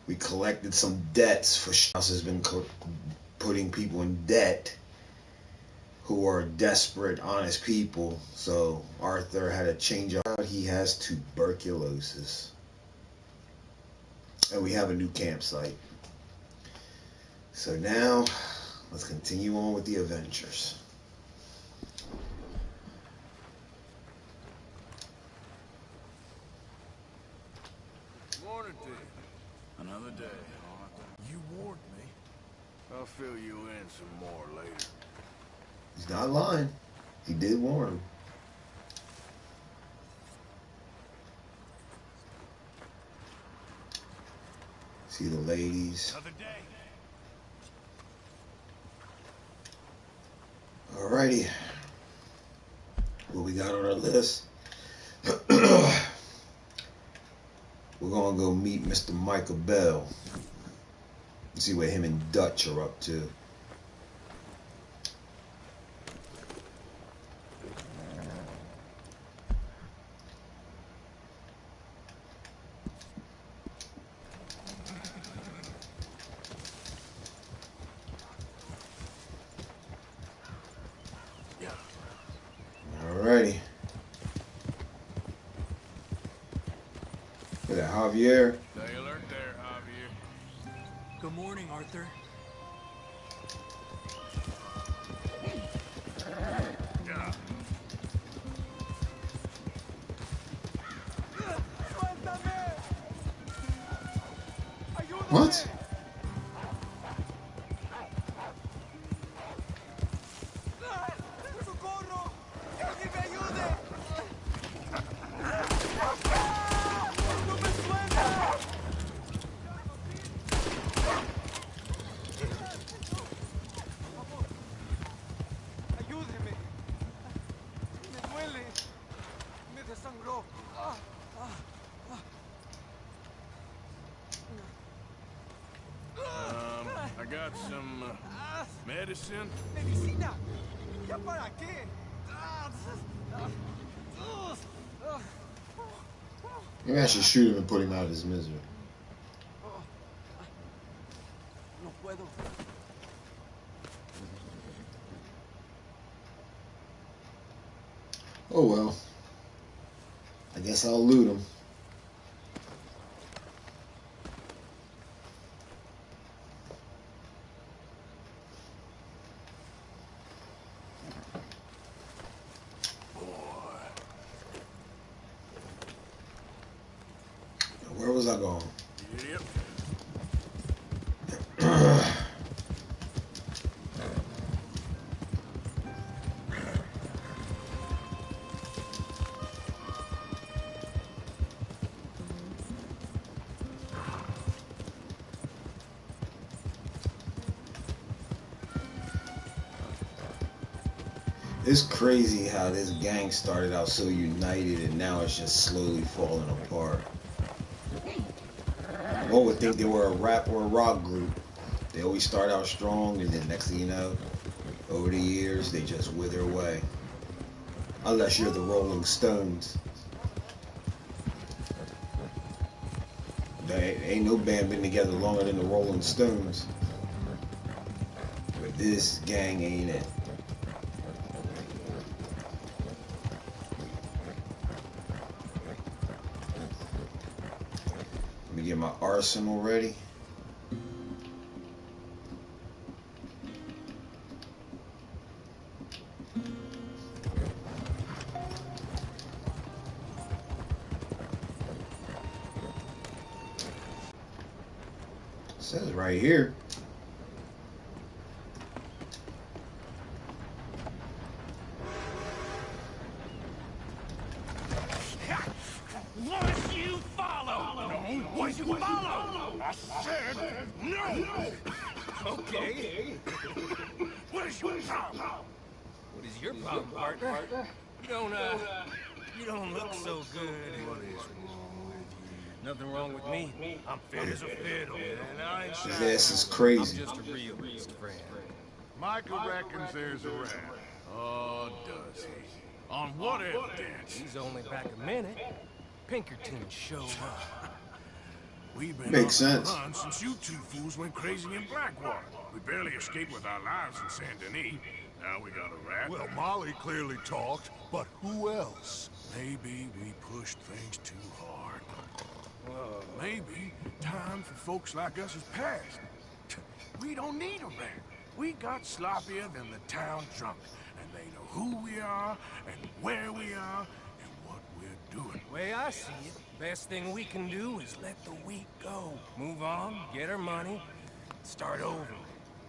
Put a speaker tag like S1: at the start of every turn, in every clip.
S1: We collected some debts for Strauss has been putting people in debt who are desperate, honest people. So Arthur had to change out. He has tuberculosis. And we have a new campsite. So now, let's continue on with the adventures.
S2: Morning to you. Another day, Arthur. You warned me. I'll fill you in some more later.
S1: He's not lying. He did warn him. See the ladies.
S2: Another day.
S1: Alrighty. What we got on our list? We're gonna go meet Mr. Michael Bell. See what him and Dutch are up to. Alrighty. Look at Javier.
S2: Stay alert there, Javier.
S3: Good morning, Arthur.
S2: Yeah.
S1: What?
S2: I got some medicine.
S4: Medicina. ¿Ya para qué?
S1: Maybe I should shoot him and put him out of his misery.
S4: No puedo.
S1: Oh well. I guess I'll loot him. Where was I going?
S2: Yep.
S1: It's crazy how this gang started out so united and now it's just slowly falling apart. One would think they were a rap or a rock group. They always start out strong and then next thing you know, over the years, they just wither away. Unless you're the Rolling Stones. There ain't no band been together longer than the Rolling Stones. But this gang ain't it. Let me get my arsenal ready. It says right here.
S2: Once you follow. No. Once you follow. I said no.
S3: Okay.
S2: What is your problem?
S3: What is your problem, partner? You don't look so good.
S2: What is wrong with you?
S3: Nothing wrong with me.
S2: I'm fit as a fiddle, and I ain't
S1: His
S2: shy.
S1: ass is
S3: I'm
S1: crazy.
S3: just a realist, friend.
S2: Michael reckons there's a rat. Oh, does he? On what evidence?
S3: He's only back a minute. Pinkerton showed up.
S2: We've been
S1: Makes
S2: on the
S1: sense.
S2: run since you two fools went crazy in Blackwater. We barely escaped with our lives in Saint Denis. Now we got a rat.
S5: Well, Molly clearly talked, but who else?
S2: Maybe we pushed things too hard. Maybe time for folks like us is past. We don't need a rat. We got sloppier than the town drunk, and they know who we are, and where we are, and what we're doing.
S3: Way I see it, best thing we can do is let the week go. Move on, get our money, start over.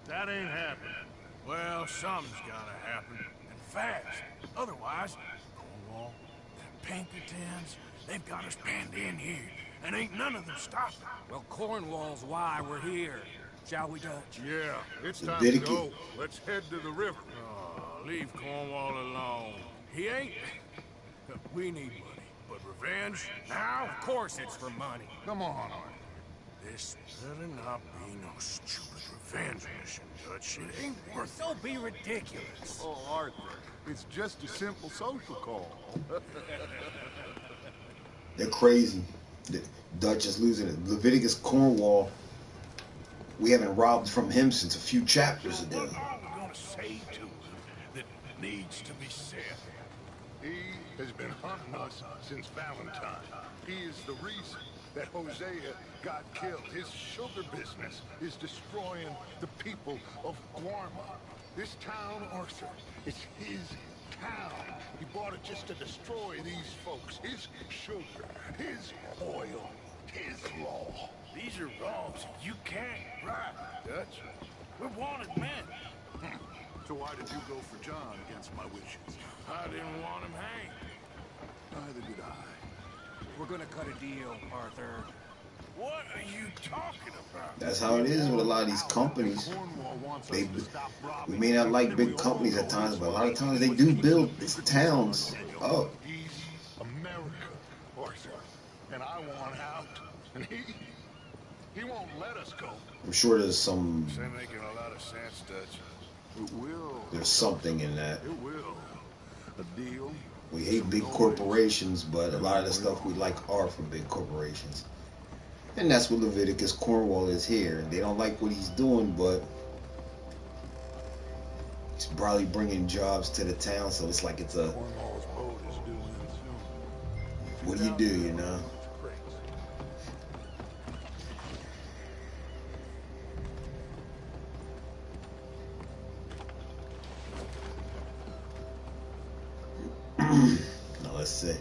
S5: That ain't happening.
S2: Well, something's gotta happen, and fast. Otherwise, Cornwall, the Pinkertons, they've got us penned in here, and ain't none of them stopping.
S3: Well, Cornwall's why we're here. Shall we, Dutch?
S5: Yeah, it's time to
S1: Leviticus.
S5: go. Let's head to the river.
S2: Oh, leave Cornwall alone. He ain't... We need money, but revenge, now?
S3: Of course it's for money.
S5: Come on, Arthur.
S2: This better not be no stupid revenge mission, Dutch. It ain't worth it.
S3: Don't be ridiculous.
S5: Oh, Arthur, it's just a simple social call.
S1: They're crazy. The Dutch is losing it. Leviticus Cornwall, we haven't robbed from him since a few chapters ago.
S2: What are we gonna say to him that needs to be said?
S5: He has been hunting us since Valentine. He is the reason that Hosea got killed. His sugar business is destroying the people of Guarma. This town, Arthur, it's his town. He bought it just to destroy these folks. His sugar, his oil, his law.
S2: These are wrongs you can't right, Dutch. We're wanted men.
S5: So why did you go for John against my wishes?
S2: I didn't want him hanged.
S5: Neither did I.
S3: We're gonna cut a deal, Arthur.
S2: What are you talking about?
S1: That's how it is with a lot of these companies.
S5: Cornwall wants
S1: They,
S5: us to stop robbing.
S1: we may not like big companies at times, but a lot of times they do build these towns up.
S5: He's America, Arthur. And I want out. And he won't let us go.
S1: I'm sure there's some,
S2: They're making a lot of sense, Dutch.
S5: It will.
S1: there's something in that.
S5: It will. A deal.
S1: We hate big corporations, but a lot of the stuff we like are from big corporations. And that's what Leviticus Cornwall is here. They don't like what he's doing, but he's probably bringing jobs to the town, so it's like it's a,
S5: Cornwall's boat is due in soon.
S1: what do you do, you know? Now let's see.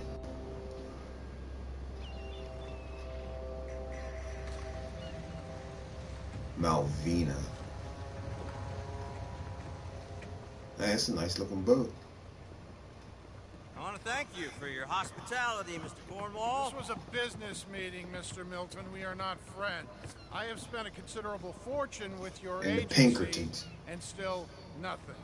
S1: Malvina. Hey, that's a nice looking boat.
S6: I want to thank you for your hospitality, Mr. Cornwall.
S7: This was a business meeting, Mr. Milton. We are not friends. I have spent a considerable fortune with your
S1: And the
S7: agency,
S1: Pinkertons.
S7: and still nothing.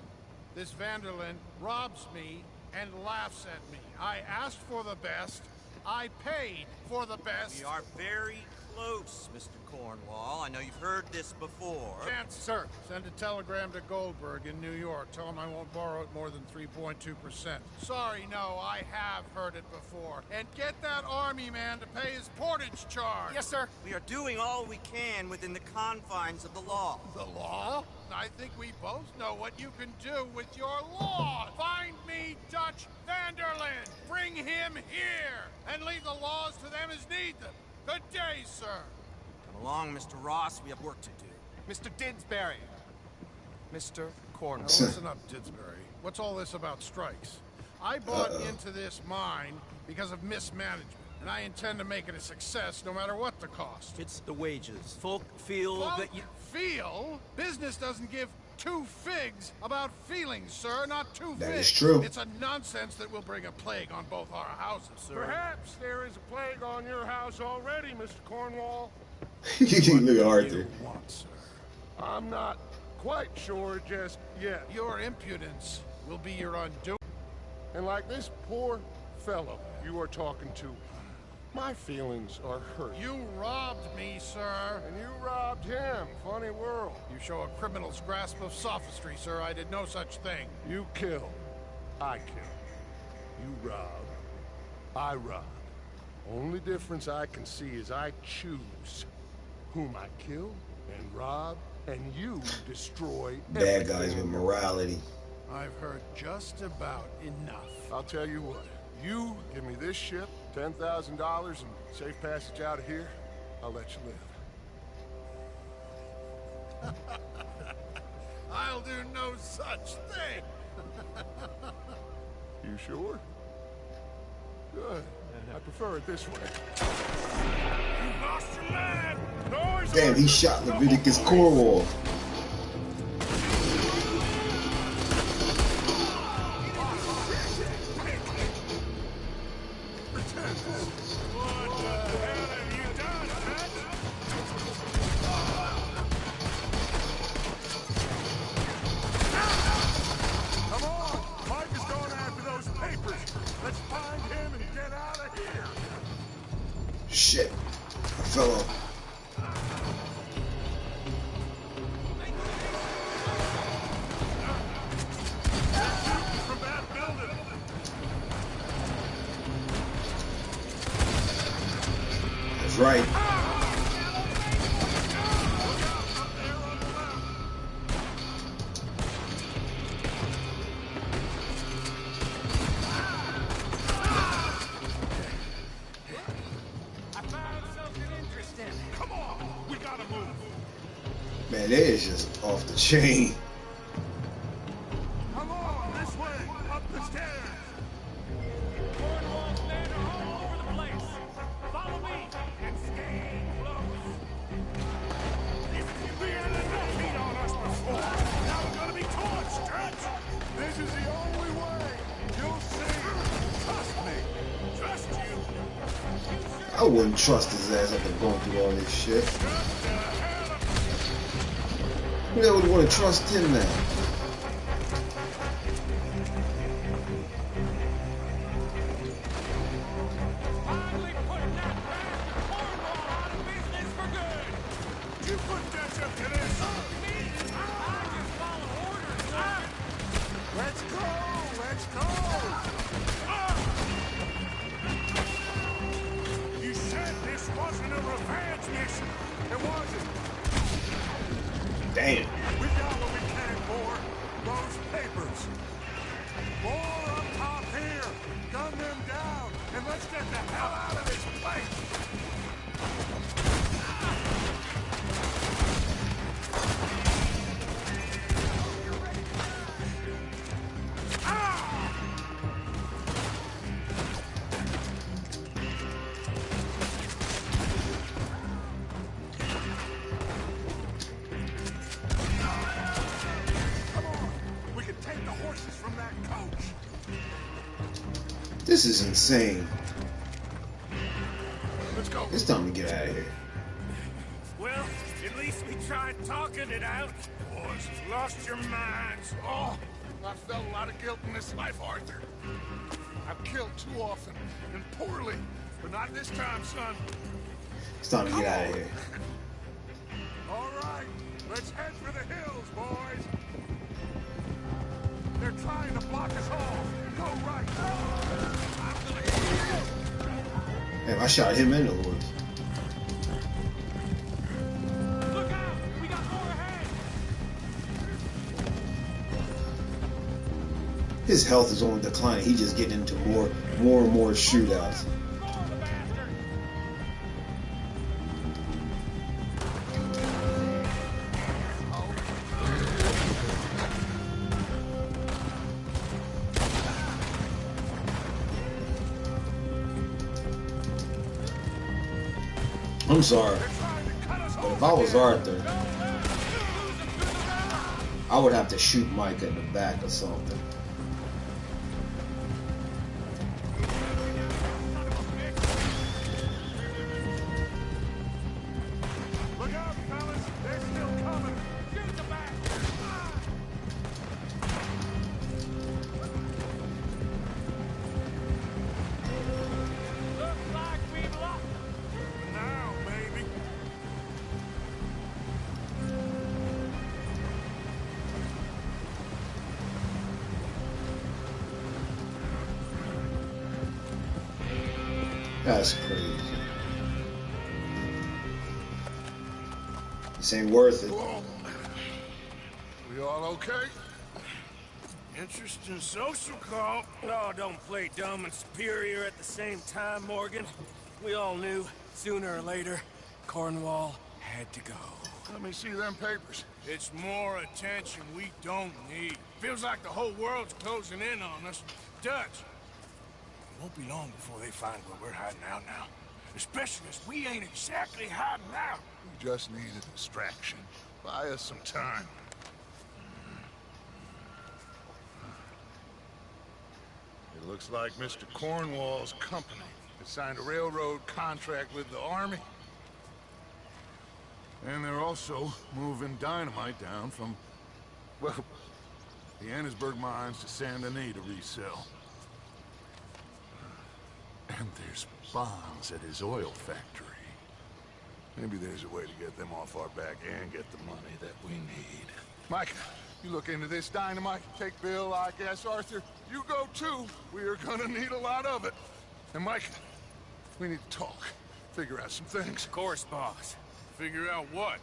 S7: This Vanderlyn robs me and laughs at me. I asked for the best. I paid for the best.
S6: We are very close, Mr. Cornwall. I know you've heard this before.
S7: Chance, sir. Send a telegram to Goldberg in New York. Tell him I won't borrow it more than 3.2%. Sorry, no, I have heard it before. And get that army man to pay his portage charge.
S3: Yes, sir.
S6: We are doing all we can within the confines of the law.
S7: The law? I think we both know what you can do with your law. Find me Dutch Vanderlyn. Bring him here. And leave the laws to them as need them. Good day, sir.
S6: Come along, Mr. Ross. We have work to do.
S3: Mr. Didsbury. Mr.
S7: Now
S3: Cornwall.
S7: listen up, Didsbury. What's all this about strikes? I bought into this mine because of mismanagement, and I intend to make it a success no matter what the cost.
S6: It's the wages. Folk feel
S7: Folk
S6: that you...
S7: feel? Business doesn't give two figs about feelings, sir, not two figs.
S1: That is true.
S7: It's a nonsense that will bring a plague on both our houses, sir.
S5: Perhaps there is a plague on your house already, Mr. Cornwall.
S1: Look at Arthur.
S7: What, sir?
S5: I'm not quite sure just yet.
S7: Your impudence will be your undoing.
S5: And like this poor fellow you are talking to, my feelings are hurt.
S7: You robbed me, sir.
S5: And you robbed him. Funny world.
S7: You show a criminal's grasp of sophistry, sir. I did no such thing.
S5: You kill. I kill. You rob. I rob. Only difference I can see is I choose whom I kill and rob, and you destroy
S1: Bad guys
S5: everything
S1: with
S5: in your
S1: morality.
S7: I've heard just about enough.
S5: I'll tell you what. You give me this ship, $10,000, and safe passage out of here, I'll let you live.
S7: I'll do no such thing.
S5: You sure? Good. I prefer it this way.
S7: You lost your man. Noise.
S1: Damn, he shot Leviticus Corwall.
S7: What the hell have you done, Matt?
S5: Come on! Mike is going after those papers. Let's find him and get out of here.
S1: Shit. I fell off.
S5: From that building.
S1: That's right.
S3: I found something interesting.
S7: Come on, we gotta move.
S1: Man, that is just off the chain.
S5: Come on, this way, up the stairs.
S3: Cornwall's men are all over the place. Follow me and stay close.
S7: We had enough heat on us before. Now we're gonna be torched, Dutch.
S5: This is the only way. You'll see. Trust me.
S7: Trust you.
S1: I wouldn't trust his ass after going through all this shit. Who the hell would want to trust him now?
S3: Finally putting that bastard Cornwall out of business for good.
S7: You put Dutch up to this.
S3: Me? I just follow orders, sir.
S5: Let's go. Let's go.
S7: You said this wasn't a revenge mission.
S5: It wasn't.
S1: Damn.
S5: We got what we came for. Those papers. More up top here. Gun them down. And let's get the hell out of this place. Come on. We can take the horses from that coach.
S1: This is insane.
S5: Let's go.
S1: It's time to get out of here.
S3: Well, at least we tried talking it out.
S7: Boys, you've lost your minds.
S5: Oh, I felt a lot of guilt in this life, Arthur. I've killed too often and poorly, but not this time, son.
S1: It's time to get out of here.
S5: All right, let's head for the hills, boys. They're trying to block us off. Go right.
S1: Damn, I shot him in the woods.
S3: Look out! We got more ahead!
S1: His health is on decline. He just getting into more and more shootouts.
S3: More the bastard!
S1: I'm sorry, but if I was Arthur, I would have to shoot Mike in the back or something.
S5: Look out, fellas. They're still coming.
S3: Shoot the bastard! Looks like we've lost him.
S5: Now, baby.
S1: That's crazy. This ain't worth it.
S5: Whoa. We all okay?
S2: Interesting social call.
S3: Oh, don't play dumb and superior at the same time, Morgan. We all knew, sooner or later, Cornwall had to go.
S5: Let me see them papers.
S2: It's more attention we don't need. Feels like the whole world's closing in on us. Dutch, it won't be long before they find where we're hiding out now. Especially as we ain't exactly hiding out.
S5: We just need a distraction. Buy us some time. It looks like Mr. Cornwall's company has signed a railroad contract with the army. And they're also moving dynamite down from, well, the Annesburg mines to Saint Denis to resell. And there's bombs at his oil factory. Maybe there's a way to get them off our back and get the money that we need. Mike, you look into this dynamite. Take Bill, I guess. Arthur, you go too. We are gonna need a lot of it. And Mike, we need to talk. Figure out some things.
S3: Of course, boss.
S2: Figure out what?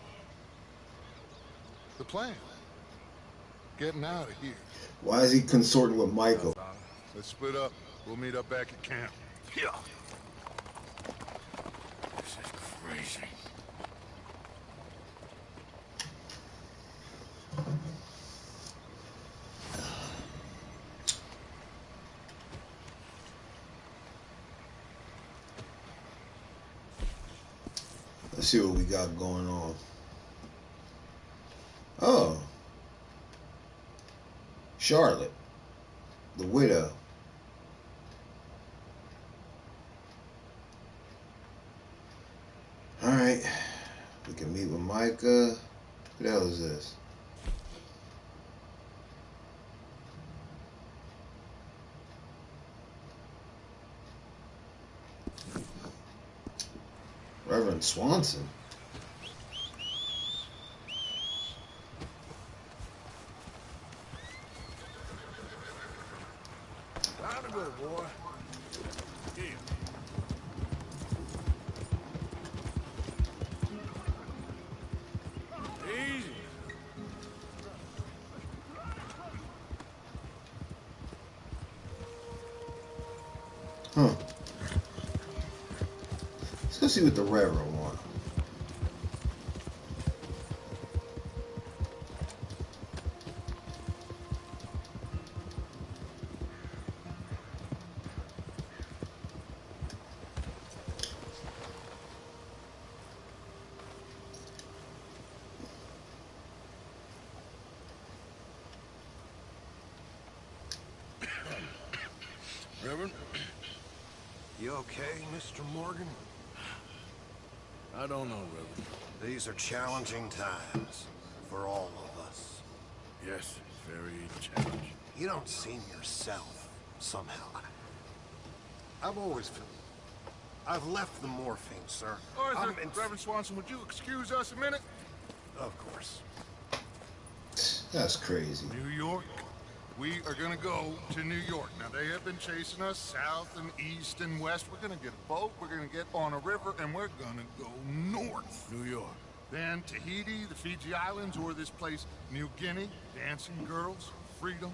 S5: The plan. Getting out of here.
S1: Why is he consorting with Michael?
S5: Let's split up. We'll meet up back at camp.
S2: Yeah. This is crazy.
S1: Let's see what we got going on. Oh. Charlotte, the widow. Alright. We can meet with Micah. Who the hell is this? Reverend Swanson.
S2: Time to go, boy. Here. Easy.
S1: Huh. Let's go see what the Reverend wants.
S2: Reverend? You okay, Mr. Morgan? I don't know, Reverend.
S8: These are challenging times for all of us.
S2: Yes, very challenging.
S8: You don't seem yourself, somehow. I've always felt... I've left the morphine, sir.
S5: Arthur, Reverend Swanson, would you excuse us a minute?
S8: Of course.
S1: That's crazy.
S5: New York. We are gonna go to New York. Now, they have been chasing us south and east and west. We're gonna get a boat, we're gonna get on a river, and we're gonna go north.
S2: New York.
S5: Then Tahiti, the Fiji Islands, or this place, New Guinea, dancing girls, freedom.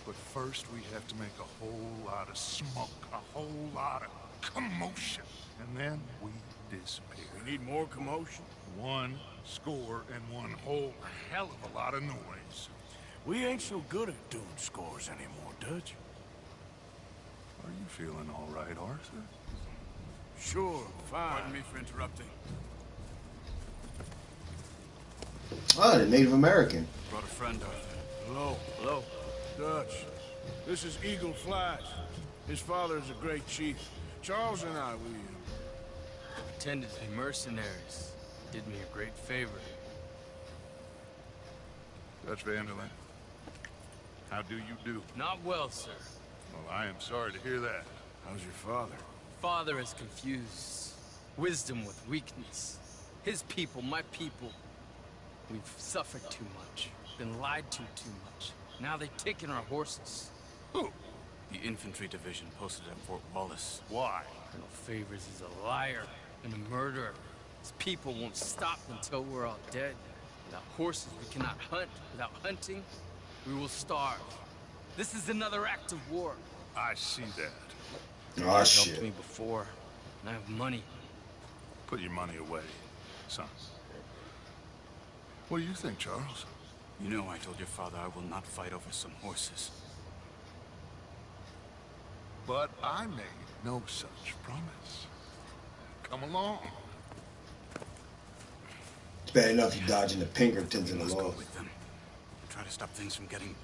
S5: But first, we have to make a whole lot of smoke, a whole lot of commotion. And then we disappear.
S2: We need more commotion.
S5: One score and one whole hell of a lot of noise.
S2: We ain't so good at doing scores anymore, Dutch.
S5: Are you feeling all right, Arthur?
S2: Sure, fine.
S7: Pardon me for interrupting.
S1: Ah, the Native American.
S7: Brought a friend, Arthur.
S2: Hello.
S3: Hello.
S2: Dutch. This is Eagle Flies. His father is a great chief. Charles and I, we...
S3: Pretended to be mercenaries. Did me a great favor.
S5: Dutch Vanderland, how do you do?
S3: Not well, sir.
S5: Well, I am sorry to hear that.
S2: How's your father?
S3: Father has confused wisdom with weakness. His people, my people. We've suffered too much. Been lied to too much. Now they've taken our horses.
S5: Who?
S9: The infantry division posted at Fort Wallace.
S5: Why?
S3: Colonel Favors is a liar and a murderer. These people won't stop until we're all dead. Without horses, we cannot hunt. Without hunting, we will starve. This is another act of war.
S5: I see that.
S1: Oh,
S3: You helped
S1: shit.
S3: me before, and I have money.
S5: Put your money away, son. What do you think, Charles?
S9: You know I told your father I will not fight over some horses.
S5: But I made no such promise. Come along.
S1: It's bad enough you dodging the Pinkertons and the
S9: Let's go
S1: law.
S9: with them. Try to stop things from getting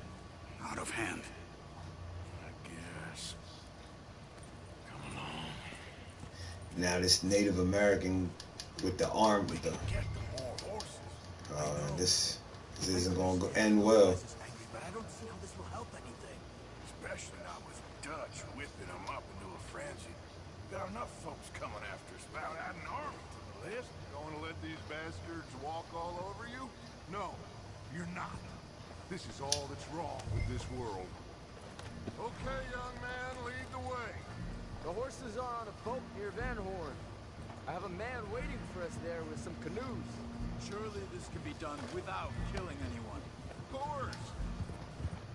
S9: out of hand.
S5: I guess. Come along.
S1: Now this Native American with the arm, with the
S7: Get the more horses.
S1: this isn't going to end well.
S7: But I don't see how this will help anything. Especially not with Dutch whipping them up into a frenzy. Got enough folks coming after us without adding an army to the list.
S5: Going to let these bastards walk all over you?
S7: No, you're not.
S5: This is all that's wrong with this world. Okay, young man, lead the way.
S10: The horses are on a boat near Van Horn. I have a man waiting for us there with some canoes.
S9: Surely this can be done without killing anyone.
S5: Of course.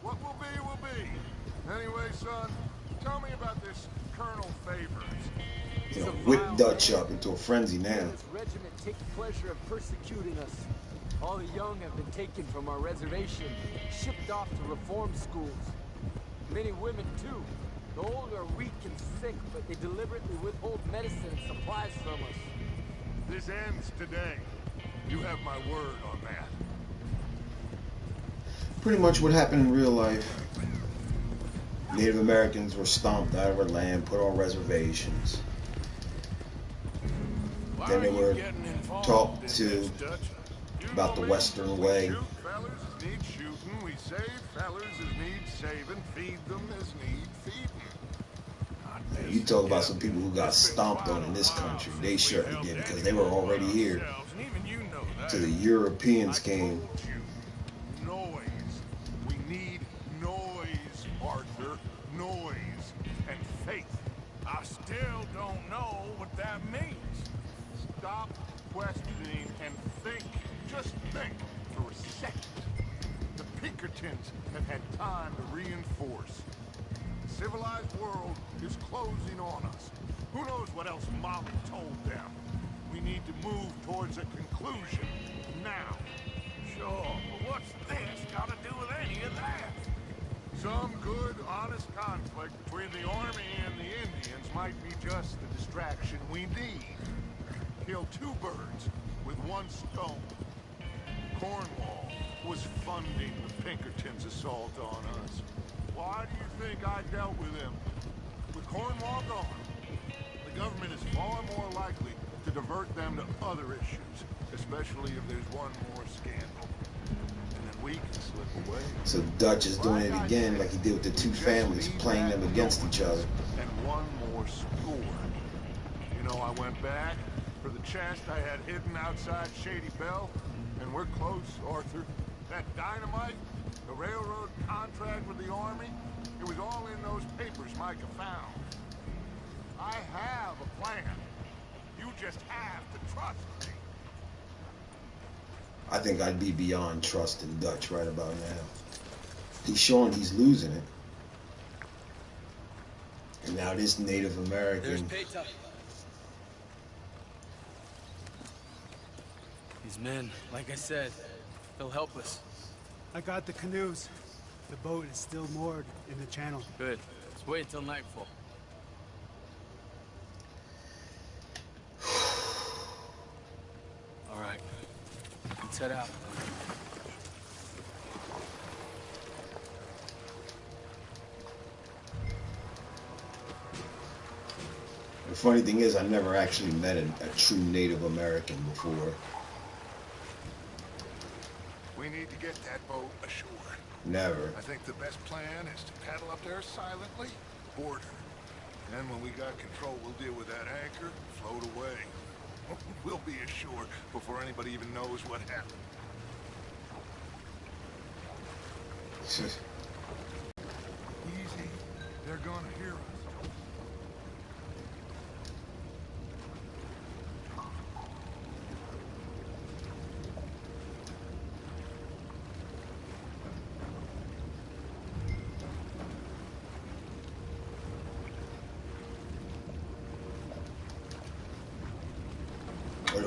S5: What will be, will be. Anyway, son, tell me about this Colonel Favors.
S1: You know, whip Dutch up into a frenzy now.
S10: This regiment take pleasure in persecuting us. All the young have been taken from our reservation, shipped off to reform schools. Many women, too. The old are weak and sick, but they deliberately withhold medicine and supplies from us.
S5: This ends today. You have my word on that.
S1: Pretty much what happened in real life. Native Americans were stomped out of their land, put on reservations. Then they were talked to about the Western way.
S5: Shoot fellers as need shooting. We save fellers as need saving. Feed them as need feeding.
S1: You talk about some people who got stomped on in this country. They certainly did, because they were already here. Till the Europeans came.
S5: Noise. We need noise, Arthur. Noise and faith.
S7: I still don't know what that means.
S5: Stop questioning and think. Just think for a second. The Pinkertons have had time to reinforce. The civilized world is closing on us. Who knows what else Molly told them? We need to move towards a conclusion now.
S7: Sure, but what's this got to do with any of that?
S5: Some good, honest conflict between the army and the Indians might be just the distraction we need. Kill two birds with one stone. Cornwall was funding the Pinkertons' assault on us. Why do you think I dealt with him? With Cornwall gone, the government is far more likely to divert them to other issues, especially if there's one more scandal. And then we can slip away.
S1: So Dutch is doing it again like he did with the two families, playing them against each other.
S5: And one more score. You know, I went back for the chest I had hidden outside Shady Bell, and we're close, Arthur. That dynamite, the railroad contract with the army, it was all in those papers Micah found. I have a plan. You just have to trust me.
S1: I think I'd be beyond trusting Dutch right about now. He's showing he's losing it. And now this Native
S3: There's
S1: American.
S3: Payta. These men, like I said, they'll help us.
S11: I got the canoes. The boat is still moored in the channel.
S3: Good. Let's wait till nightfall. All right. Let's head out.
S1: The funny thing is, I never actually met a true Native American before.
S5: We need to get that boat ashore.
S1: Never.
S5: I think the best plan is to paddle up there silently, board her. Then when we got control, we'll deal with that anchor, float away. We'll be ashore before anybody even knows what happened. Easy. They're gonna hear us.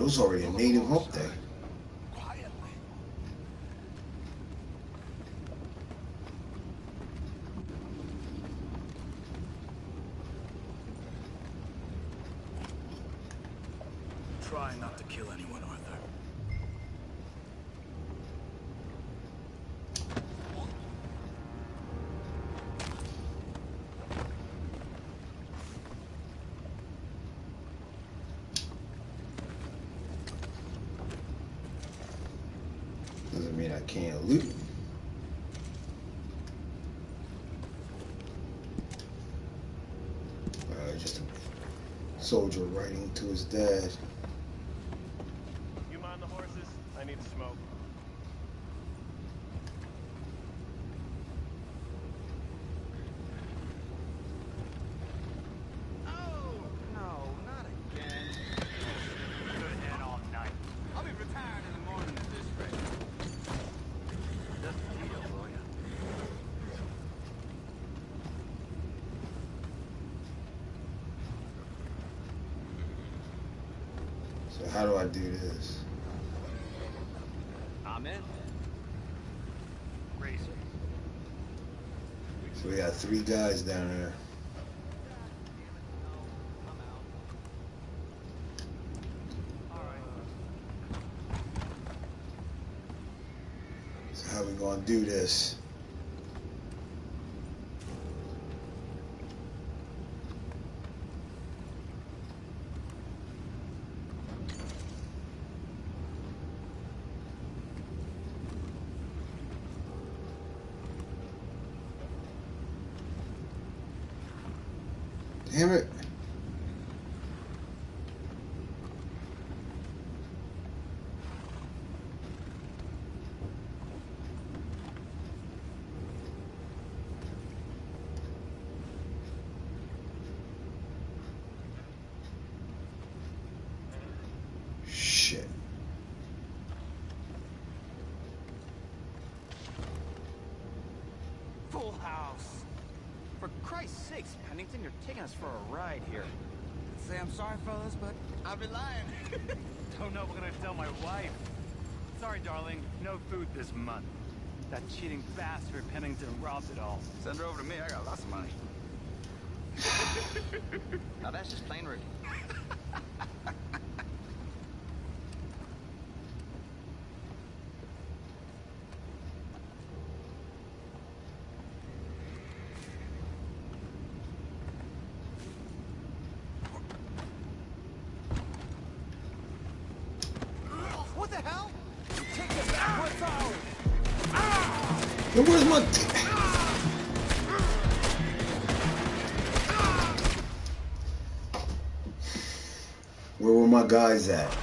S1: was already a native hump day.
S9: Try not to kill anyone, Arthur.
S1: Doesn't mean I can't loot. Just a soldier writing to his dad.
S12: You mind the horses? I need to smoke.
S6: Oh, no, not again. Good head all night. I'll be retired in the morning at this rate. Just a deal for you.
S1: So how do I do this?
S6: I'm in. Racer.
S1: So we got 3 guys down there. So how we gonna do this? Damn it. Shit.
S6: Full house. For Christ's sakes, Pennington, you're taking us for a ride here. Say I'm sorry, fellas, but I'll be lying.
S12: Don't know what I'm gonna tell my wife. Sorry, darling. No food this month. That cheating bastard Pennington robbed it all.
S6: Send her over to me. I got lots of money. Now that's just plain rude. What the hell? Take it back. What's out?
S1: Yo, where's my... Where were my guys at?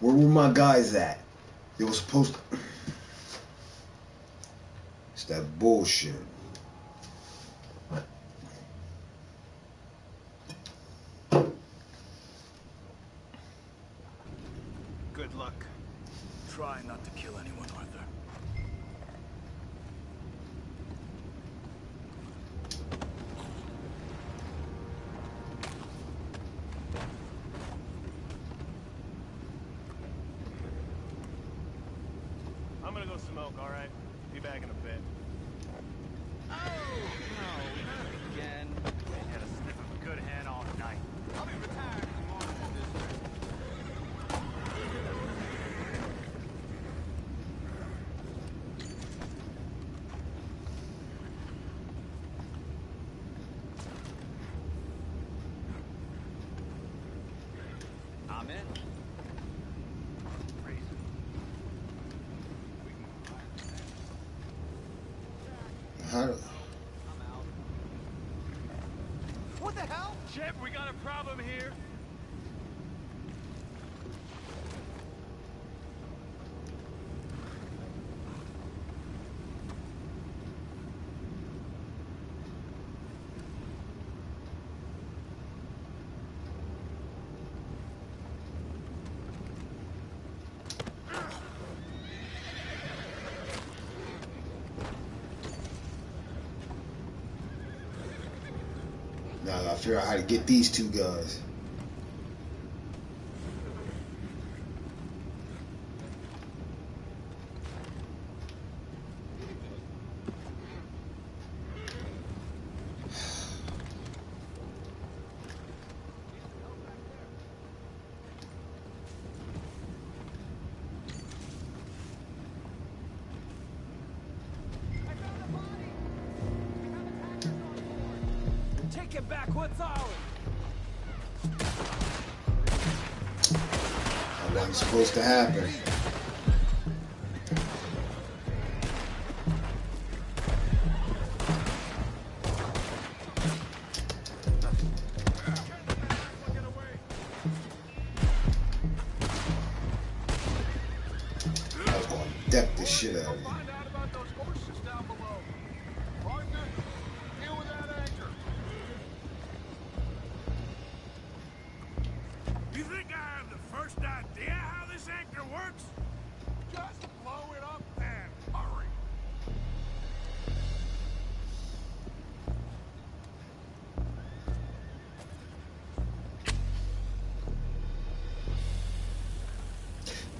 S1: Where were my guys at? They were supposed to... It's that bullshit.
S9: Good luck. Try not to kill anyone, Arthur.
S12: I'm gonna go smoke, all right? Be back in a bit.
S6: Oh, no, not again.
S12: Ain't had a sniff of a good hand all night.
S6: I'll be retired in the morning at this rate. I'm in.
S1: How...
S6: What the hell?
S12: Chip, we got a problem here.
S1: Now I gotta figure out how to get these 2 guys.
S10: taking back what's ours.
S1: That wasn't supposed to happen. I was gonna deck the shit out of you.
S2: You think I have the first idea how this anchor works? Just blow it up and hurry.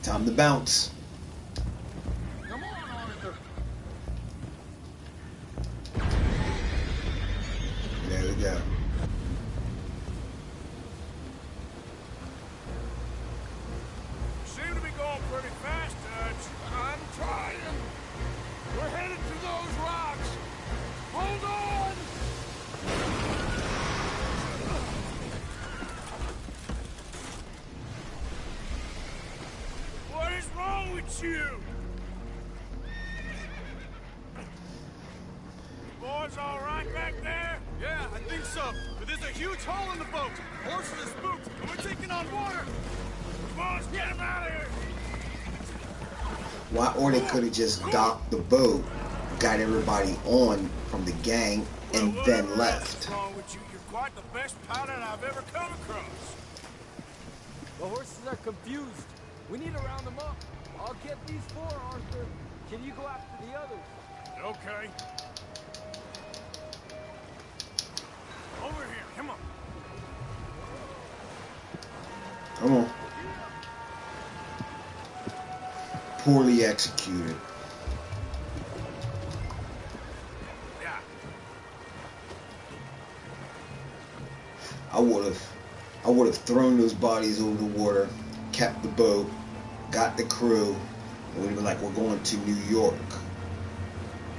S1: Time to bounce.
S5: Come on, Arthur.
S1: There we go.
S2: Seem to be going pretty fast, Dutch. I'm trying. We're headed to those rocks. Hold on! What is wrong with you? Boys all right back there?
S12: Yeah, I think so. But there's a huge hole in the boat. Horses are spooked, and we're taking on water.
S2: Boys, get him out of here!
S1: Why? Or they could have just docked the boat, got everybody on from the gang, and then left.
S2: What's wrong with you? You're quite the best pilot I've ever come across.
S10: The horses are confused. We need to round them up. I'll get these four, Arthur. Can you go after the others?
S2: Okay. Over here, come on.
S1: Come on. Poorly executed.
S2: Yeah.
S1: I would have thrown those bodies over the water, kept the boat, got the crew, and we'd have been like, we're going to New York.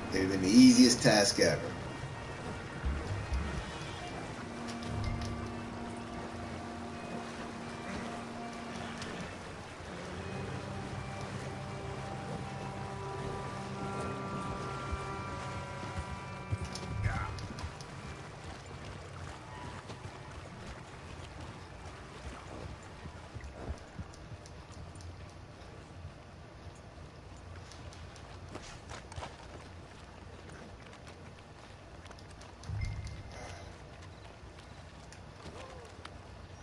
S1: It'd have been the easiest task ever.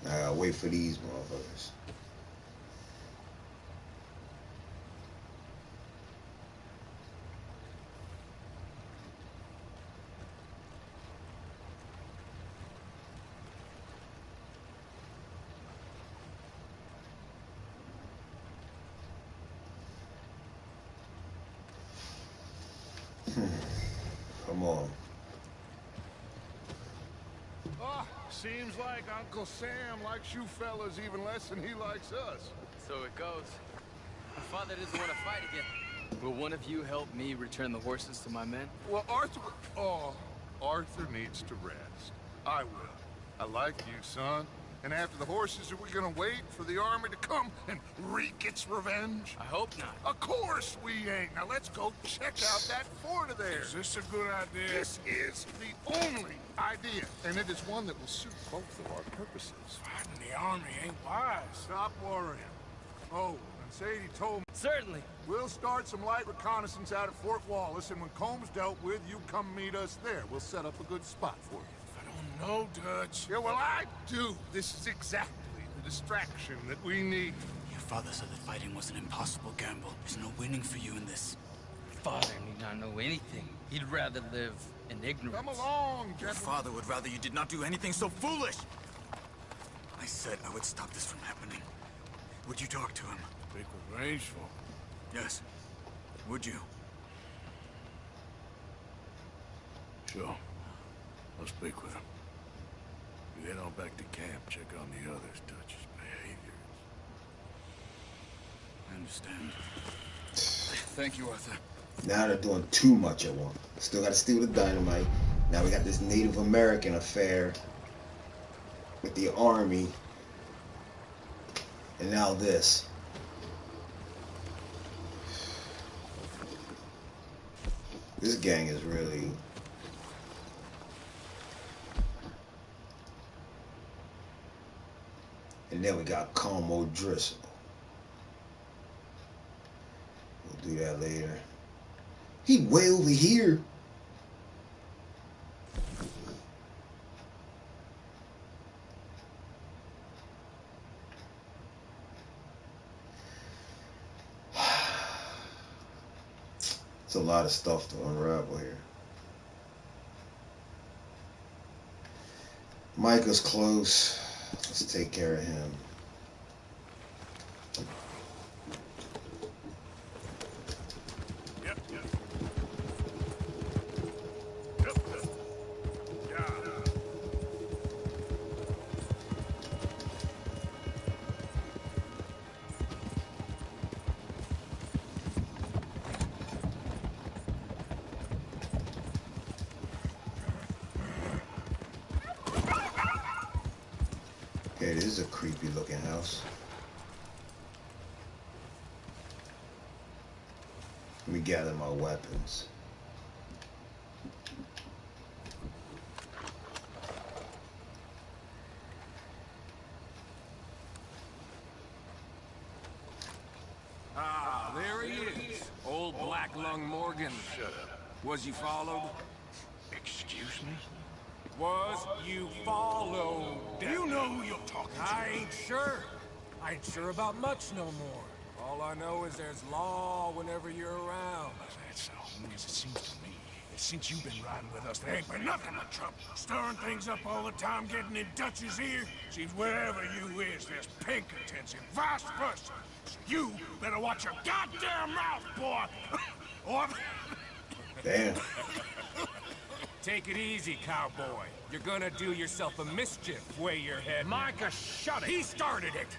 S1: I gotta wait for these motherfuckers. Come on.
S5: Seems like Uncle Sam likes you fellas even less than he likes us.
S3: So it goes. My father doesn't want to fight again. Will one of you help me return the horses to my men?
S5: Well, Arthur needs to rest. I will. I like you, son. And after the horses, are we gonna wait for the army to come and wreak its revenge?
S3: I hope not.
S5: Of course we ain't. Now let's go check out that fort of theirs.
S2: Is this a good idea?
S5: This is the only idea, and it is one that will suit both of our purposes.
S2: Fighting the army ain't wise.
S5: Stop worrying. Oh, and Sadie told me.
S3: Certainly.
S5: We'll start some light reconnaissance out at Fort Wallace, and when Combs dealt with, you come meet us there. We'll set up a good spot for you.
S2: No, Dutch.
S5: Yeah, well, I do. This is exactly the distraction that we need.
S9: Your father said that fighting was an impossible gamble. There's no winning for you in this.
S3: Father need not know anything. He'd rather live in ignorance.
S5: Come along,
S9: Your
S5: gentlemen.
S9: father would rather you did not do anything so foolish. I said I would stop this from happening. Would you talk to him?
S2: Speak with Rangeful.
S9: Yes. Would you?
S2: Sure. I'll speak with him. You head on back to camp, check on the others, Dutch's behavior.
S9: I understand. Thank you, Arthur.
S1: Now they're doing too much at once. Still gotta steal the dynamite. Now we got this Native American affair with the army. And now this. This gang is really... And then we got Colm O'Driscoll. We'll do that later. He way over here. It's a lot of stuff to unravel here. Micah's close. Let's take care of him. Okay, this is a creepy looking house. Let me gather my weapons.
S13: Ah, there he is. Old Black Lung Morgan.
S7: Shut up.
S13: Was you followed?
S7: Excuse me?
S13: Was you followed?
S7: You know who you're talking to.
S13: I ain't sure. I ain't sure about much no more. All I know is there's law whenever you're around.
S7: That's so. Because it seems to me that since you've been riding with us, there ain't been nothing but trouble. Stirring things up all the time, getting in Dutch's ear. Seems wherever you is, there's Pinkertons and vice versa. So you better watch your goddamn mouth, boy. Or...
S1: Damn.
S13: Take it easy, cowboy. You're gonna do yourself a mischief way you're heading.
S7: Micah, shut it.
S13: He started it.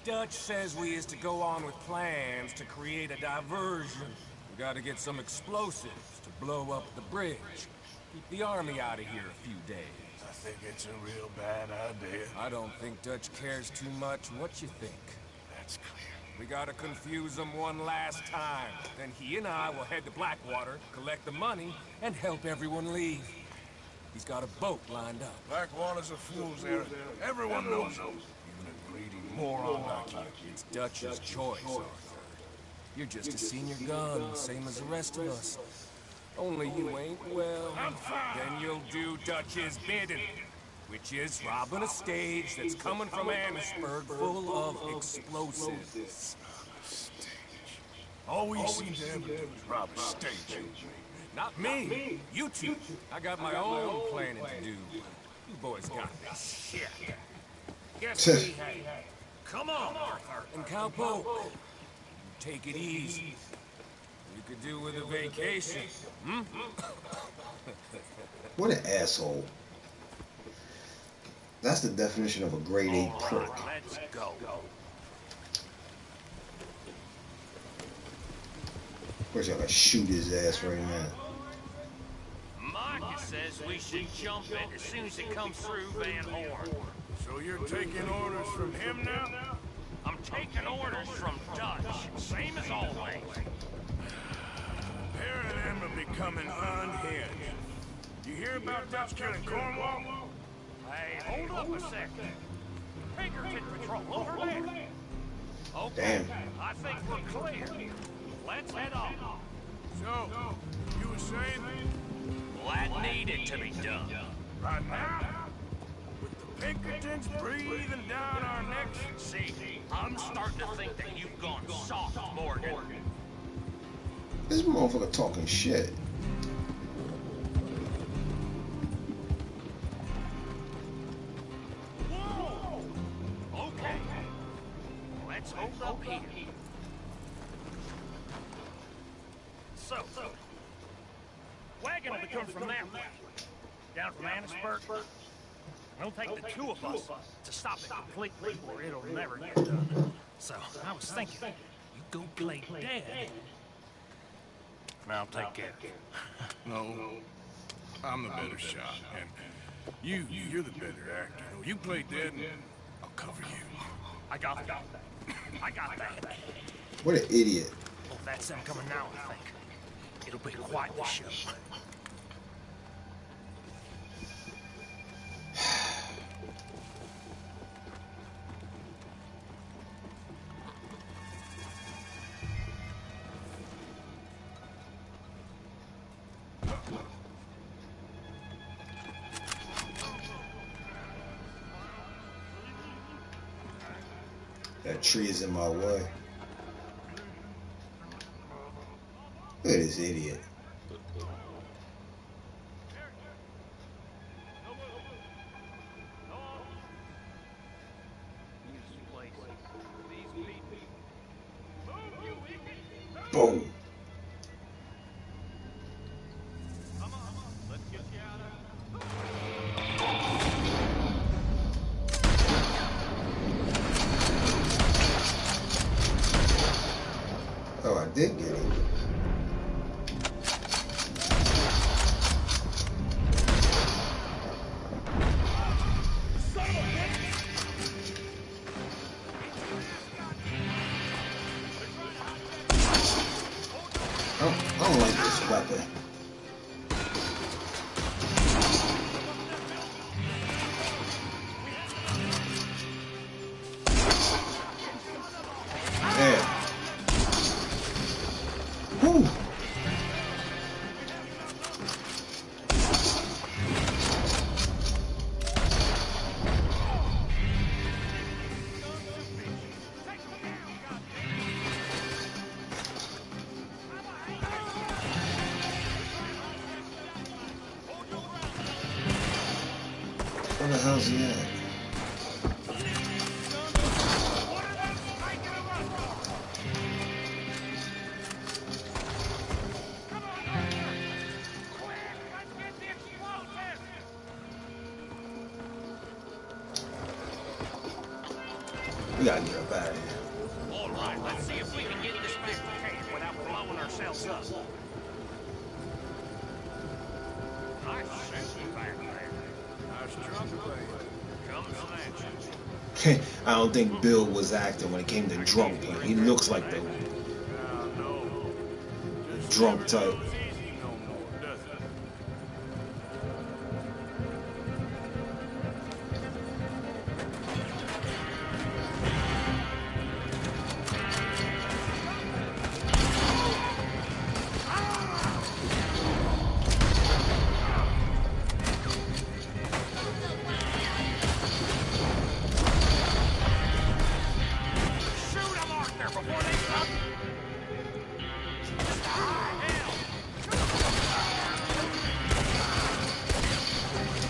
S13: Dutch says we is to go on with plans to create a diversion. We gotta get some explosives to blow up the bridge. Keep the army out of here a few days.
S7: I think it's a real bad idea.
S13: I don't think Dutch cares too much what you think.
S7: That's clear.
S13: We gotta confuse him one last time. Then he and I will head to Blackwater, collect the money, and help everyone leave. He's got a boat lined up.
S7: Blackwater's a fool's errand. Everyone knows it. Even a greedy moron like you.
S13: It's Dutch's choice, Arthur. You're just a senior gun, same as the rest of us. Only you ain't, well, then you'll do Dutch's bidding. Which is robbing a stage that's coming from Amherstburg full of explosives.
S7: All we seem to ever do is rob a stage.
S13: Not me. You two. I got my own planning to do. You boys got this shit.
S7: Guess we have. Come on, Arthur.
S13: And Cowpoke, take it easy. You could do with a vacation, hmm?
S1: What an asshole. That's the definition of a grade A prick.
S7: Let's go.
S1: Wish I could shoot his ass right now.
S6: Micah says we should jump it as soon as it comes through Van Horn.
S7: So you're taking orders from him now?
S6: I'm taking orders from Dutch, same as always.
S7: A pair of them are becoming unhinged. You hear about Dutch killing Cornwall?
S6: Hey, hold up a second. Pinkerton Patrol, over there. Okay,
S1: Damn.
S6: I think we're clear. Let's head off.
S7: So, you were saying?
S6: Well, that needed to be done.
S7: Right now? With the Pinkertons breathing down our necks?
S6: See, I'm starting to think that you've gone soft, Morgan.
S1: This motherfucker talking shit.
S6: Whoa! Okay. Let's hold up here. So, wagon will be coming from that way. Down from Amherstburg. It'll take the two of us to stop it completely, or it'll never get done. So, I was thinking, you go play dead, and I'll take care of it.
S7: No.
S2: I'm the better shot, and you're the better actor. You play dead, and I'll cover you.
S6: I got that. I got that.
S1: What an idiot.
S6: Well, that's them coming now, I think. It'll be quite the show.
S1: That tree is in my way. Look at this idiot. Boom. Oh, I did get it. I don't like this weapon. Yeah. Whew. Where the hell's he at? We gotta get up out of here.
S6: All right, let's see if we can get this back to camp without blowing ourselves up. Nice shooting back there.
S2: Nice truck, baby.
S6: Comes an action.
S1: I don't think Bill was acting when it came to drunk play. He looks like the drunk type.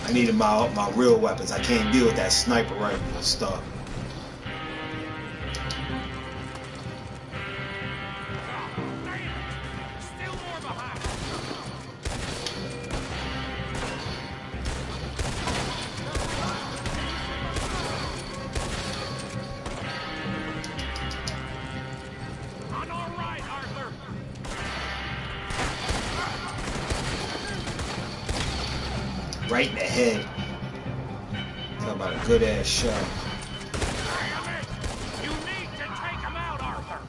S1: I needed my real weapons. I can't deal with that sniper rifle and stuff. Right in the head. Talking about a good ass shot.
S6: You need to take him out, Arthur.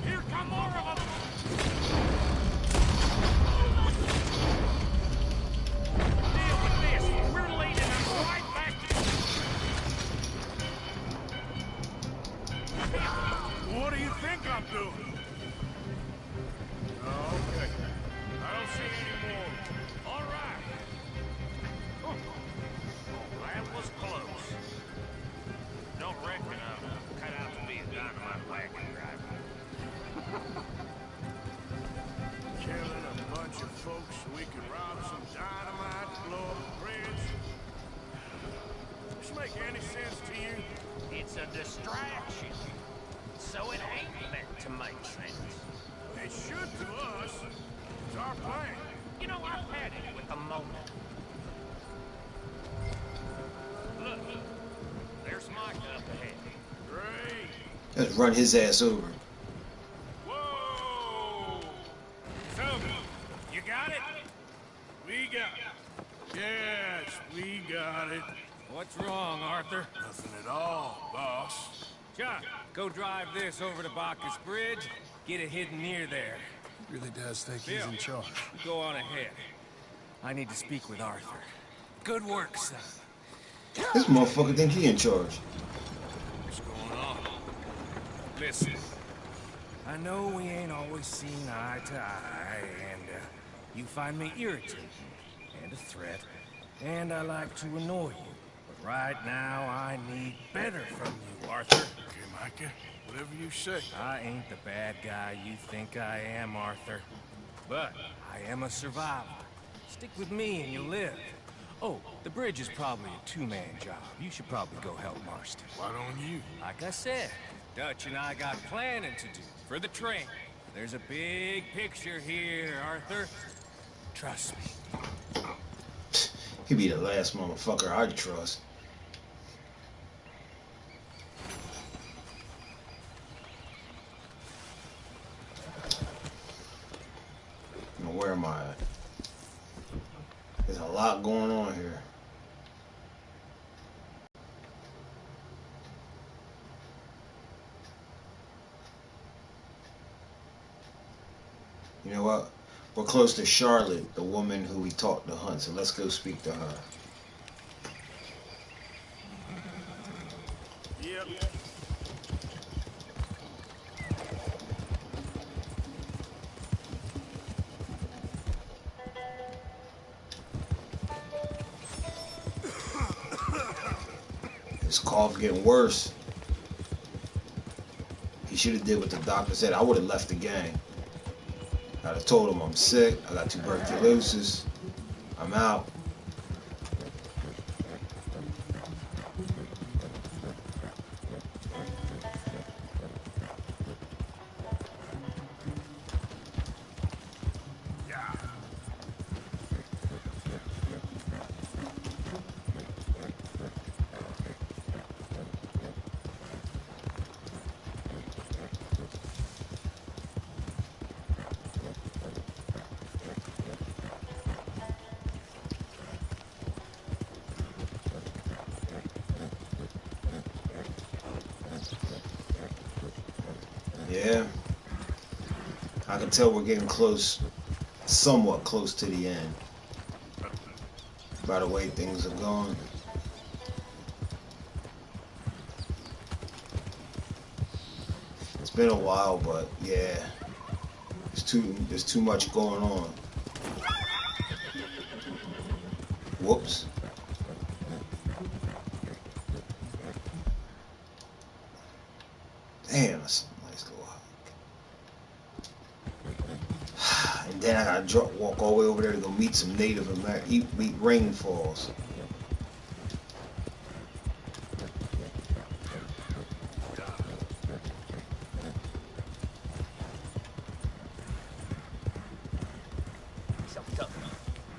S6: Here come more of them. Deal with this. We're leading them right back
S2: What do you think I'm doing? Oh, okay. I don't see any more.
S6: All right. That was close. Don't reckon I'm cut out to be a dynamite wagon driver.
S2: Killing a bunch of folks so we can rob some dynamite, blow up a bridge. Does this make any sense to you?
S6: It's a distraction. So it ain't meant to make sense.
S2: It should to us. It's our plan.
S6: You know, I've had it with the moment. Look, there's Micah up ahead.
S2: Great.
S1: Let's run his ass over.
S2: Whoa! Tell me, you got it? We got it. Yes, we got it.
S3: What's wrong, Arthur?
S2: Nothing at all, boss.
S3: John, go drive this over to Bacchus Bridge. Get it hidden near there.
S14: He really does think he's in charge.
S3: Go on ahead. I need to speak with Arthur. Good work, son.
S1: This motherfucker think he in charge.
S3: What's going on? Listen, I know we ain't always seen eye to eye, and you find me irritating and a threat, and I like to annoy you. But right now, I need better from you, Arthur.
S2: Okay, Micah, whatever you say.
S3: I ain't the bad guy you think I am, Arthur. But I am a survivor. Stick with me and you'll live. Oh, the bridge is probably a two-man job. You should probably go help Marston.
S2: Why don't you?
S3: Like I said, Dutch and I got planning to do for the train. There's a big picture here, Arthur. Trust me.
S1: He be the last motherfucker I'd trust. Now, where am I at? There's a lot going on here. You know what? We're close to Charlotte, the woman who we taught to hunt, so let's go speak to her.
S2: Yep.
S1: His cough getting worse. He should have did what the doctor said. I would have left the gang. I'd have told him I'm sick, I got tuberculosis, I'm out. Yeah, I can tell we're getting close, somewhat close to the end, by the way things are going. It's been a while, but yeah, there's too much going on. Whoops. Damn, that's a nice little hike. And then I gotta walk all the way over there to go meet some Native American, meet rainfalls.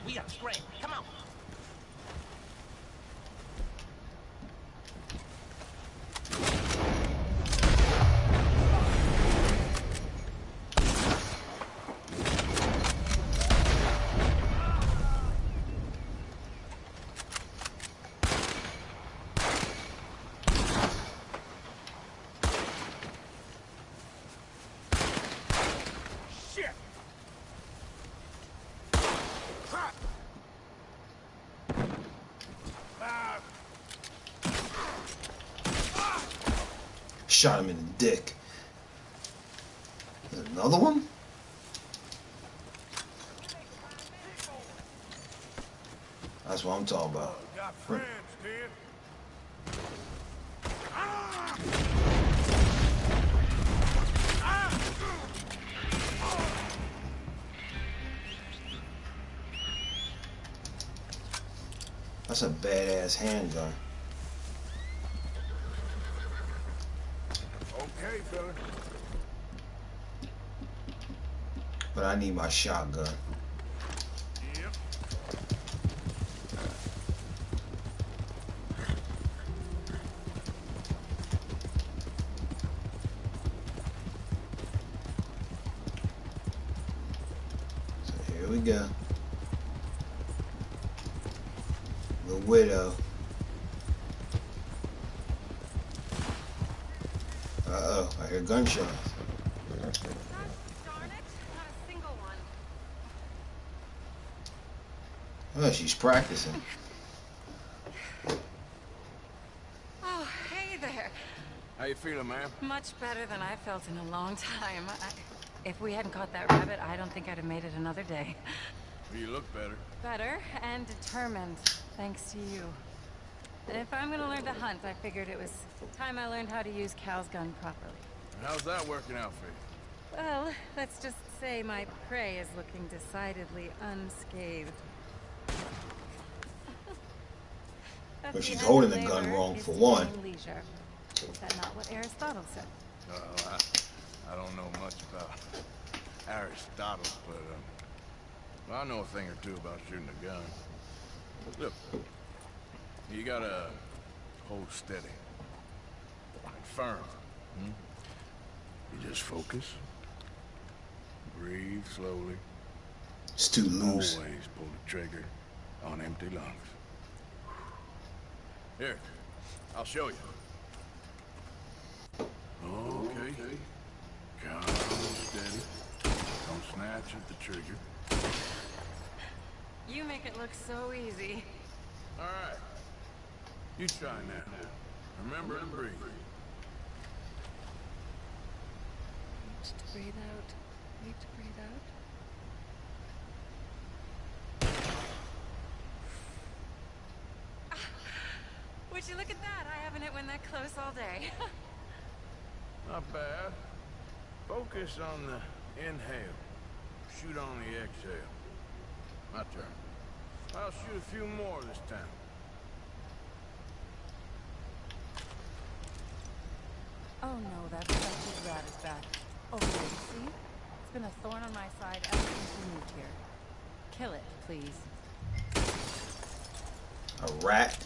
S15: We got strength. Come on.
S1: Shot him in the dick. There's another one? That's what I'm talking about.
S2: Got friends, kid.
S1: That's a badass handgun.
S2: Okay, fella.
S1: But I need my shotgun.
S2: Yep.
S1: go. The widow. Uh-oh, I hear gunshots.
S16: Darn it, not a single one.
S1: Oh, she's practicing.
S16: Oh, hey there.
S2: How you feeling, ma'am?
S16: Much better than I felt in a long time. If we hadn't caught that rabbit, I don't think I'd have made it another day.
S2: You look better.
S16: Better and determined, thanks to you. And if I'm gonna learn to hunt, I figured it was time I learned how to use Cal's gun properly.
S2: How's that working out for you?
S16: Well, let's just say my prey is looking decidedly unscathed.
S1: But she's holding the gun wrong for one.
S16: Leisure. Is that not what Aristotle said?
S2: I don't know much about Aristotle, but well, I know a thing or two about shooting a gun. Look, you gotta hold steady, and firm. You just focus, breathe slowly.
S1: It's too loose.
S2: Always pull the trigger on empty lungs. Here, I'll show you. Okay. Calm and steady. Don't snatch at the trigger.
S16: You make it look so easy.
S2: All right. You try now. Remember to breathe.
S16: Wait to breathe out. Wait to breathe out. Would you look at that? I haven't hit one that close all day.
S2: Not bad. Focus on the inhale. Shoot on the exhale. My turn. I'll shoot a few more this time.
S16: Oh no, that wretched rat is back. Over there, you see? It's been a thorn on my side ever since we moved here. Kill it, please.
S1: A rat?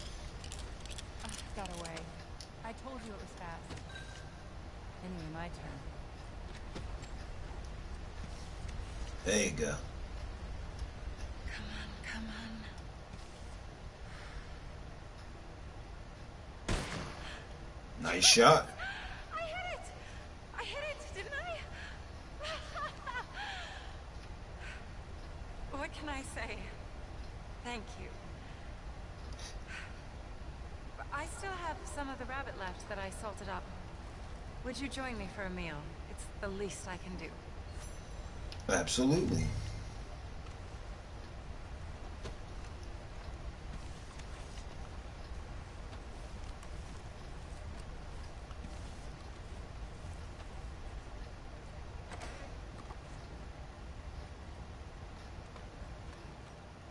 S16: Got away. I told you it was fast. Anyway, my turn.
S1: There you go.
S16: Come on, come on.
S1: Nice shot.
S16: I hit it! I hit it, didn't I? What can I say? Thank you. But I still have some of the rabbit left that I salted up. Would you join me for a meal? It's the least I can do.
S1: Absolutely.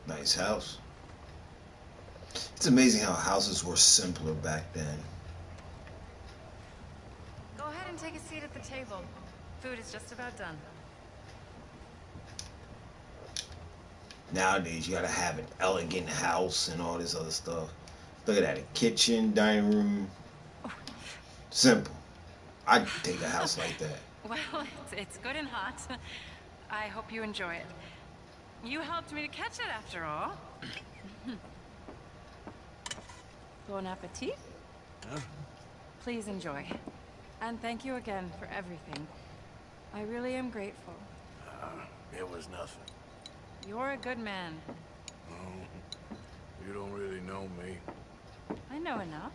S1: Nice house. It's amazing how houses were simpler back then.
S16: Go ahead and take a seat at the table. Food is just about done.
S1: Nowadays, you gotta have an elegant house and all this other stuff. Look at that, a kitchen, dining room. Simple. I'd take a house like that.
S16: Well, it's good and hot. I hope you enjoy it. You helped me to catch it, after all. Bon appetit.
S2: Huh?
S16: Please enjoy. And thank you again for everything. I really am grateful.
S2: It was nothing.
S16: You're a good man.
S2: Oh, you don't really know me.
S16: I know enough.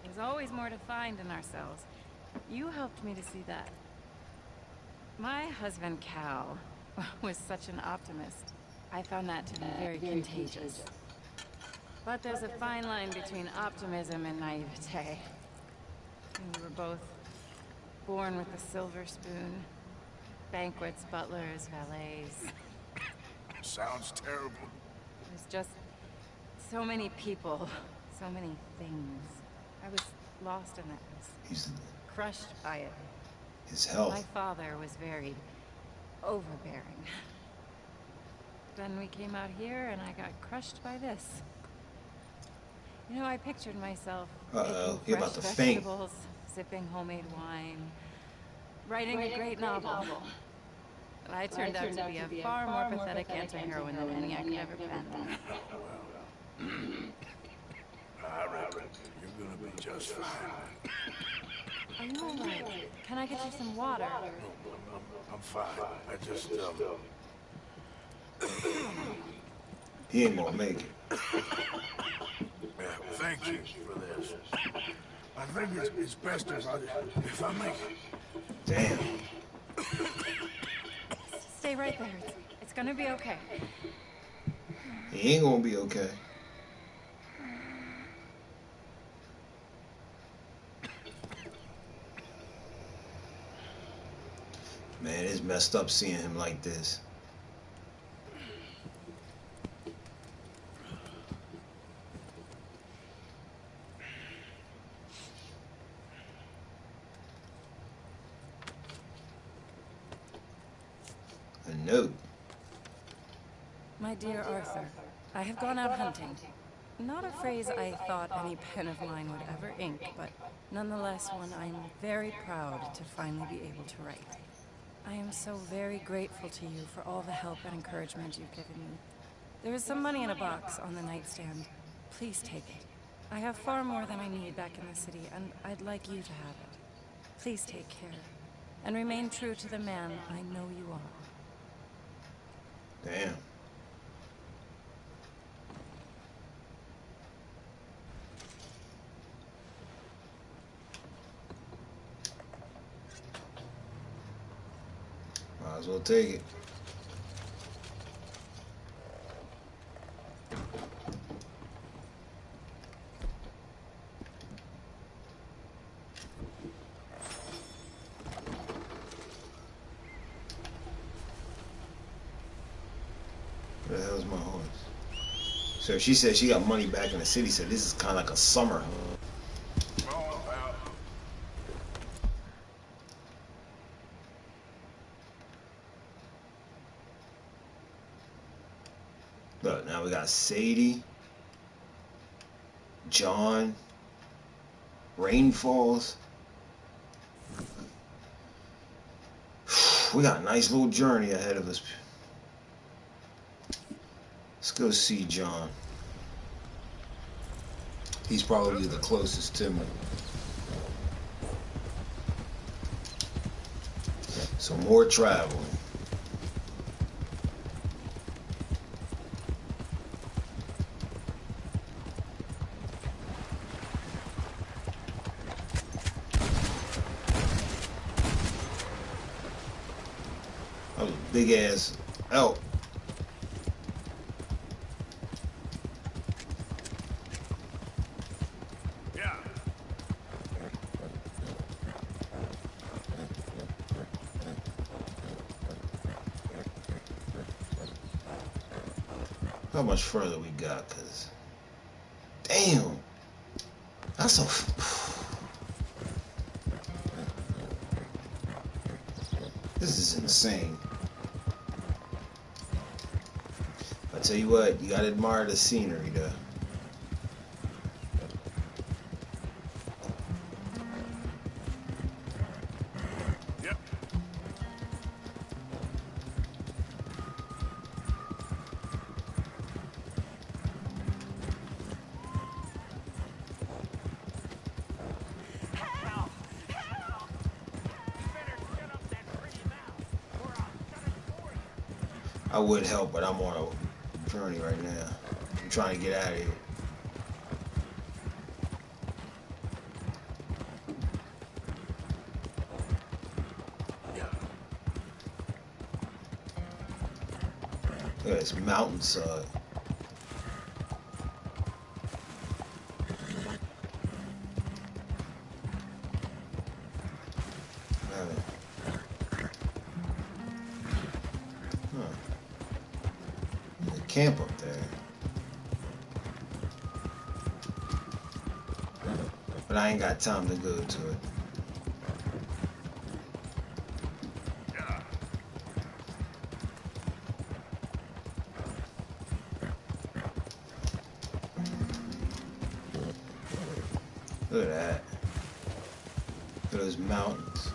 S16: There's always more to find in ourselves. You helped me to see that. My husband, Cal, was such an optimist. I found that to be very contagious. But there's a fine line between optimism and naivete. We were both born with a silver spoon. Banquets, butlers, valets.
S2: Sounds terrible.
S16: There's just so many people, so many things. I was lost in that mess. Crushed by it.
S1: His health.
S16: My father was very overbearing. Then we came out here and I got crushed by this. You know, I pictured myself
S1: Uh-oh,
S16: making
S1: you're
S16: fresh
S1: about to faint.
S16: vegetables, sipping homemade wine, writing a great novel. But I turned out to be a far more pathetic anti-heroine than any I could ever pen.
S2: I reckon you're gonna be just fine.
S16: Are you alright? Can I get you some water?
S2: I'm fine. I just,
S1: He ain't gonna make it.
S2: Yeah, thank you for this. I think it's best if I make it.
S1: Damn.
S16: Stay right there. It's gonna be okay.
S1: He ain't gonna be okay. Man, it's messed up seeing him like this. A note.
S16: My dear Arthur, I have gone out hunting. Not a phrase I thought any pen of mine would ever ink, but nonetheless one I'm very proud to finally be able to write. I am so very grateful to you for all the help and encouragement you've given me. There is some money in a box on the nightstand. Please take it. I have far more than I need back in the city, and I'd like you to have it. Please take care, and remain true to the man I know you are.
S1: Damn. Might as well take it. Where the hell's my horse? So she said she got money back in the city, so this is kind of like a summer home. Look, now we got Sadie, John, Rainfalls. We got a nice little journey ahead of us. Let's go see John. He's probably the closest to me. So more traveling. That was a big ass elk. How much further we got? Cause damn, that's a. This is insane. I tell you what, you gotta admire the scenery, though. I would help, but I'm on a journey right now. I'm trying to get out of here. Look at this mountainside. Camp up there. But I ain't got time to go to it. Look at that. Look at those mountains.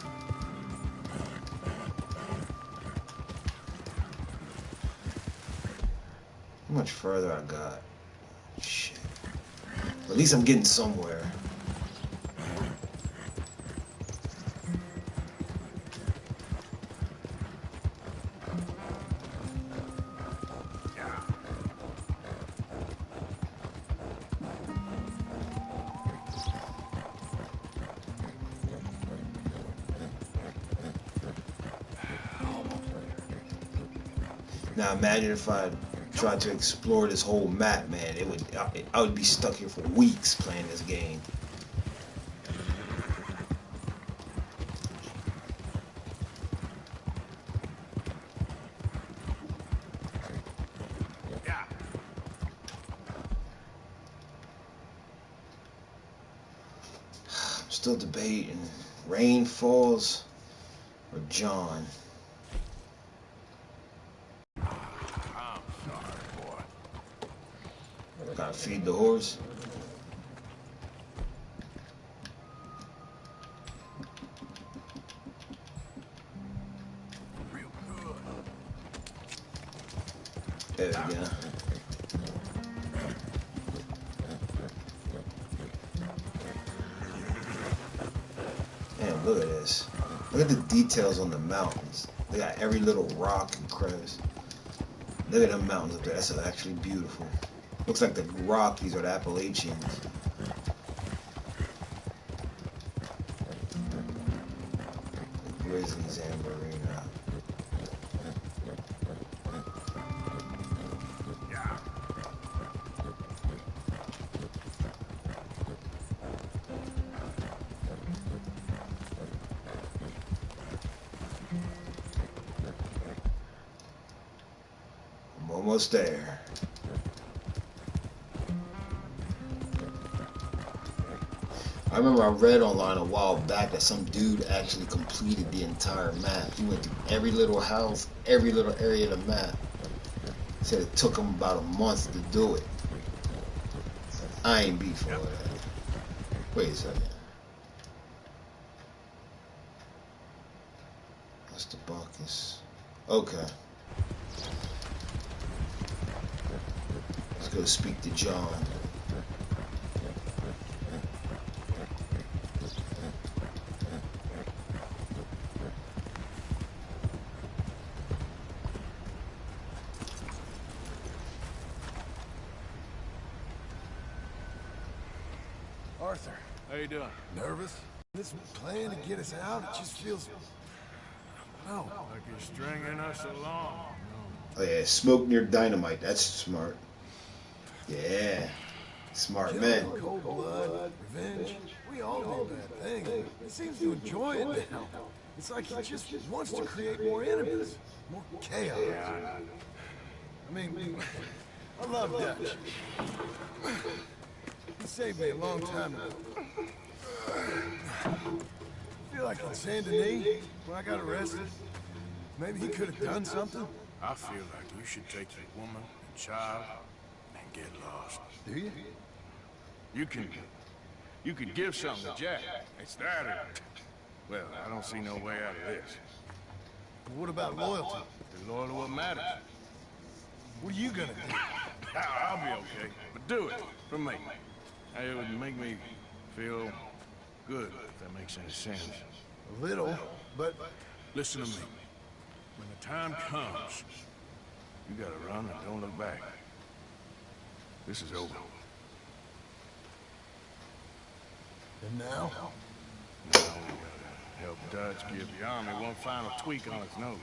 S1: much further I got. Shit. At least I'm getting somewhere. Now imagine if I tried to explore this whole map, man. I would be stuck here for weeks playing this game. I'm still debating Rain Falls or John. Gotta feed the horse. There we go. Man, look at this. Look at the details on the mountains. They got every little rock and crevice. Look at them mountains up there. That's actually beautiful. Looks like the Rockies or the Appalachians. The Grizzlies and Marina. I'm almost there. I remember I read online a while back that some dude actually completed the entire map. He went through every little house, every little area of the map. He said it took him about a month to do it. I ain't beat for that. Wait a second. That's the Bacchus. Okay. Let's go speak to John.
S8: Arthur.
S2: How you doing?
S8: Nervous? This plan to get us out, it just feels...
S2: No. Like you're stringing us along.
S1: Oh yeah, smoke near dynamite. That's smart. Yeah. Smart men.
S8: Cold blood, revenge. We all do bad things. He seems to enjoy it now. It's like he just wants to create more enemies. More chaos. I mean, I love Dutch. He saved me a long time ago. I feel like in Saint Denis, when I got arrested, maybe he could have done something.
S2: I feel like you should take your woman and child and get lost.
S8: Do you?
S2: You can give something to Jack. It's that or... Well, I don't see no way out of this.
S8: What about loyalty?
S2: Be loyal to what matters.
S8: What are you gonna do?
S2: I'll be okay, but do it for me. It would make me feel good, if that makes any sense.
S8: A little, but...
S2: Listen to me. When the time comes, you gotta run and don't look back. This is over.
S8: And now?
S2: Now we gotta help Dutch give the army one final tweak on its nose.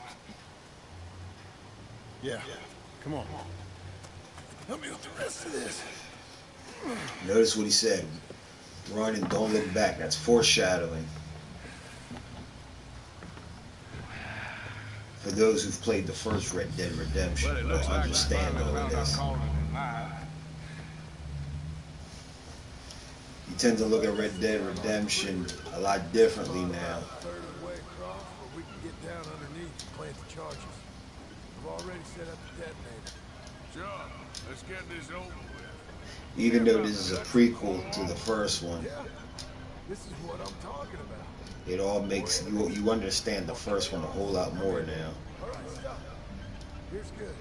S8: Yeah. Come on. Help me with the rest of this.
S1: Notice what he said. Run and don't look back. That's foreshadowing. For those who've played the first Red Dead Redemption, will understand all of this. You tend to look at Red Dead Redemption a lot differently now.
S8: Third of the way across, but we can get down underneath and plant the charges. We've already set up the detonator.
S2: Sure. Let's get this over with.
S1: Even though this is a prequel to the first one,
S8: Yeah. This is what I'm talking about.
S1: it all makes you understand the first one a whole lot more now.
S8: All right, stop. Here's good.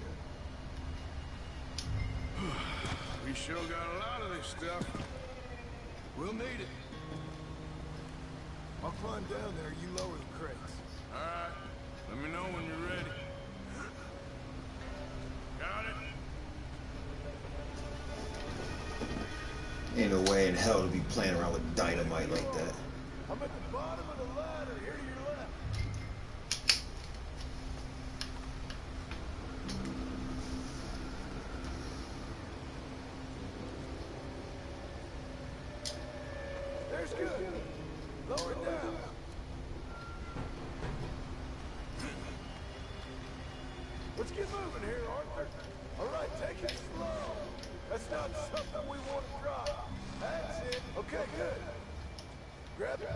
S2: sure got a lot of this stuff.
S8: We'll need it. I'll climb down there, you lower the crates.
S2: Alright. Let me know when you're ready. Got it?
S1: Ain't no way in hell to be playing around with dynamite like that.
S8: I'm at the bottom of the ladder, here to your left. There's good. Lower it down. Let's get moving here, Arthur. All right, take it slow. That's not something we want to drop. That's it. Okay, good. Grab it.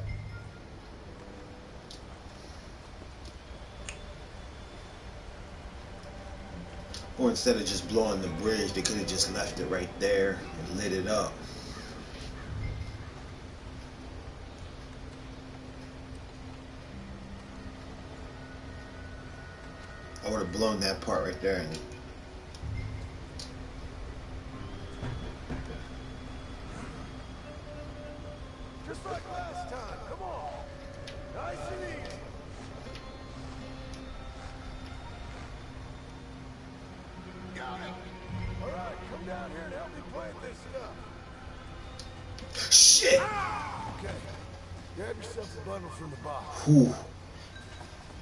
S1: Or instead of just blowing the bridge, they could have just left it right there and lit it up. I would have blown that part right there. And
S8: just like last time. Come on. Nice and easy. Got it. All right, come down here and help me plant this stuff.
S1: shit!
S8: Okay. Grab yourself a bundle from the box.
S1: Whew.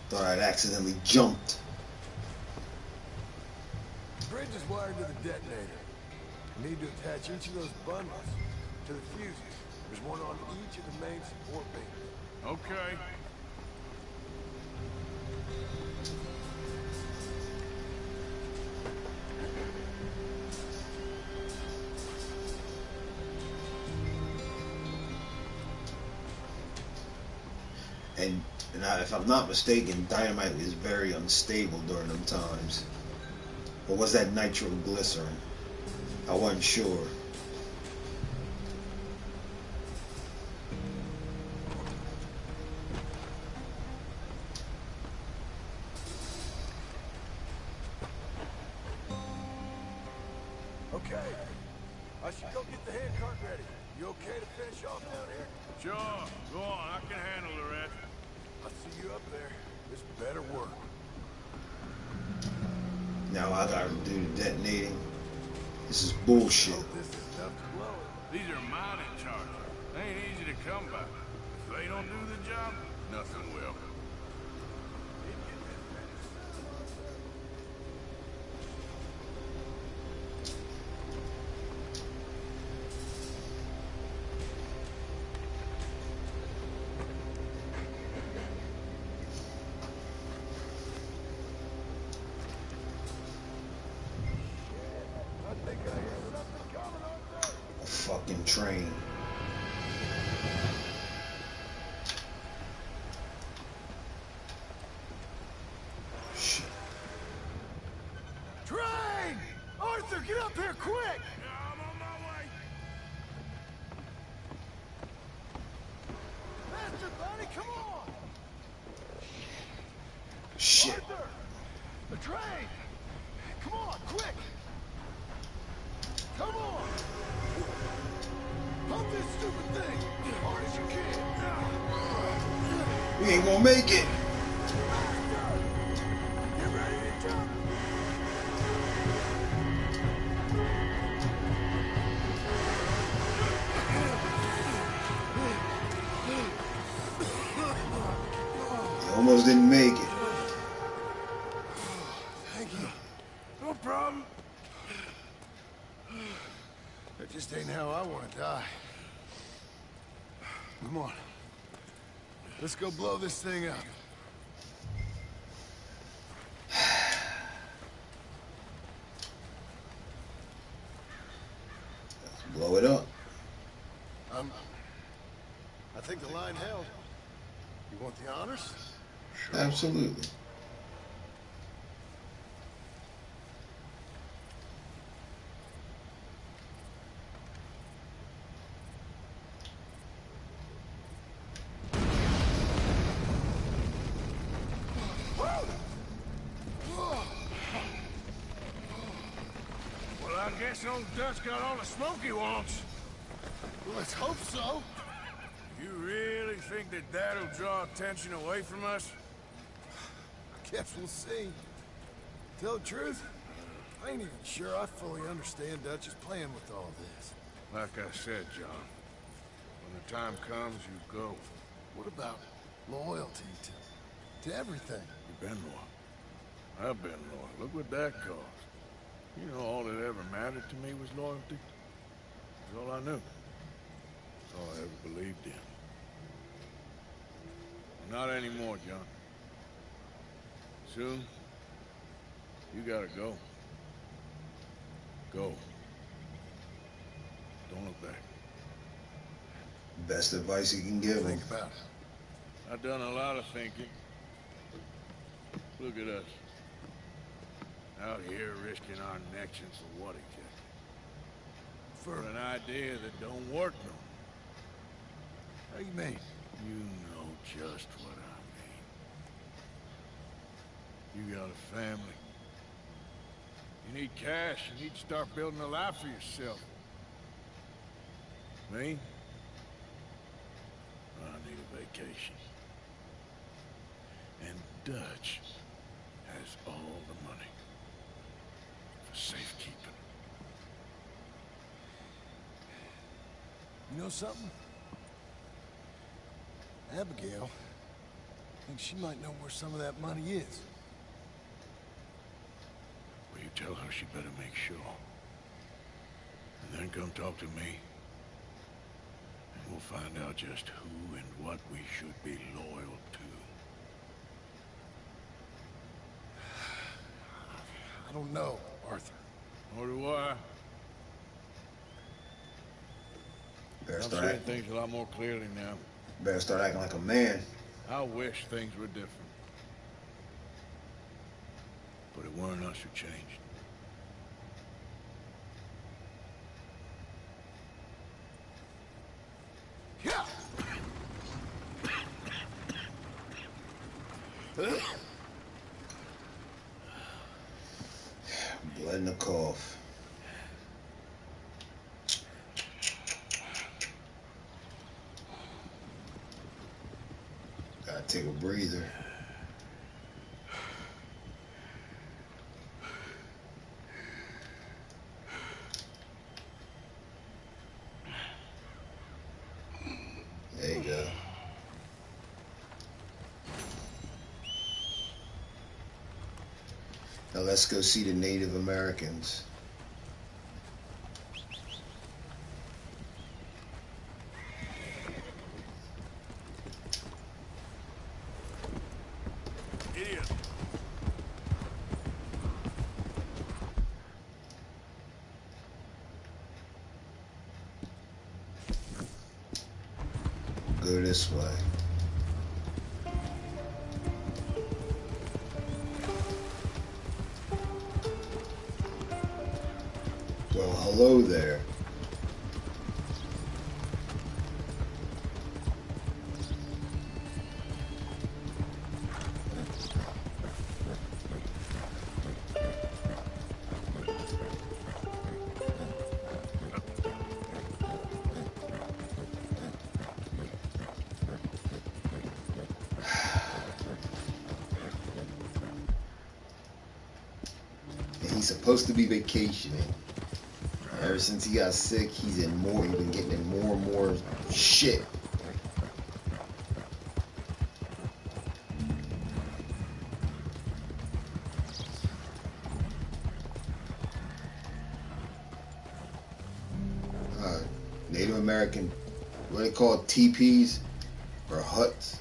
S1: Thought I'd accidentally jumped.
S8: The bridge is wired to the detonator. You need to attach each of those bundles to the fuses. There's one on each of the main support beams.
S2: Okay.
S1: And if I'm not mistaken, dynamite is very unstable during them times. Or was that nitroglycerin? I wasn't sure.
S8: Okay. I should go get the handcart ready. You okay to finish off down here?
S2: Sure. Go on. I can handle the rest.
S8: I'll see you up there. This better work.
S1: Now I gotta do the detonating. This is bullshit.
S8: This is enough to blow it.
S2: These are mining charges. They ain't easy to come by. If they don't do the job, nothing will.
S1: A fucking train. Shit.
S8: Train! Arthur, get up here quick!
S2: Yeah, I'm on my way.
S8: Faster, buddy, come on!
S1: Shit.
S8: Arthur! The train! Come on, quick! Come on! Pump this stupid thing as hard as you can!
S1: We ain't gonna make it.
S8: Get ready to jump!
S1: Almost didn't make it.
S8: Thank you. No problem. That just ain't how I want to die. Come on. Let's go blow this thing up.
S1: Blow it up.
S8: I think the line held. You want the honors?
S1: Sure. Absolutely.
S2: Well, I guess old Dutch got all the smoke he wants.
S8: Well, let's hope so.
S2: You really think that that'll draw attention away from us?
S8: Guess we'll see. Tell the truth, I ain't even sure I fully understand Dutch's plan with all this.
S2: Like I said, John, when the time comes, you go.
S8: What about loyalty to everything?
S2: You've been loyal. I've been loyal. Look what that cost. You know, all that ever mattered to me was loyalty. That's all I knew. That's all I ever believed in. Not anymore, John. Soon, you gotta go. Go. Don't look back.
S1: Best advice you can give him.
S8: Think about it.
S2: I've done a lot of thinking. Look at us. Out here risking our necks and for what exactly? For an idea that don't work no more.
S8: How you mean?
S2: You know just what I mean. You got a family. You need cash. You need to start building a life for yourself. Me? I need a vacation. And Dutch has all the money for safekeeping.
S8: You know something? Abigail thinks she might know where some of that money is.
S2: Well, you tell her she better make sure. And then come talk to me. And we'll find out just who and what we should be loyal to.
S8: I don't know, Arthur.
S2: Nor do I.
S1: Better
S2: I'm
S1: start
S2: seeing
S1: acting.
S2: things a lot more clearly now.
S1: Better start acting like a man.
S2: I wish things were different. But it weren't us who changed.
S8: Yeah.
S1: Blood in the cough. Gotta take a breather. There you go. Now let's go see the Native Americans.
S2: Idiot.
S1: Go this way. Well, hello there. He's supposed to be vacationing. Ever since he got sick, he's been getting in more and more shit. Native American, what they call teepees or huts.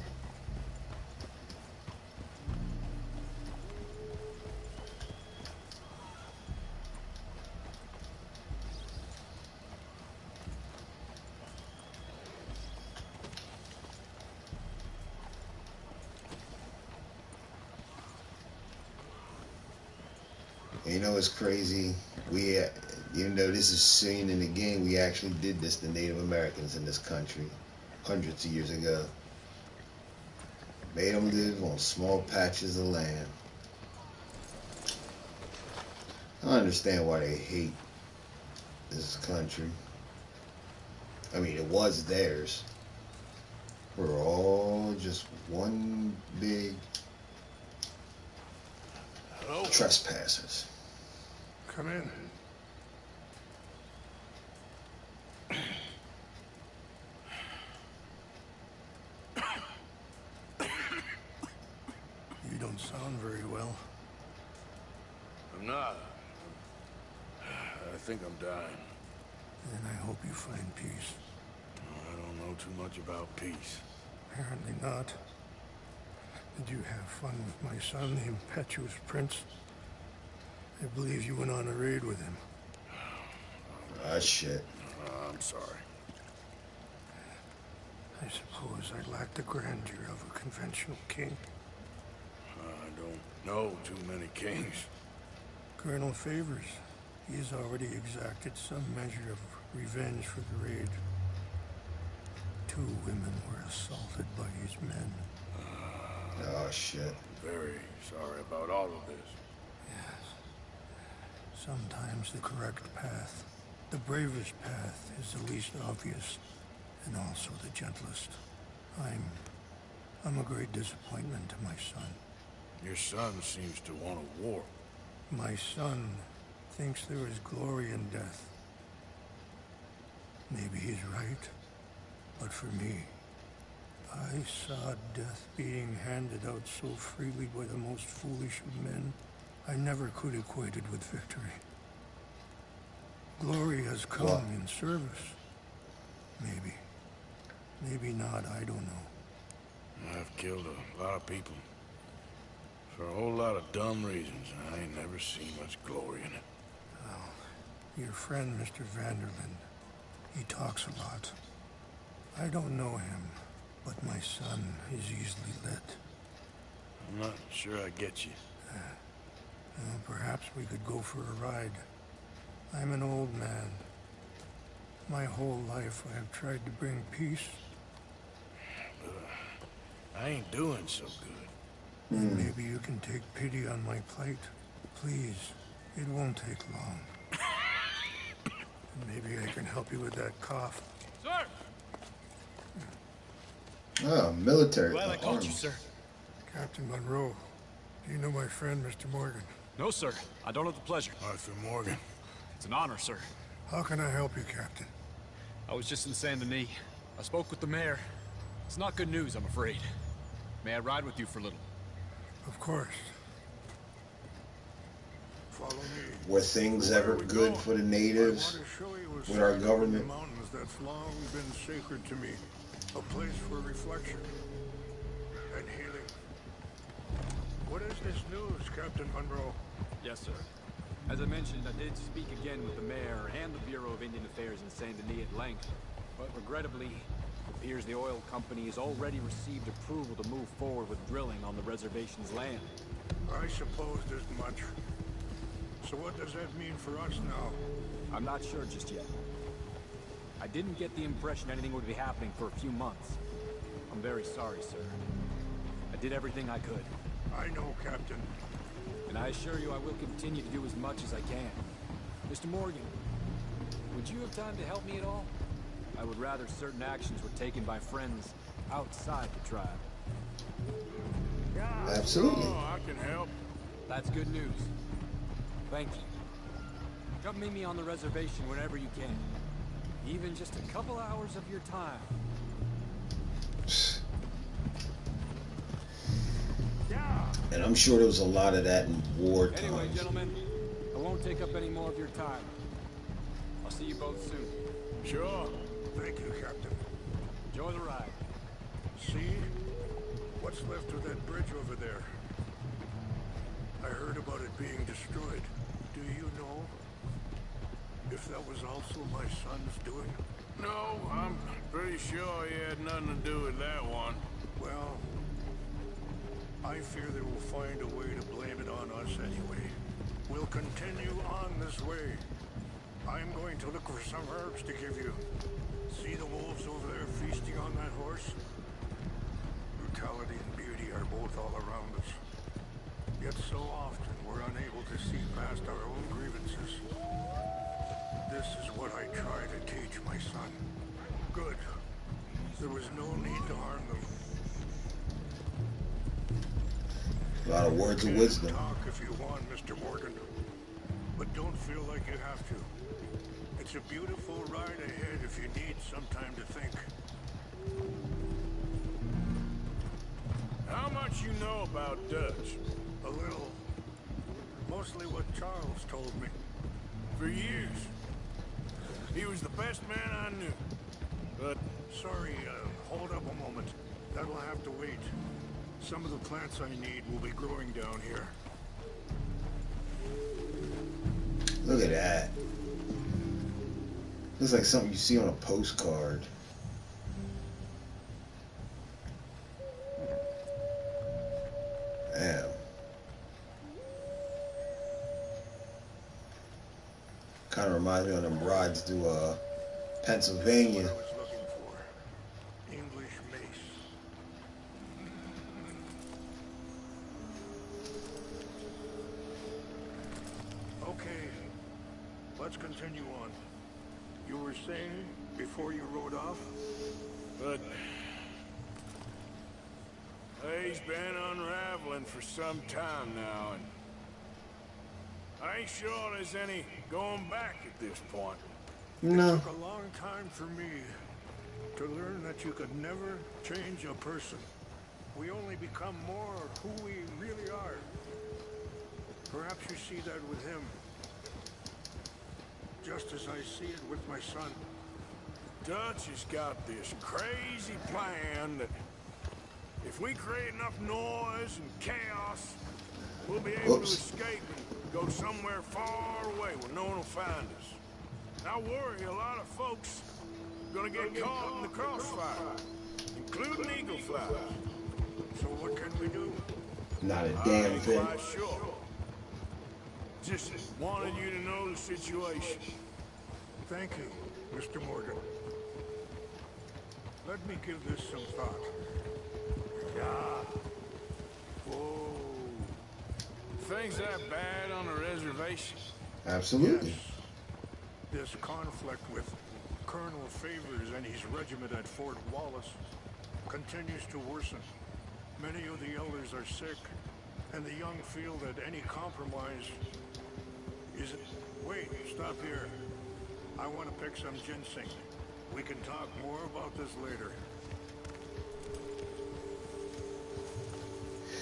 S1: You know what's crazy? We, even though this is seen in the game, we actually did this to Native Americans in this country hundreds of years ago. Made them live on small patches of land. I understand why they hate this country. I mean, it was theirs. We're all just one big trespassers.
S5: Come in.
S8: You don't sound very well.
S2: I'm not. I think I'm dying.
S8: And I hope you find peace.
S2: I don't know too much about peace.
S8: Apparently not. Did you have fun with my son, the impetuous prince? I believe you went on a raid with him.
S1: Ah, shit.
S2: I'm sorry.
S8: I suppose I lack the grandeur of a conventional king.
S2: I don't know too many kings.
S8: Colonel Favors, he has already exacted some measure of revenge for the raid. 2 women were assaulted by his men.
S1: Oh, shit.
S2: Very sorry about all of this.
S8: Yes. Sometimes the correct path, the bravest path, is the least obvious, and also the gentlest. I'm a great disappointment to my son.
S2: Your son seems to want a war.
S8: My son thinks there is glory in death. Maybe he's right, but for me, I saw death being handed out so freely by the most foolish of men, I never could equate it with victory. Glory has come in service. Maybe. Maybe not, I don't know.
S2: I've killed a lot of people. For a whole lot of dumb reasons, and I ain't never seen much glory in it.
S8: Well, your friend, Mr. Vanderlyn, he talks a lot. I don't know him, but my son is easily led.
S2: I'm not sure I get you.
S8: Well, perhaps we could go for a ride. I'm an old man. My whole life I have tried to bring peace.
S2: But I ain't doing so good.
S8: And maybe you can take pity on my plight. Please, it won't take long. And maybe I can help you with that cough.
S12: Sir!
S1: Oh, military.
S12: Glad I caught you, sir.
S8: Captain Monroe, do you know my friend, Mr. Morgan?
S17: No, sir. I don't have the pleasure.
S2: Arthur Morgan.
S17: It's an honor, sir.
S8: How can I help you, Captain?
S17: I was just in Saint Denis. I spoke with the mayor. It's not good news, I'm afraid. May I ride with you for a little?
S8: Of course.
S5: Follow me.
S1: Were things ever good for the natives with our government?
S5: Mountains that's long been sacred to me. A place for reflection and healing. What is this news, Captain Monroe?
S10: Yes, sir. As I mentioned, I did speak again with the mayor and the Bureau of Indian Affairs in Saint Denis at length. But regrettably, it appears the oil company has already received approval to move forward with drilling on the reservation's land.
S5: I supposed as much. So what does that mean for us now?
S10: I'm not sure just yet. I didn't get the impression anything would be happening for a few months. I'm very sorry, sir. I did everything I could.
S5: I know, Captain.
S10: And I assure you I will continue to do as much as I can. Mr. Morgan, would you have time to help me at all? I would rather certain actions were taken by friends outside the tribe.
S1: Absolutely.
S2: Oh, I can help.
S10: That's good news. Thank you. Come meet me on the reservation whenever you can. Even just a couple hours of your time.
S1: And I'm sure there was a lot of that in war times.
S10: Anyway, gentlemen, I won't take up any more of your time. I'll see you both soon.
S2: Sure.
S5: Thank you, Captain.
S10: Enjoy the ride.
S5: See? What's left of that bridge over there? I heard about it being destroyed. Do you know if that was also my son's doing?
S2: No, I'm pretty sure he had nothing to do with that one.
S5: Well, I fear they will find a way to blame it on us anyway. We'll continue on this way. I'm going to look for some herbs to give you. See the wolves over there feasting on that horse? Brutality and beauty are both all around us. Yet so often we're unable to see past our own grievances. This is what I try to teach my son. Good. There was no need to harm them.
S1: A lot of words of wisdom.
S5: Talk if you want, Mr. Morgan. But don't feel like you have to. It's a beautiful ride ahead if you need some time to think.
S2: How much you know about Dutch?
S5: A little. Mostly what Charles told me.
S2: For years. He was the best man I knew. But...
S5: Sorry, hold up a moment. That'll have to wait. Some of the plants I need will be growing down here.
S1: Look at that. Looks like something you see on a postcard. Damn. Kind of reminds me of them rides through Pennsylvania.
S5: English mace. Okay, let's continue on. You were saying before you rode off?
S2: But... he's been unraveling for some time now, and... I ain't sure there's any going back at this point.
S1: No.
S5: It took a long time for me to learn that you could never change a person. We only become more who we really are. Perhaps you see that with him. Just as I see it with my son.
S2: Dutch has got this crazy plan that if we create enough noise and chaos, we'll be able to escape and go somewhere far away where no one will find us. I worry a lot of folks are gonna get caught in the crossfire, including eagle flies.
S5: So what can we do?
S1: Not a damn thing.
S2: I'm quite sure. Just wanted you to know the situation.
S5: Thank you, Mr. Morgan. Let me give this some thought. Yeah. Whoa.
S2: Things that bad on a reservation?
S1: Absolutely.
S5: Yes. This conflict with Colonel Favors and his regiment at Fort Wallace continues to worsen. Many of the elders are sick, and the young feel that any compromise isn't... Wait, stop here. I want to pick some ginseng. We can talk more about this later.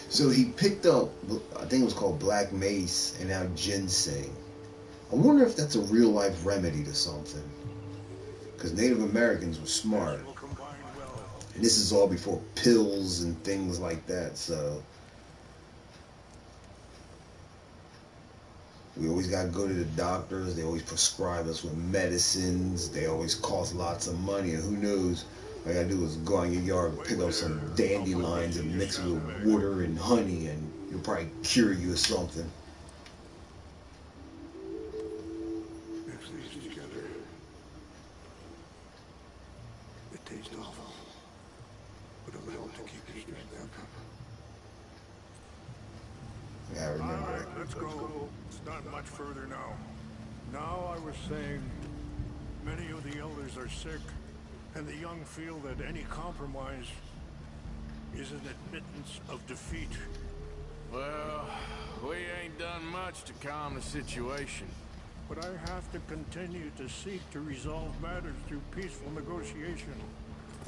S1: So he picked up, I think it was called black mace and now ginseng. I wonder if that's a real life remedy to something. Because Native Americans were smart. And this is all before pills and things like that, so. We always got to go to the doctors. They always prescribe us with medicines. They always cost lots of money. And who knows, all you got to do is go out in your yard and pick up some dandelions and mix it with water and honey, and it'll probably cure you of something.
S5: Mix these together. It tastes awful, but it'll help to keep your strength up.
S1: Yeah, I remember it.
S5: Let's go. It's not much further now. Now I was saying, many of the elders are sick, and the young feel that any compromise is an admittance of defeat.
S2: Well, we ain't done much to calm the situation.
S5: But I have to continue to seek to resolve matters through peaceful negotiation.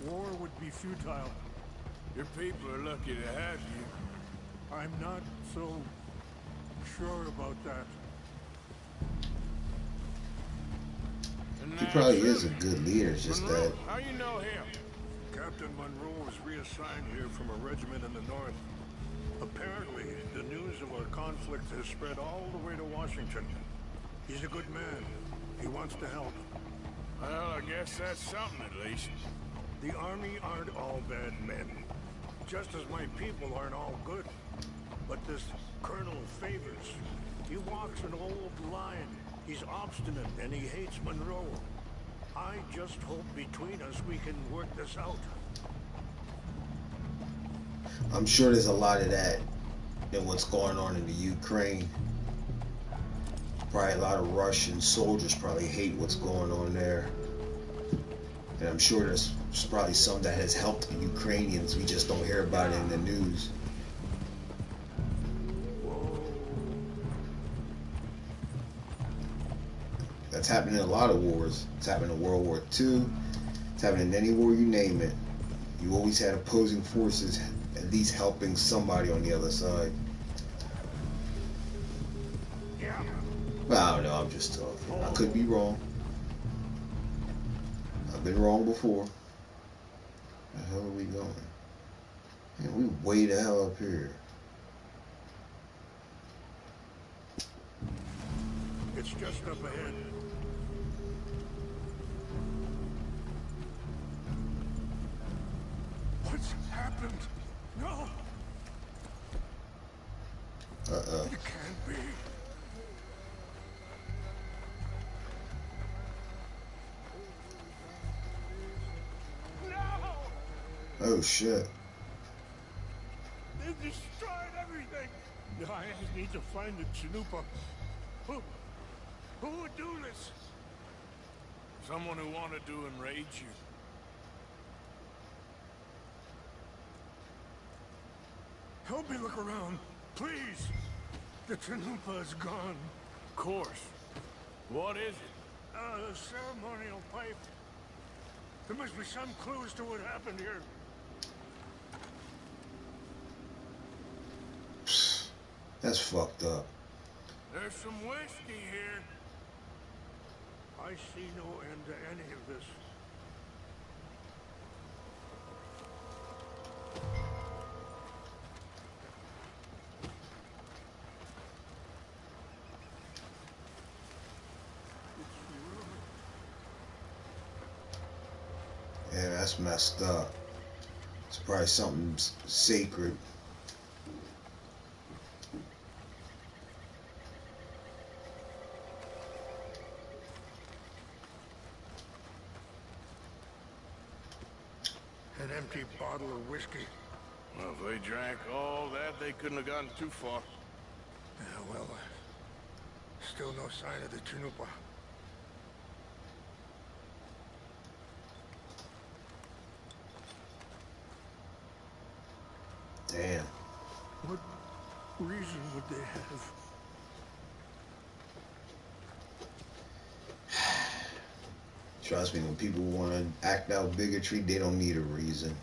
S5: War would be futile.
S2: Your people are lucky to have you.
S5: I'm not so sure about that.
S1: He probably is a good leader, it's just that.
S2: How you know him?
S5: Captain Monroe was reassigned here from a regiment in the north. Apparently, the news of our conflict has spread all the way to Washington. He's a good man. He wants to help.
S2: Well, I guess that's something at least.
S5: The army aren't all bad men. Just as my people aren't all good. But this Colonel Favors, he walks an old line. He's obstinate and he hates Monroe. I just hope between us we can work this out.
S1: I'm sure there's a lot of that in what's going on in the Ukraine. Probably a lot of Russian soldiers probably hate what's going on there. And I'm sure there's probably some that has helped the Ukrainians. We just don't hear about it in the news. That's happening in a lot of wars. It's happening in World War II. It's happening in any war you name it. You always had opposing forces at least helping somebody on the other side. Well, I don't know, I'm just talking. I could be wrong. I've been wrong before. Where the hell are we going? Man, we way the hell up here.
S7: It's just up ahead. What's happened? No!
S1: Uh-oh.
S7: It can't be.
S1: Oh shit.
S7: They destroyed everything. I need to find the Chanupa. Who would do this? Someone who wanted to enrage you. Help me look around, please. The Chanupa is gone. Of course. What is it? A ceremonial pipe. There must be some clues to what happened here.
S1: That's fucked up.
S7: There's some whiskey here. I see no end to any of this.
S1: Yeah, that's messed up. It's probably something sacred.
S7: An empty bottle of whiskey. Well, if they drank all that, they couldn't have gotten too far. Yeah, well, still no sign of the Chanupa.
S1: Damn.
S7: What reason would they have?
S1: Trust me, when people want to act out bigotry, they don't need a reason.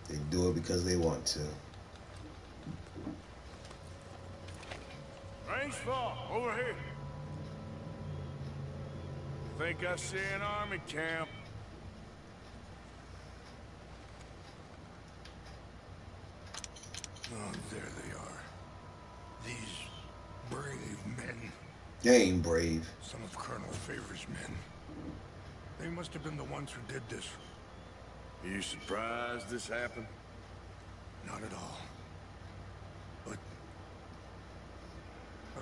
S1: They do it because they want to.
S7: Range-Fall, over here. Think I see an army camp. Oh, there they are. These brave men.
S1: They ain't brave.
S7: Some of Colonel Favor's men. They must have been the ones who did this. Are you surprised this happened? Not at all. But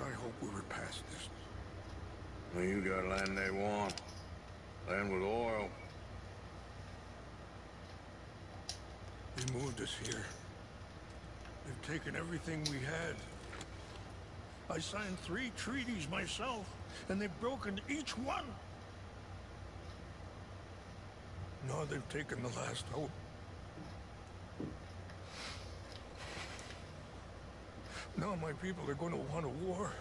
S7: I hope we were past this. Well, you got land they want. Land with oil. They moved us here. They've taken everything we had. I signed 3 treaties myself, and they've broken each one. Now they've taken the last hope. Now my people are going to want a war.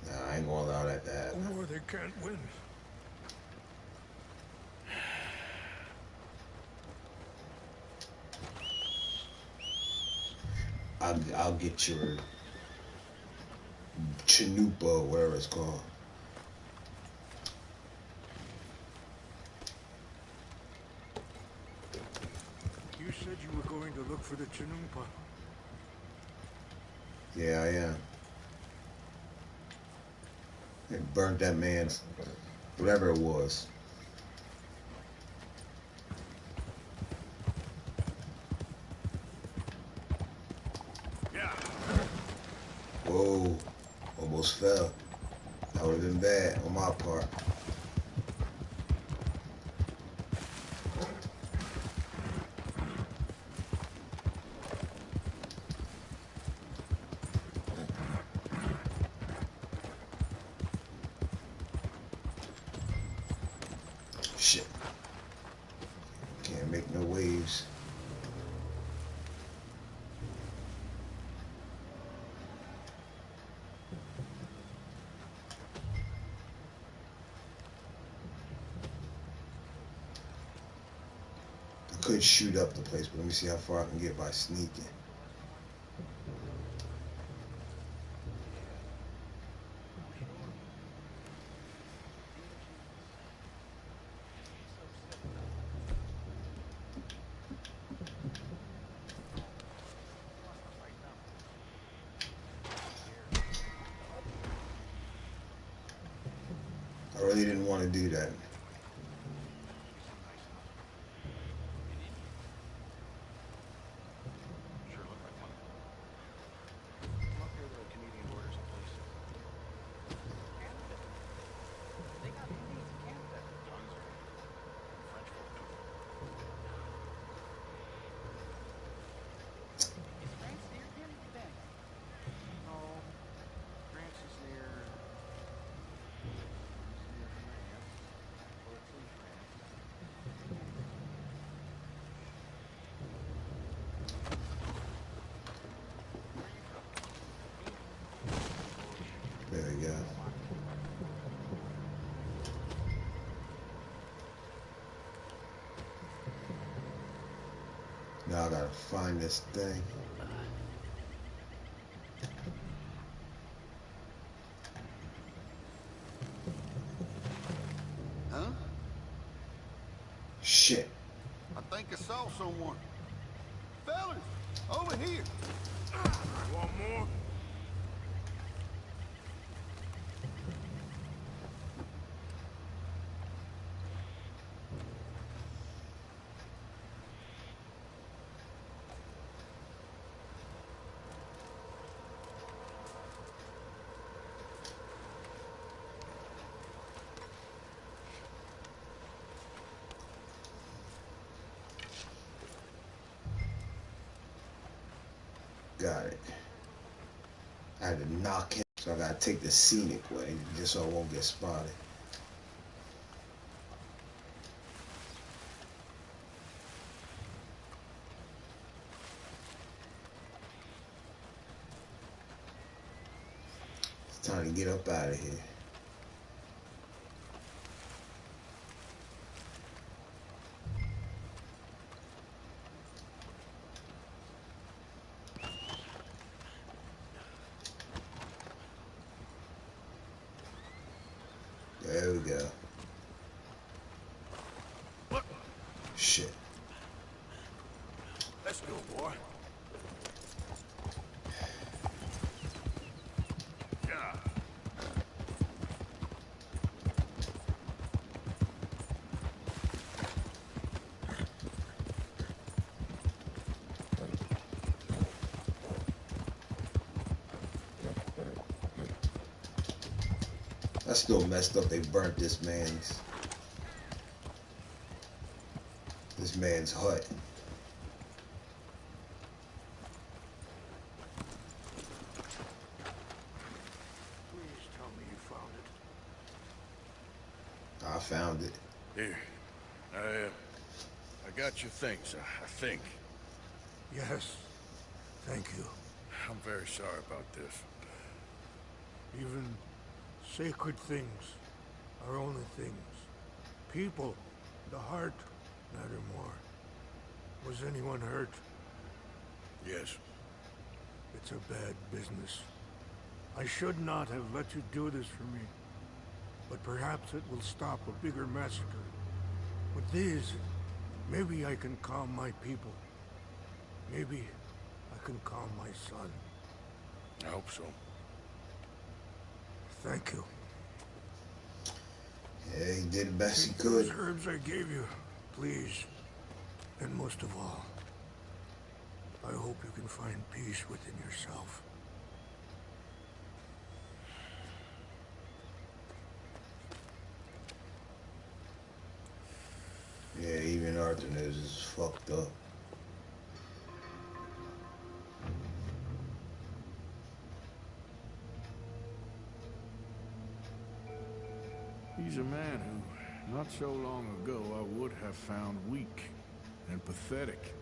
S1: Nah, I ain't gonna allow that to
S7: A
S1: happen.
S7: war they can't win.
S1: I'll get your Chanupa, whatever it's called.
S7: You said you were going to look for the Chanupa.
S1: Yeah, I am. They burnt that man's, whatever it was.
S7: Yeah.
S1: Whoa, almost fell. That would have been bad on my part. Shit. Can't make no waves. I could shoot up the place, but let me see how far I can get by sneaking. I really didn't want to do that. There we go. Now I gotta find this thing.
S5: Huh?
S1: Shit.
S5: I think I saw someone. Fellas, over here.
S2: Want more?
S1: Got it. I had to knock him, so I gotta take the scenic way, just so I won't get spotted. It's time to get up out of here. There we go. Shit.
S2: Let's go, boy. Yeah.
S1: I still messed up. They burnt this man's hut.
S7: Please tell me you found it.
S1: I found it.
S2: Here. I got your things, I think.
S7: Yes. Thank you.
S2: I'm very sorry about this.
S7: Even sacred things are only things. People, the heart, matter more. Was anyone hurt?
S2: Yes.
S7: It's a bad business. I should not have let you do this for me. But perhaps it will stop a bigger massacre. With these, maybe I can calm my people. Maybe I can calm my son.
S2: I hope so.
S7: Thank you.
S1: Yeah, he did the best he
S7: Take
S1: could.
S7: those herbs I gave you, please. And most of all, I hope you can find peace within yourself.
S1: Yeah, even Arthur knows it's fucked up.
S2: He's a man who, not Not so long ago, I would have found weak and pathetic.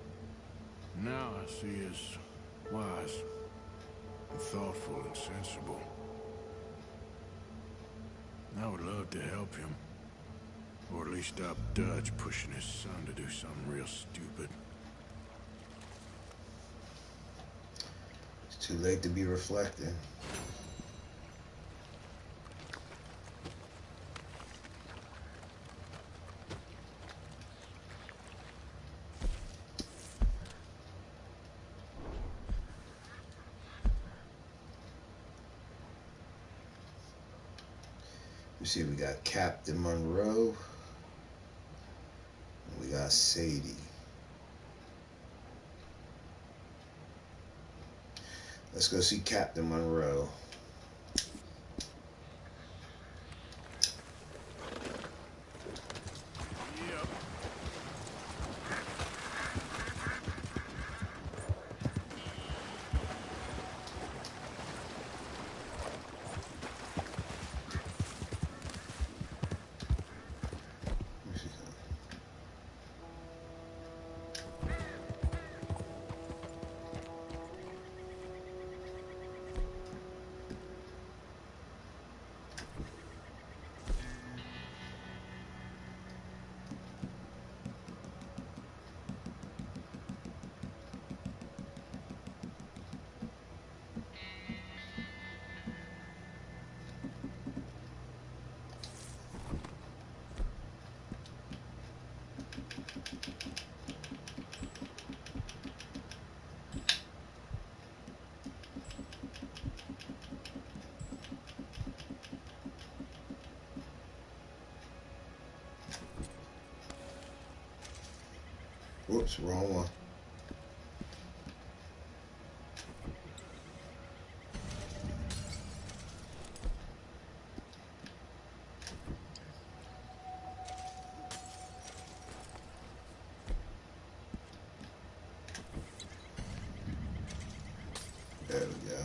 S2: Now I see as wise and thoughtful and sensible. I would love to help him. Or at least stop Dutch pushing his son to do something real stupid.
S1: It's too late to be reflecting. See, we got Captain Monroe, and we got Sadie. Let's go see Captain Monroe. Whoops, wrong one. There we go.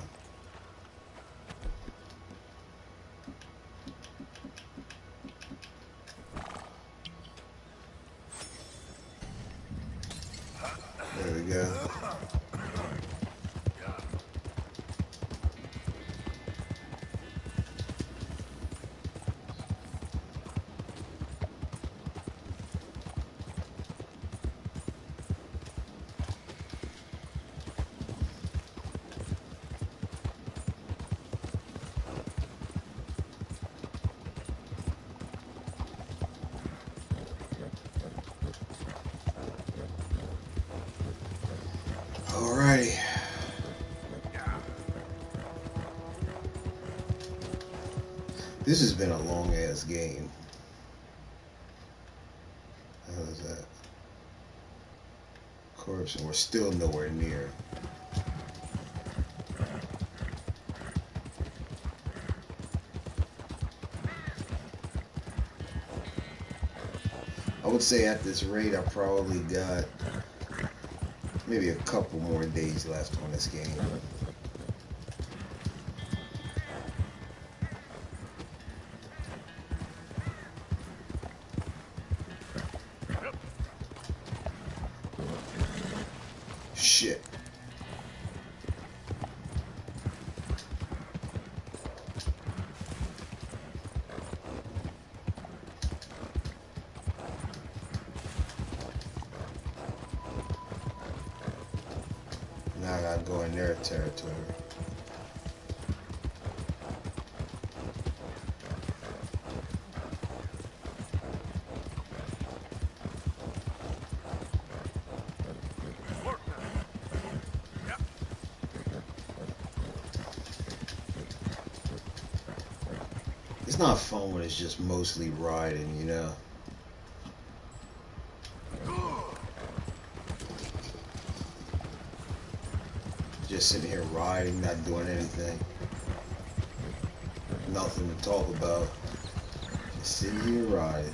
S1: There we go. Alrighty. This has been a long ass game. How is that? Of course, and we're still nowhere near. I would say at this rate, I probably got maybe a couple more days left on this game. Shit. Now I gotta go in their territory. It's not fun when it's just mostly riding, you know? Just sitting here riding, not doing anything. Nothing to talk about. Just sitting here riding.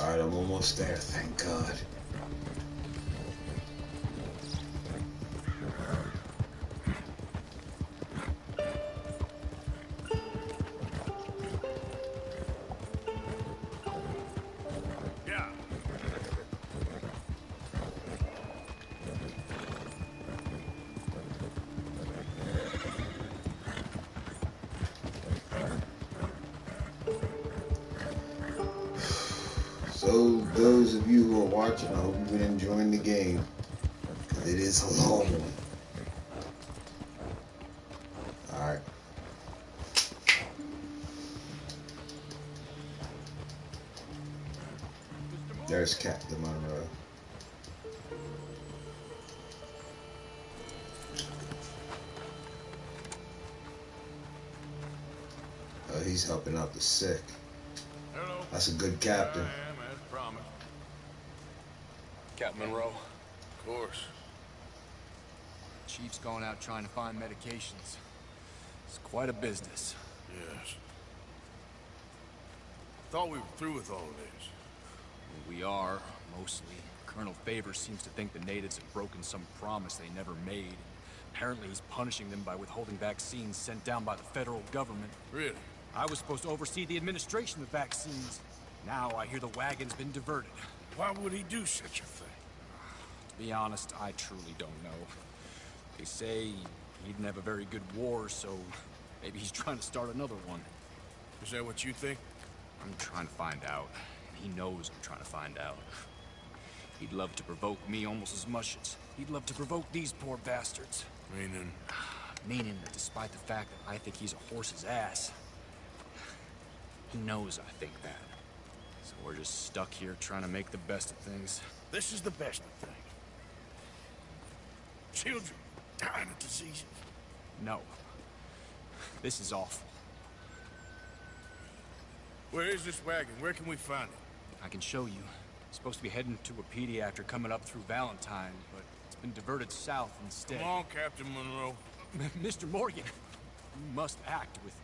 S1: Alright, I'm almost there, thank God. So, those of you who are watching, I hope you've been enjoying the game. It is a long one. Alright. There's Captain Monroe. He's helping out the sick.
S2: Hello.
S1: That's a good captain.
S2: I am, as promised.
S17: Captain Monroe.
S2: Of course.
S17: Chief's going out trying to find medications. It's quite a business.
S2: Yes. Thought we were through with all of this.
S17: We are, mostly. Colonel Favors seems to think the natives have broken some promise they never made. Apparently he's punishing them by withholding vaccines sent down by the federal government.
S2: Really?
S17: I was supposed to oversee the administration of vaccines. Now I hear the wagon's been diverted.
S2: Why would he do such a thing?
S17: To be honest, I truly don't know. They say he didn't have a very good war, so maybe he's trying to start another one.
S2: Is that what you think?
S17: I'm trying to find out. And he knows I'm trying to find out. He'd love to provoke me almost as much as he'd love to provoke these poor bastards.
S2: Meaning?
S17: Meaning that despite the fact that I think he's a horse's ass, he knows I think that. So we're just stuck here trying to make the best of things.
S2: This is the best of things. Children dying of diseases.
S17: No. This is awful.
S2: Where is this wagon? Where can we find it?
S17: I can show you. It's supposed to be heading to a pediatric coming up through Valentine, but it's been diverted south instead.
S2: Come on, Captain Monroe.
S17: Mr. Morgan, you must act with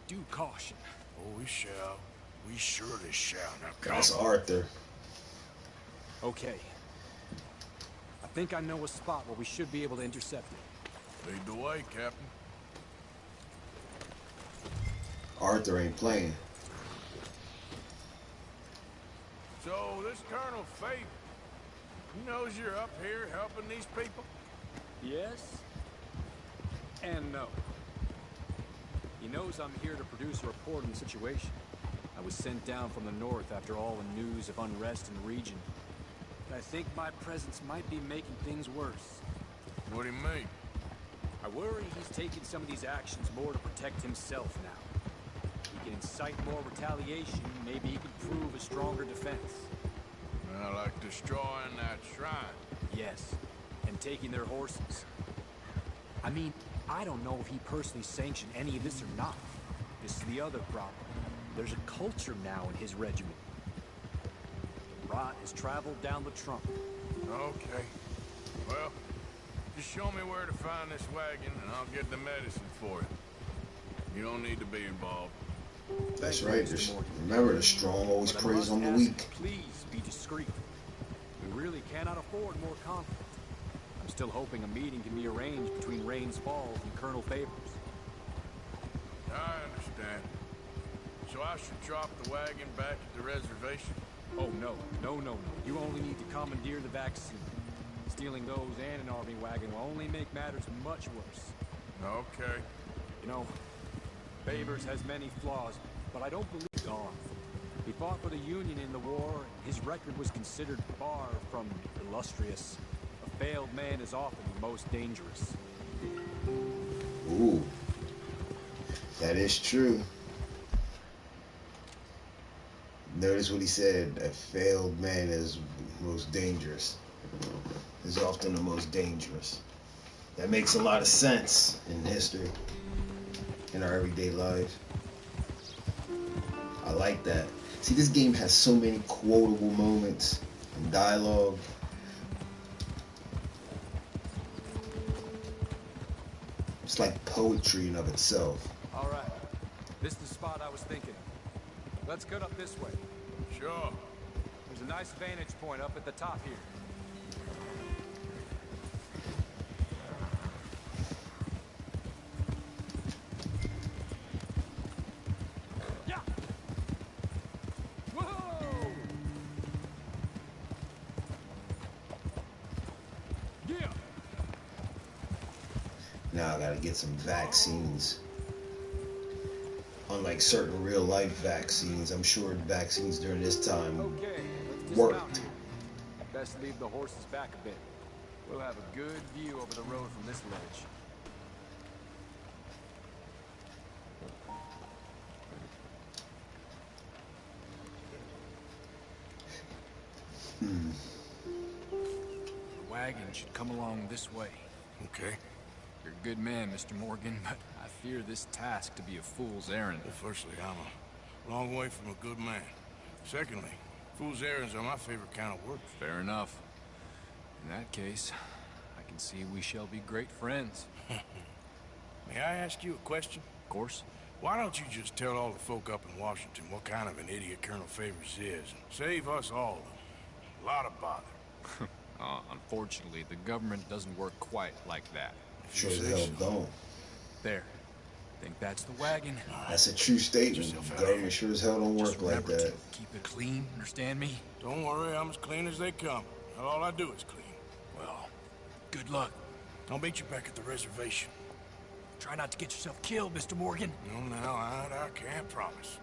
S17: due caution.
S2: Oh, we shall. We surely shall. Now come.
S1: That's Arthur.
S17: Okay. I think I know a spot where we should be able to intercept it.
S2: Lead the way, Captain.
S1: Arthur ain't playing.
S2: So, this Colonel Favor, he knows you're up here helping these people?
S17: Yes. And no. He knows I'm here to produce a report on the situation. I was sent down from the north after all the news of unrest in the region. But I think my presence might be making things worse.
S2: What do you mean?
S17: I worry he's taking some of these actions more to protect himself now. He can incite more retaliation, maybe he can prove a stronger defense.
S2: Well, like destroying that shrine.
S17: Yes, and taking their horses. I mean, I don't know if he personally sanctioned any of this or not. This is the other problem. There's a culture now in his regiment. Rot has traveled down the trunk.
S2: Okay. Well, just show me where to find this wagon and I'll get the medicine for it. You don't need to be involved.
S1: That's right. Remember, the strong always preys on the weak.
S17: Please be discreet. We really cannot afford more conflict. I'm still hoping a meeting can be arranged between Rains Falls and Colonel Favors.
S2: I understand. So I should drop the wagon back at the reservation?
S17: Oh, no. No. You only need to commandeer the vaccine. Stealing those and an army wagon will only make matters much worse.
S2: Okay.
S17: You know, Favors has many flaws, but I don't believe he's gone. He fought for the Union in the war, and his record was considered far from illustrious. A failed man is often the most dangerous.
S1: Ooh. That is true. Notice what he said. A failed man is most dangerous. Is often the most dangerous. That makes a lot of sense in history. In our everyday lives. I like that. See, this game has so many quotable moments and dialogue. It's like poetry in of itself.
S17: All right. This is the spot I was thinking of. Let's cut up this way.
S2: Sure.
S17: There's a nice vantage point up at the top here. Yeah. Whoa! Yeah.
S1: Now I gotta get some vaccines. Unlike certain real life vaccines, I'm sure vaccines during this time worked.
S17: Best leave the horses back a bit. We'll have a good view over the road from this ledge.
S3: The wagon should come along this way.
S2: Okay.
S3: You're a good man, Mr. Morgan, but I fear this task to be a fool's errand.
S2: Well, firstly, I'm a long way from a good man. Secondly, fool's errands are my favorite kind of work.
S3: Fair enough. In that case, I can see we shall be great friends.
S2: May I ask you a question?
S3: Of course.
S2: Why don't you just tell all the folk up in Washington what kind of an idiot Colonel Favors is, and save us all a lot of bother?
S3: Unfortunately, the government doesn't work quite like that.
S1: Sure as hell don't.
S3: There. Think that's the wagon?
S1: That's a true statement. The government sure as hell don't work like that.
S3: Keep it clean, understand me?
S2: Don't worry, I'm as clean as they come. And all I do is clean.
S3: Well, good luck.
S2: I'll meet you back at the reservation.
S3: Try not to get yourself killed, Mr. Morgan.
S2: No, now, I can't promise.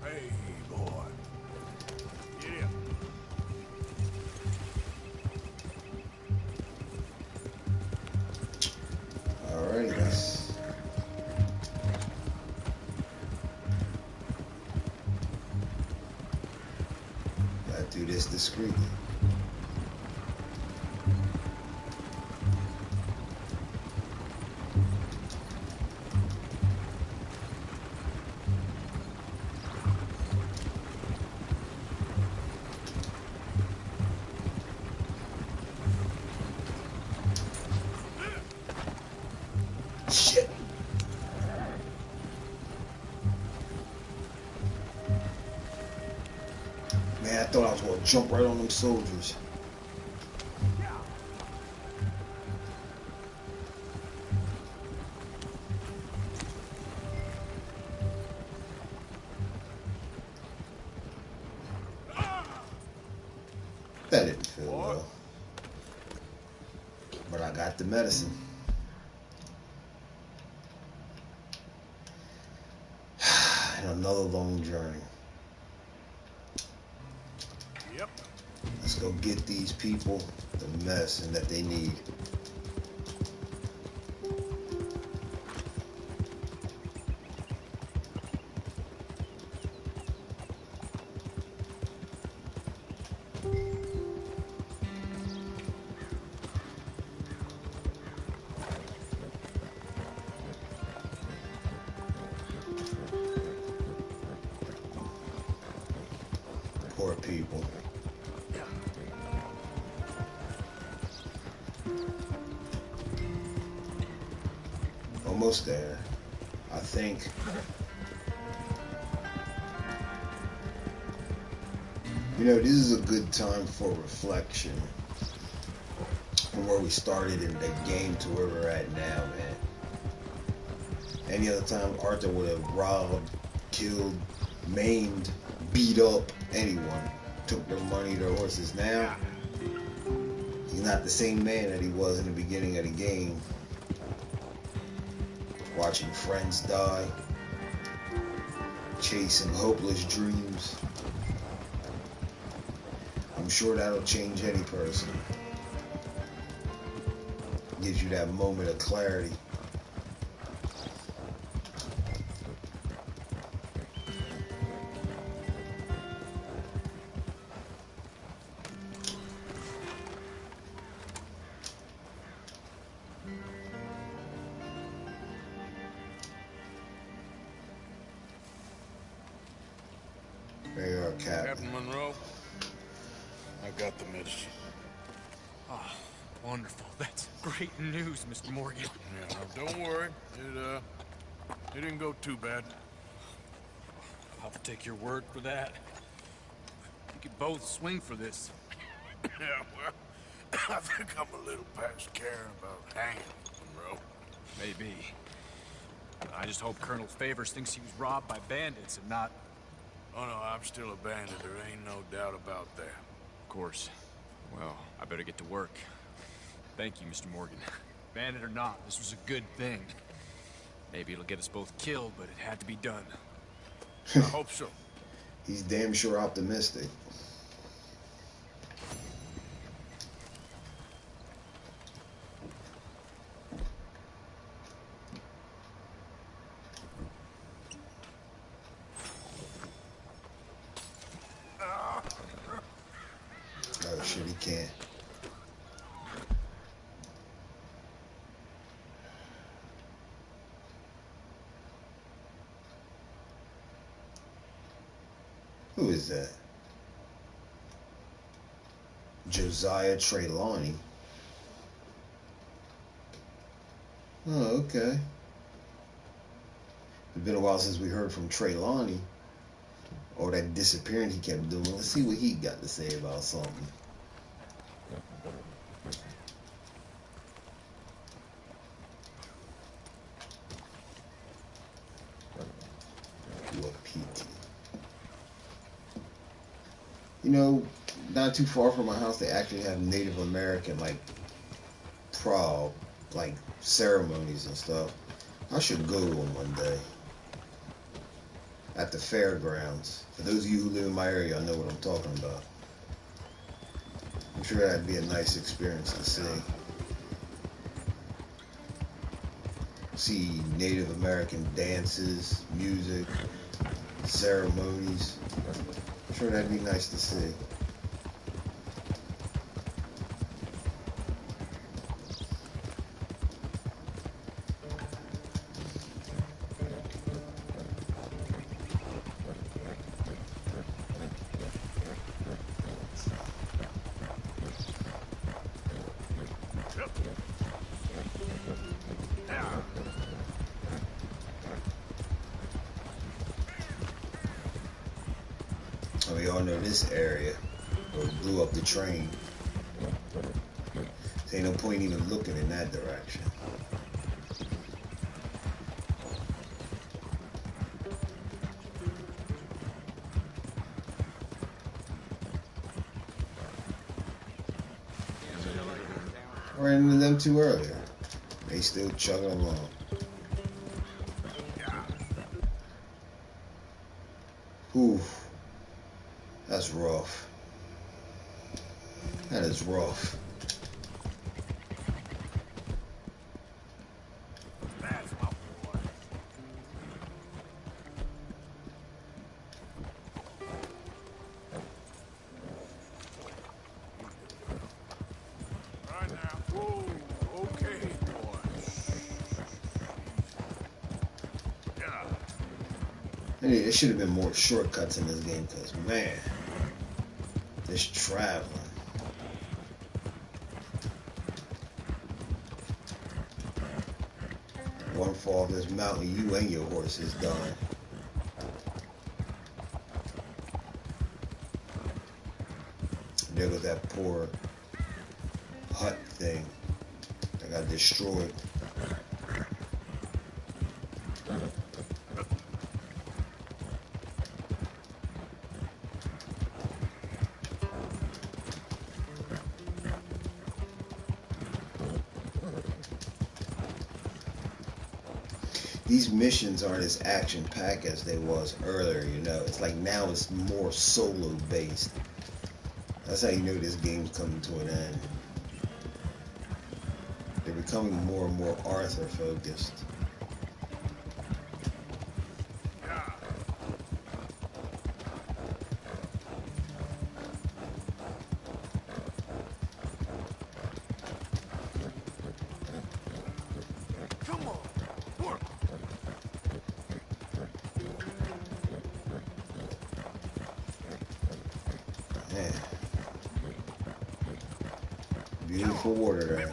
S2: Hey, boy. Get in.
S1: Alrighty, let's... Gotta do this discreetly. Shit. Man, I thought I was gonna jump right on them soldiers. That didn't feel well. But I got the medicine. And another long journey.
S2: Yep.
S1: Let's go get these people the medicine that they need. Poor people. Almost there, I think. You know, this is a good time for reflection from where we started in the game to where we're at now, man. Any other time, Arthur would have robbed, killed, maimed, beat up anyone, took their money, their horses. Now, he's not the same man that he was in the beginning of the game. Watching friends die, chasing hopeless dreams. I'm sure that'll change any person. Gives you that moment of clarity. There you are, Captain.
S2: Captain Monroe, I got the medicine.
S3: Oh, wonderful. That's great news, Mr. Morgan.
S2: Yeah, now don't worry. It didn't go too bad.
S17: I'll take your word for that. We could both swing for this.
S2: Yeah, well, I think I'm a little past caring about hanging, Monroe.
S17: Maybe. I just hope Colonel Favors thinks he was robbed by bandits and not...
S2: Oh no, I'm still a bandit. There ain't no doubt about that.
S17: Of course. Well, I better get to work. Thank you, Mr. Morgan. Bandit or not, this was a good thing. Maybe it'll get us both killed, but it had to be done.
S2: I hope so.
S1: He's damn sure optimistic. Oh shit, he can't. Who is that? Josiah Trelawney. Oh, okay. It's been a while since we heard from Trelawney. Or that disappearing he kept doing. Let's see what he got to say about something. Do a PT. You know, not too far from my house, they actually have Native American, like, like, ceremonies and stuff. I should go to them one day. At the fairgrounds. For those of you who live in my area, I know what I'm talking about. I'm sure that'd be a nice experience to see. See Native American dances, music, ceremonies. I'm sure that'd be nice to see. We all know this area where we blew up the train. There ain't no point even looking in that direction. I ran into them two earlier. They still chugging along. Oof. That's rough. That is rough.
S2: That's my boy. Right now. Whoa, okay, boy. Yeah.
S1: There should have been more shortcuts in this game, because, man, this traveling. One fall off this mountain, you and your horse is done. There goes that poor hut thing that got destroyed. These missions aren't as action-packed as they was earlier, you know. It's like now it's more solo-based. That's how you know this game's coming to an end. They're becoming more and more Arthur-focused. Beautiful water there.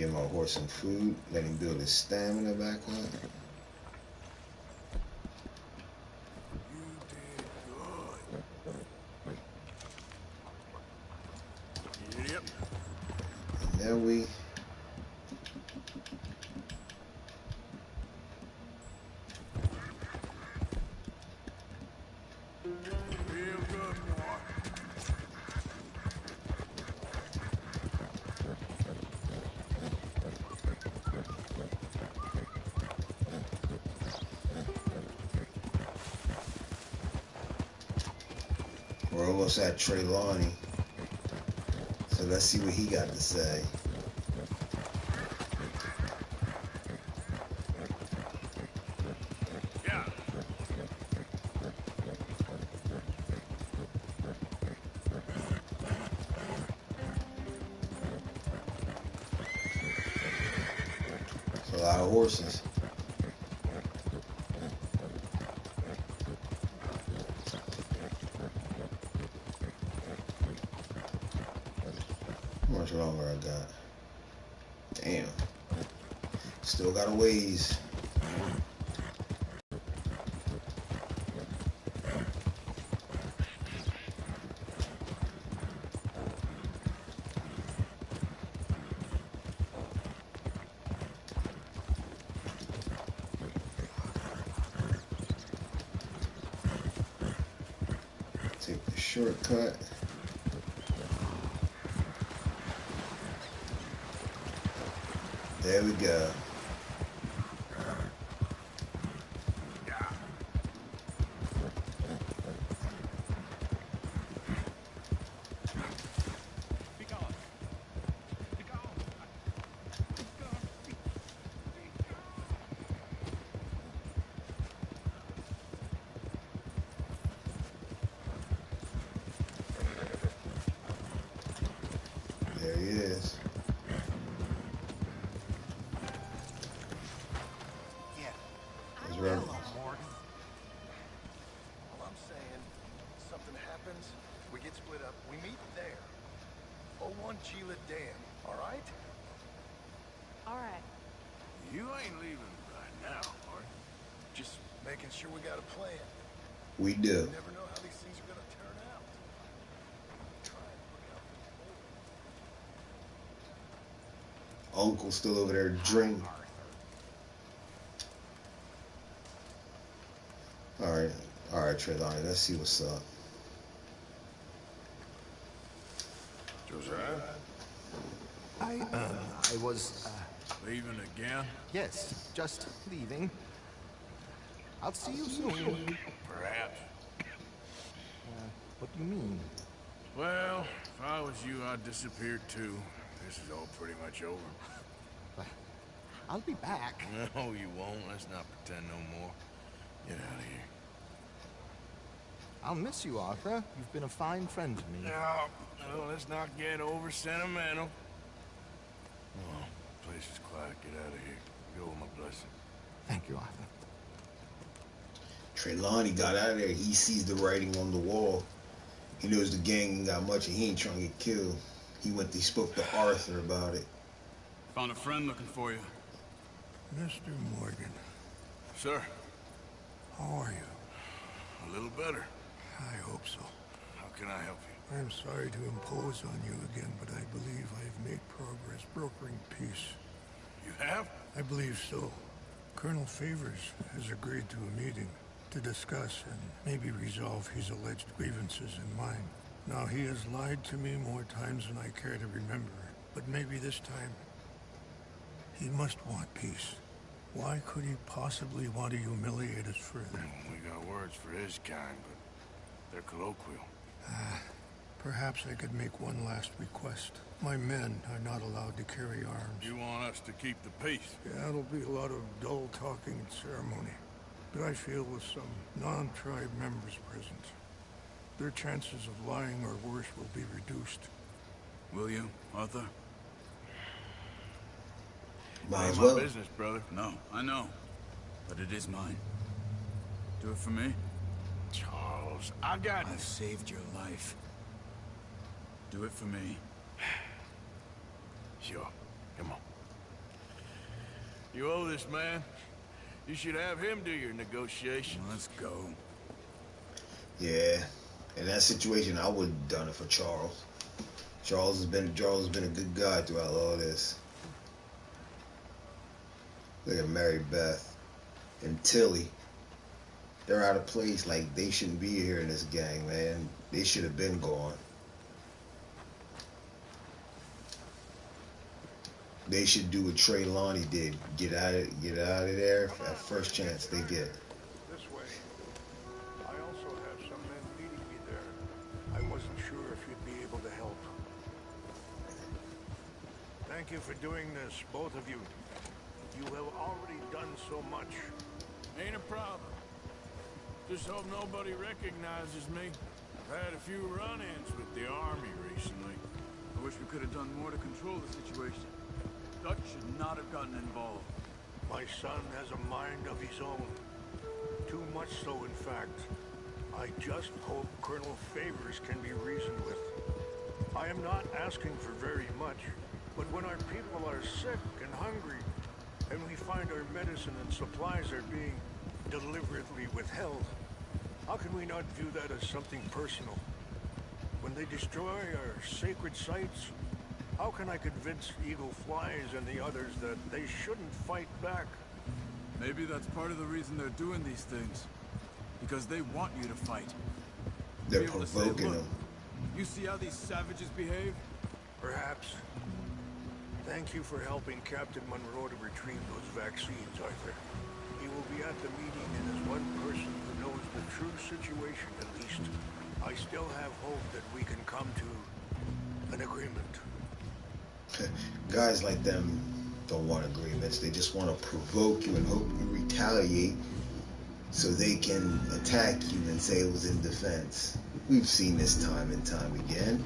S1: Give my horse some food. Let him build his stamina back up.
S2: Yep.
S1: And there we.
S2: Real good, boy.
S1: We're almost at Trelawney. So let's see what he got to say.
S2: Yeah.
S1: It's a lot of horses. How much longer I got? Damn. Still got a ways. Take the shortcut. There we go. There he is. He's ready.
S8: Morgan. All I'm saying, something happens, we get split up, we meet there. 01 Gila Dam, all right?
S16: All right.
S2: You ain't leaving right now, are you?
S8: Just making sure we got a plan.
S1: We do.
S8: You never know how these things are gonna turn out.
S1: Uncle's still over there drinking. Alright, Trelawney, let's see what's up.
S2: Josiah?
S18: I was,
S2: Leaving again?
S18: yes, just leaving. I'll see you soon.
S2: Perhaps.
S18: What do you mean?
S2: Well, if I was you, I'd disappear too. This is all pretty much over.
S18: I'll be back.
S2: No, you won't. Let's not pretend no more. Get out of here.
S18: I'll miss you, Arthur. You've been a fine friend to me.
S2: No, let's not get over sentimental. Oh, place is quiet. Get out of here. Go with my blessing.
S18: Thank you, Arthur.
S1: Trelawney got out of there. He sees the writing on the wall. He knows the gang ain't got much and he ain't trying to get killed. He spoke to Arthur about it.
S9: Found a friend looking for you.
S5: Mr. Morgan.
S2: Sir.
S5: How are you?
S2: A little better.
S5: I hope so.
S2: How can I help you?
S5: I'm sorry to impose on you again, but I believe I've made progress brokering peace.
S2: You have?
S5: I believe so. Colonel Favors has agreed to a meeting to discuss and maybe resolve his alleged grievances and mine. Now, he has lied to me more times than I care to remember, but maybe this time he must want peace. Why could he possibly want to humiliate us further?
S2: We got words for his kind, but they're colloquial.
S5: Perhaps I could make one last request. My men are not allowed to carry arms.
S2: You want us to keep the peace?
S5: Yeah, it'll be a lot of dull talking and ceremony. But I feel with some non-tribe members present, their chances of lying or worse will be reduced.
S9: Will you, Arthur?
S1: Might as
S2: my
S1: well.
S2: business, brother.
S9: No, I know. But it is mine. Do it for me?
S2: Charles, I got...
S9: I've saved your life. Do it for me.
S2: Sure. Come on. You owe this man. You should have him do your negotiation.
S9: Let's go.
S1: Yeah, in that situation, I would have done it for Charles. Charles has been a good guy throughout all this. Look at Mary Beth and Tilly. They're out of place. Like, they shouldn't be here in this gang, man. They should have been gone. They should do what Trey Lonnie did. Get out of there at first chance they get.
S5: This way. I also have some men meeting me there. I wasn't sure if you'd be able to help. Thank you for doing this, both of you. You have already done so much.
S2: Ain't a problem. Just hope nobody recognizes me. I've had a few run-ins with the army recently.
S17: I wish we could have done more to control the situation. Dutch should not have gotten involved.
S5: My son has a mind of his own. Too much so, in fact. I just hope Colonel Favors can be reasoned with. I am not asking for very much, but when our people are sick and hungry, and we find our medicine and supplies are being deliberately withheld, how can we not view that as something personal? When they destroy our sacred sites, how can I convince Eagle Flies and the others that they shouldn't fight back?
S17: Maybe that's part of the reason they're doing these things. Because they want you to fight.
S1: They're
S17: Be able to say,
S1: provoking
S17: "Look,
S1: them.
S17: you see how these savages behave?"
S5: Perhaps. Thank you for helping Captain Monroe to retrieve those vaccines, Arthur. He will be at the meeting, and as one person who knows the true situation at least, I still have hope that we can come to an agreement.
S1: Guys like them don't want agreements. They just want to provoke you and hope you retaliate so they can attack you and say it was in defense. We've seen this time and time again.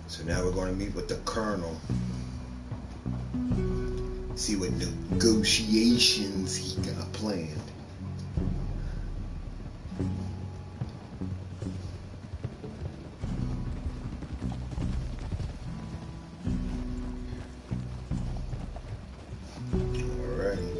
S1: So now we're going to meet with the Colonel. See what negotiations he got planned. Alrighty.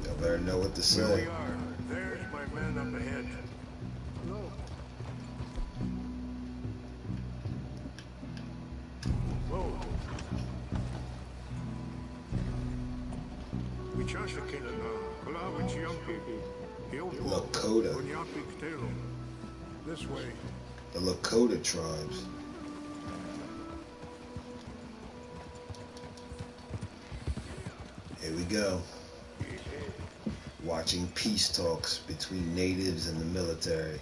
S1: Y'all better know what to say.
S5: Here we are. There's my men up ahead. Hello. Whoa.
S1: Lakota.
S5: This way.
S1: The Lakota tribes. Here we go. Watching peace talks between natives and the military.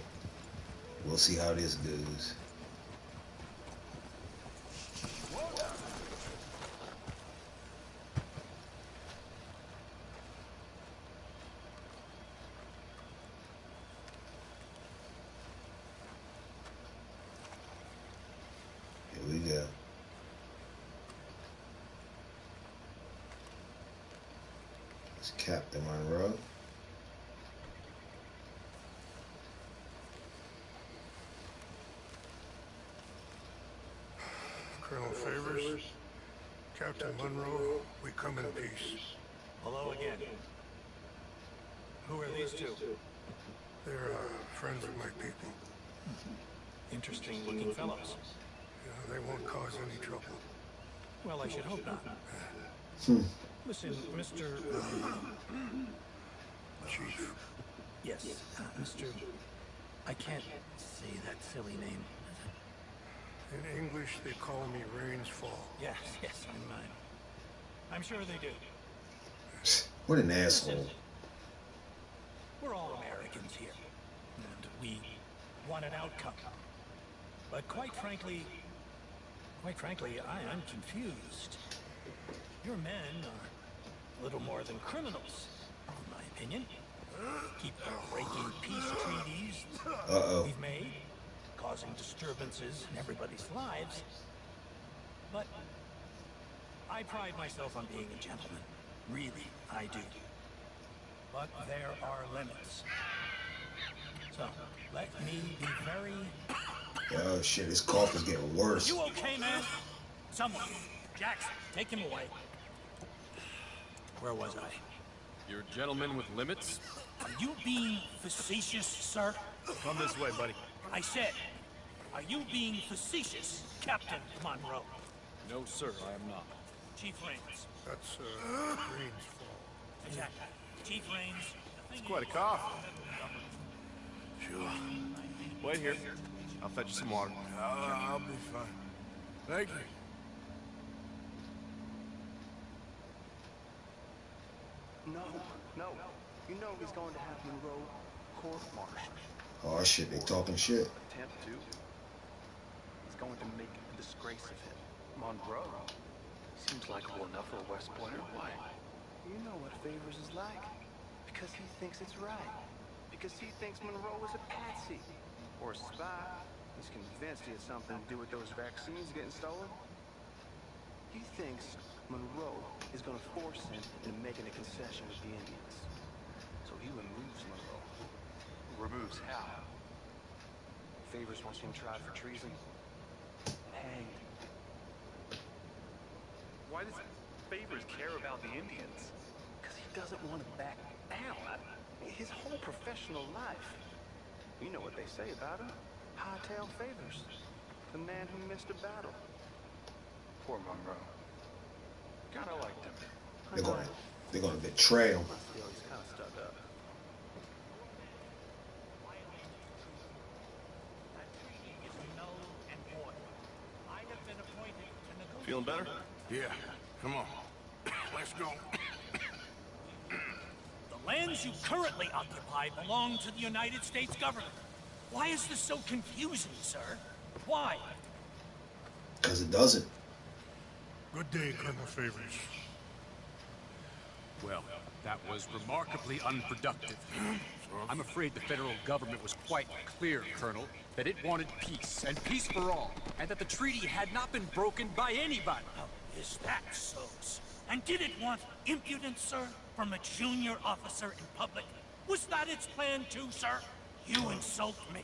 S1: We'll see how this goes. Here we go. It's Captain Monroe.
S5: Colonel Favors, Captain Monroe, we come in peace.
S6: Hello again. Who are these two?
S5: They're friends of my people.
S6: Interesting looking fellows.
S5: Yeah, they won't cause any trouble.
S6: Well, I should hope not. Listen, Mr.
S5: Chief.
S6: Yes, Mr. I can't say that silly name.
S5: In English, they call me Rains Fall.
S6: Yes, I'm sure they do.
S1: What an asshole.
S6: We're all Americans here, and we want an outcome. But quite frankly, I am confused. Your men are a little more than criminals, in my opinion. Keep breaking peace treaties we've made, causing disturbances in everybody's lives. But
S19: I pride myself on being a gentleman. Really, I do. But there are limits. So, let me be very...
S1: Oh shit, his cough is getting worse.
S19: You okay, man? Someone. Jackson, take him away. Where was I?
S17: You're a gentleman with limits?
S19: Are you being facetious, sir?
S17: Come this way, buddy.
S19: I said, are you being facetious, Captain Monroe?
S17: No, sir, I am not.
S19: Chief Raines.
S5: That's, Raines' fault.
S19: Exactly. Chief Raines.
S9: It's quite a cough.
S2: Sure.
S9: Wait here. I'll fetch you some water.
S2: I'll be fine. Thank you.
S6: No. You know he's going to have Monroe court-martialed.
S1: Oh shit, they talking shit.
S6: Attempt to. He's going to make a disgrace of him. Monroe? Seems likable enough for a West Pointer. Why? You know what Favors is like. Because he thinks it's right. Because he thinks Monroe is a patsy. Or a spy. He's convinced he has something to do with those vaccines getting stolen. He thinks Monroe is going to force him into making a concession with the Indians. So he removes Monroe. Removes how? Favors wants him tried for treason. Hanged.
S12: Why does Favors care about the Indians?
S6: Because he doesn't want to back down. His whole professional life. You know what they say about him. Hightail Favors. The man who missed a battle. Poor Monroe. Kinda liked him.
S1: They're gonna betray him.
S6: Still, he's kinda stuck up.
S9: Feeling better?
S2: Yeah, come on. Let's go.
S19: The lands you currently occupy belong to the United States government. Why is this so confusing, sir? Why?
S1: Because it doesn't.
S7: Good day, Colonel Favors.
S17: Well, that was remarkably unproductive. I'm afraid the federal government was quite clear, Colonel, that it wanted peace, and peace for all, and that the treaty had not been broken by anybody.
S19: Oh, is that so, sir? And did it want impudence, sir, from a junior officer in public? Was that its plan too, sir? You insult me.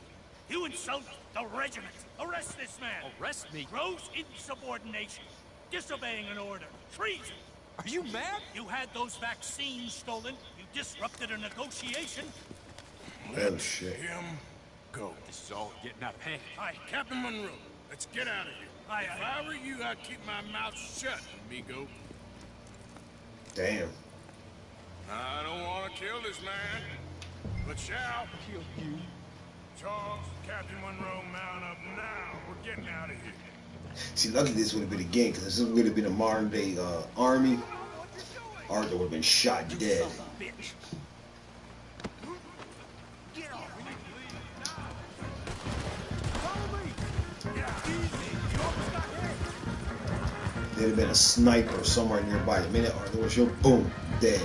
S19: You insult the regiment. Arrest this man.
S17: Arrest me?
S19: Gross insubordination. Disobeying an order. Treason.
S17: Are you mad?
S19: You had those vaccines stolen. You disrupted a negotiation.
S1: Oh shit.
S2: Him go.
S17: This is all getting out of hand.
S19: Aye.
S2: Captain Monroe, let's get out of here.
S19: Aye,
S2: if
S19: aye.
S2: I were you, I'd keep my mouth shut, amigo.
S1: Damn.
S2: I don't want to kill this man, but shall.
S19: Kill you.
S2: Charles, Captain Monroe, mount up now. We're getting out of here.
S1: See, lucky this would have been again, because this would have been a modern day army. Arthur would have been shot dead.
S19: Bitch. Get off me. Follow me. Yeah, easy. You almost got hit.
S1: There'd have been a sniper somewhere nearby. The minute Arthur was shot, boom, dead.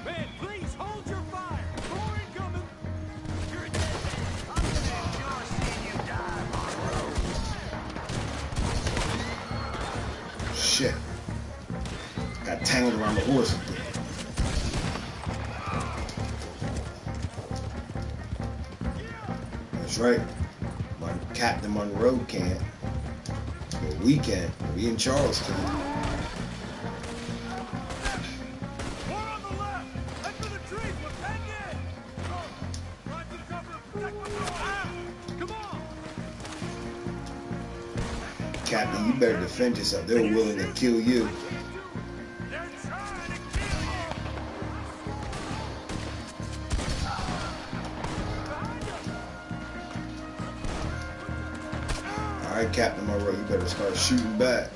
S19: Man, please hold your fire. More incoming. You're a dead man.
S6: I'm gonna enjoy seeing you die, Monroe.
S1: Shit. Got tangled around the horse. That's right. Captain Monroe can't. But we can. We and Charles can. Captain, you better defend yourself. They're willing to kill you. Alright, Captain Monroe, you better start shooting back.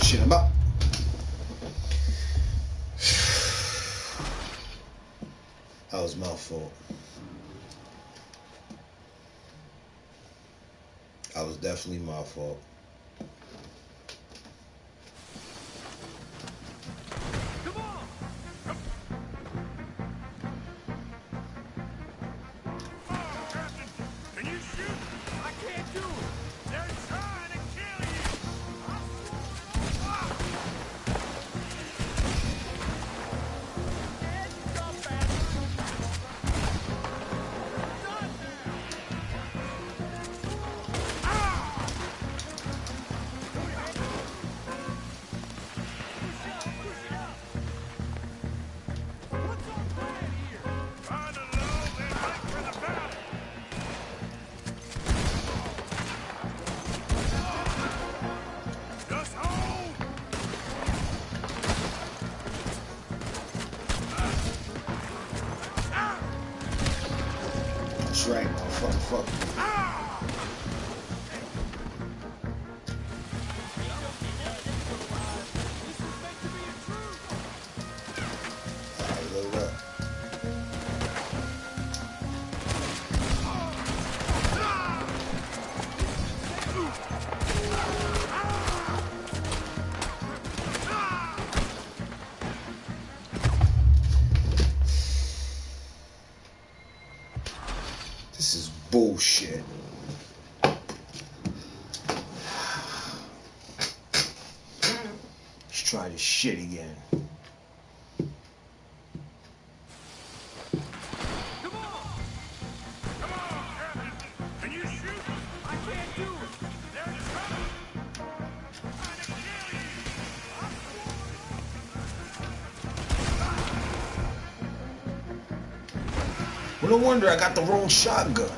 S1: Shit, I'm up. That was my fault. That was definitely my fault. That's right, motherfucker. Alright, load up. This is bullshit. Let's try this shit again. Well, no wonder I got the wrong shotgun.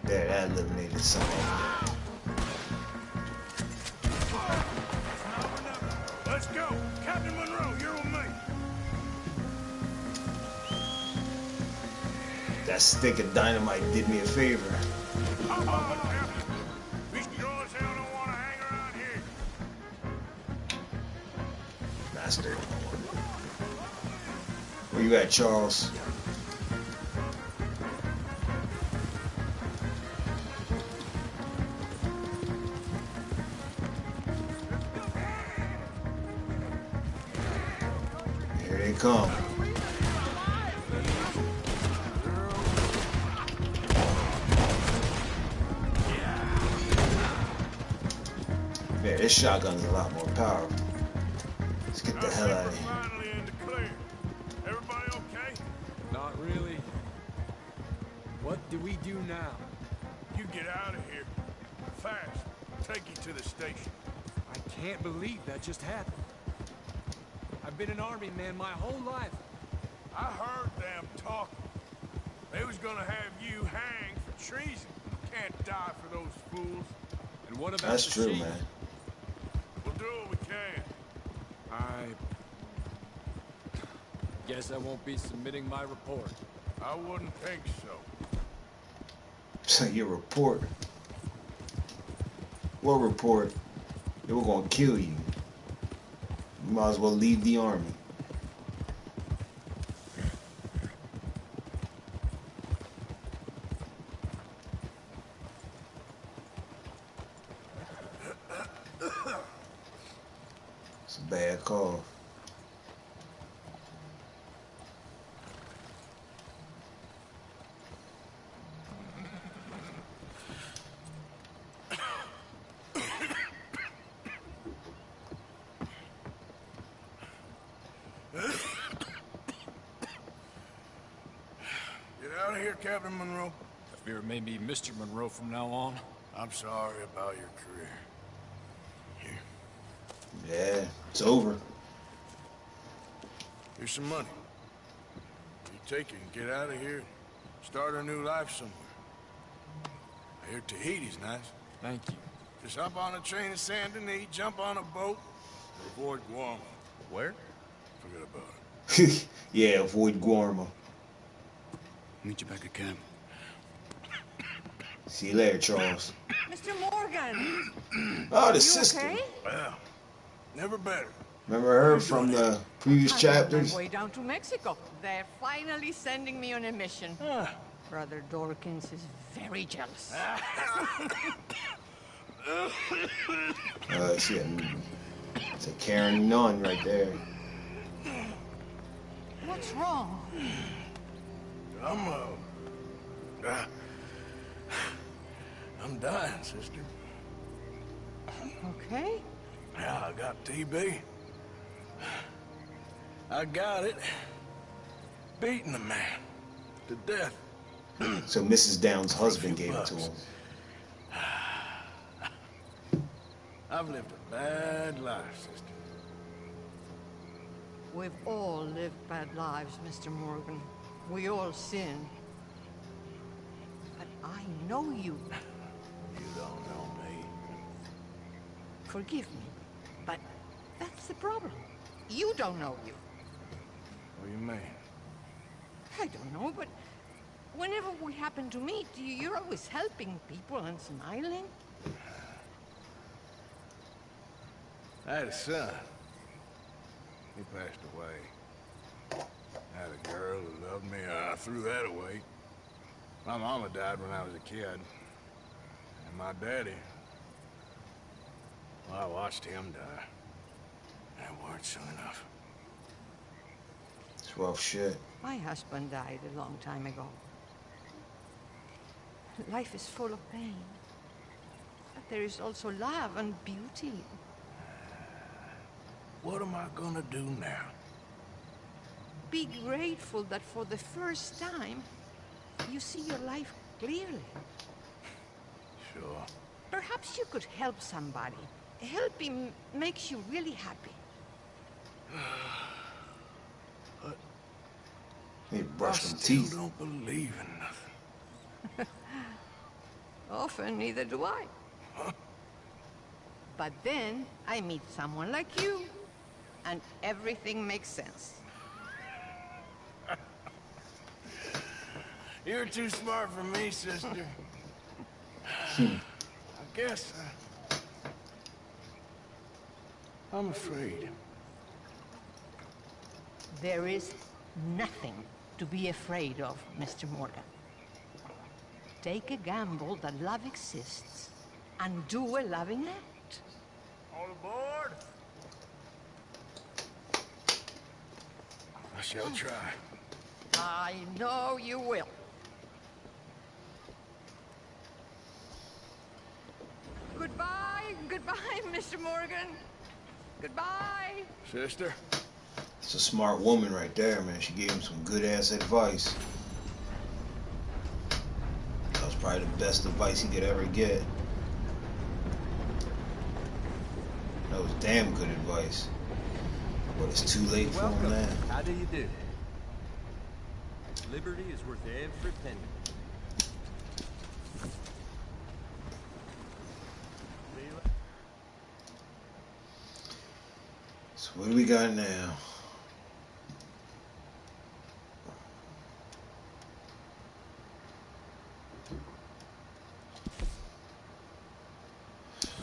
S1: There, that eliminated something.
S2: Let's go. Captain Monroe, you're with me.
S1: That stick of dynamite did me a favor.
S2: We sure as hell don't want to hang around here.
S1: Bastard. Where you at, Charles? Here they come. Man, this shotgun's a lot more powerful. Let's get the hell out of here.
S2: Finally in the clear. Everybody okay?
S17: Not really. What do we do now?
S2: You get out of here. Fast. Take you to the station.
S17: I can't believe that just happened. I've been an army man my whole life.
S2: I heard them talking. They was gonna have you hanged for treason. Can't die for those fools.
S17: And what about
S1: That's
S17: the
S1: true,
S17: sheep?
S1: man.
S2: We'll do what we can.
S17: I guess I won't be submitting my report.
S2: I wouldn't think so.
S1: So your report? What report? They were gonna kill you. You might as well leave the army. It's a bad call.
S2: Get out of here, Captain Monroe.
S17: I fear it may be Mr. Monroe from now on.
S2: I'm sorry about your career. Here.
S1: Yeah, it's over.
S2: Here's some money. You take it and get out of here. Start a new life somewhere. I hear Tahiti's nice.
S17: Thank you.
S2: Just hop on a train to Saint Denis, jump on a boat, and avoid Guam.
S17: Where?
S2: Forget about it.
S1: Yeah, avoid Guarma.
S17: Meet you back at camp.
S1: See you later, Charles.
S20: Mr. Morgan!
S1: Oh, the
S20: you
S1: sister.
S20: Okay?
S2: Well, never better.
S1: Remember her from the previous chapters?
S20: I'm on my way down to Mexico. They're finally sending me on a mission. Brother Dorkins is very jealous.
S1: Shit. It's a Karen nun right there.
S20: What's wrong?
S2: I'm dying, sister.
S20: Okay.
S2: Yeah, I got TB. I got it. Beating a man to death.
S1: So Mrs. Downs' husband gave it to him.
S2: I've lived a bad life, sister.
S20: We've all lived bad lives, Mr. Morgan. We all sin. But I know you.
S2: You don't know me.
S20: Forgive me, but that's the problem. You don't know you.
S2: What do you mean?
S20: I don't know, but whenever we happen to meet, you're always helping people and smiling.
S2: I had a son. He passed away. I had a girl who loved me, and I threw that away. My mama died when I was a kid. And my daddy, well, I watched him die. That weren't soon enough.
S1: It's rough shit.
S20: My husband died a long time ago. Life is full of pain. But there is also love and beauty.
S2: What am I gonna do now?
S20: Be grateful that for the first time, you see your life clearly.
S2: Sure.
S20: Perhaps you could help somebody. Helping makes you really happy.
S2: But
S1: He brushed some
S2: I still
S1: teeth.
S2: don't believe in nothing.
S20: Often, neither do I. But then, I meet someone like you, and everything makes sense.
S2: You're too smart for me, sister. I guess I'm afraid.
S20: There is nothing to be afraid of, Mr. Morgan. Take a gamble that love exists, and do a loving act.
S2: All aboard? I shall try.
S20: I know you will. Goodbye, goodbye, Mr. Morgan. Goodbye.
S2: Sister?
S1: It's a smart woman right there, man. She gave him some good-ass advice. That was probably the best advice he could ever get. That was damn good advice. But it's too late for him now.
S10: How do you do? Liberty is worth every penny.
S1: So what do we got now?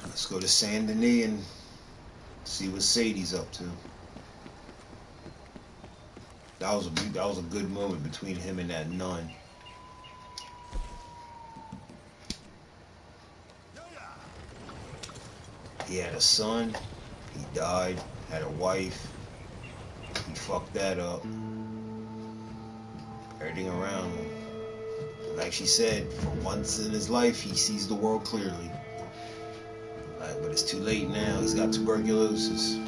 S1: Let's go to Saint Denis and see what Sadie's up to. That was a good moment between him and that nun. He had a son, he died, had a wife, he fucked that up. Everything around him. Like she said, for once in his life, he sees the world clearly. But it's too late now, he's got tuberculosis.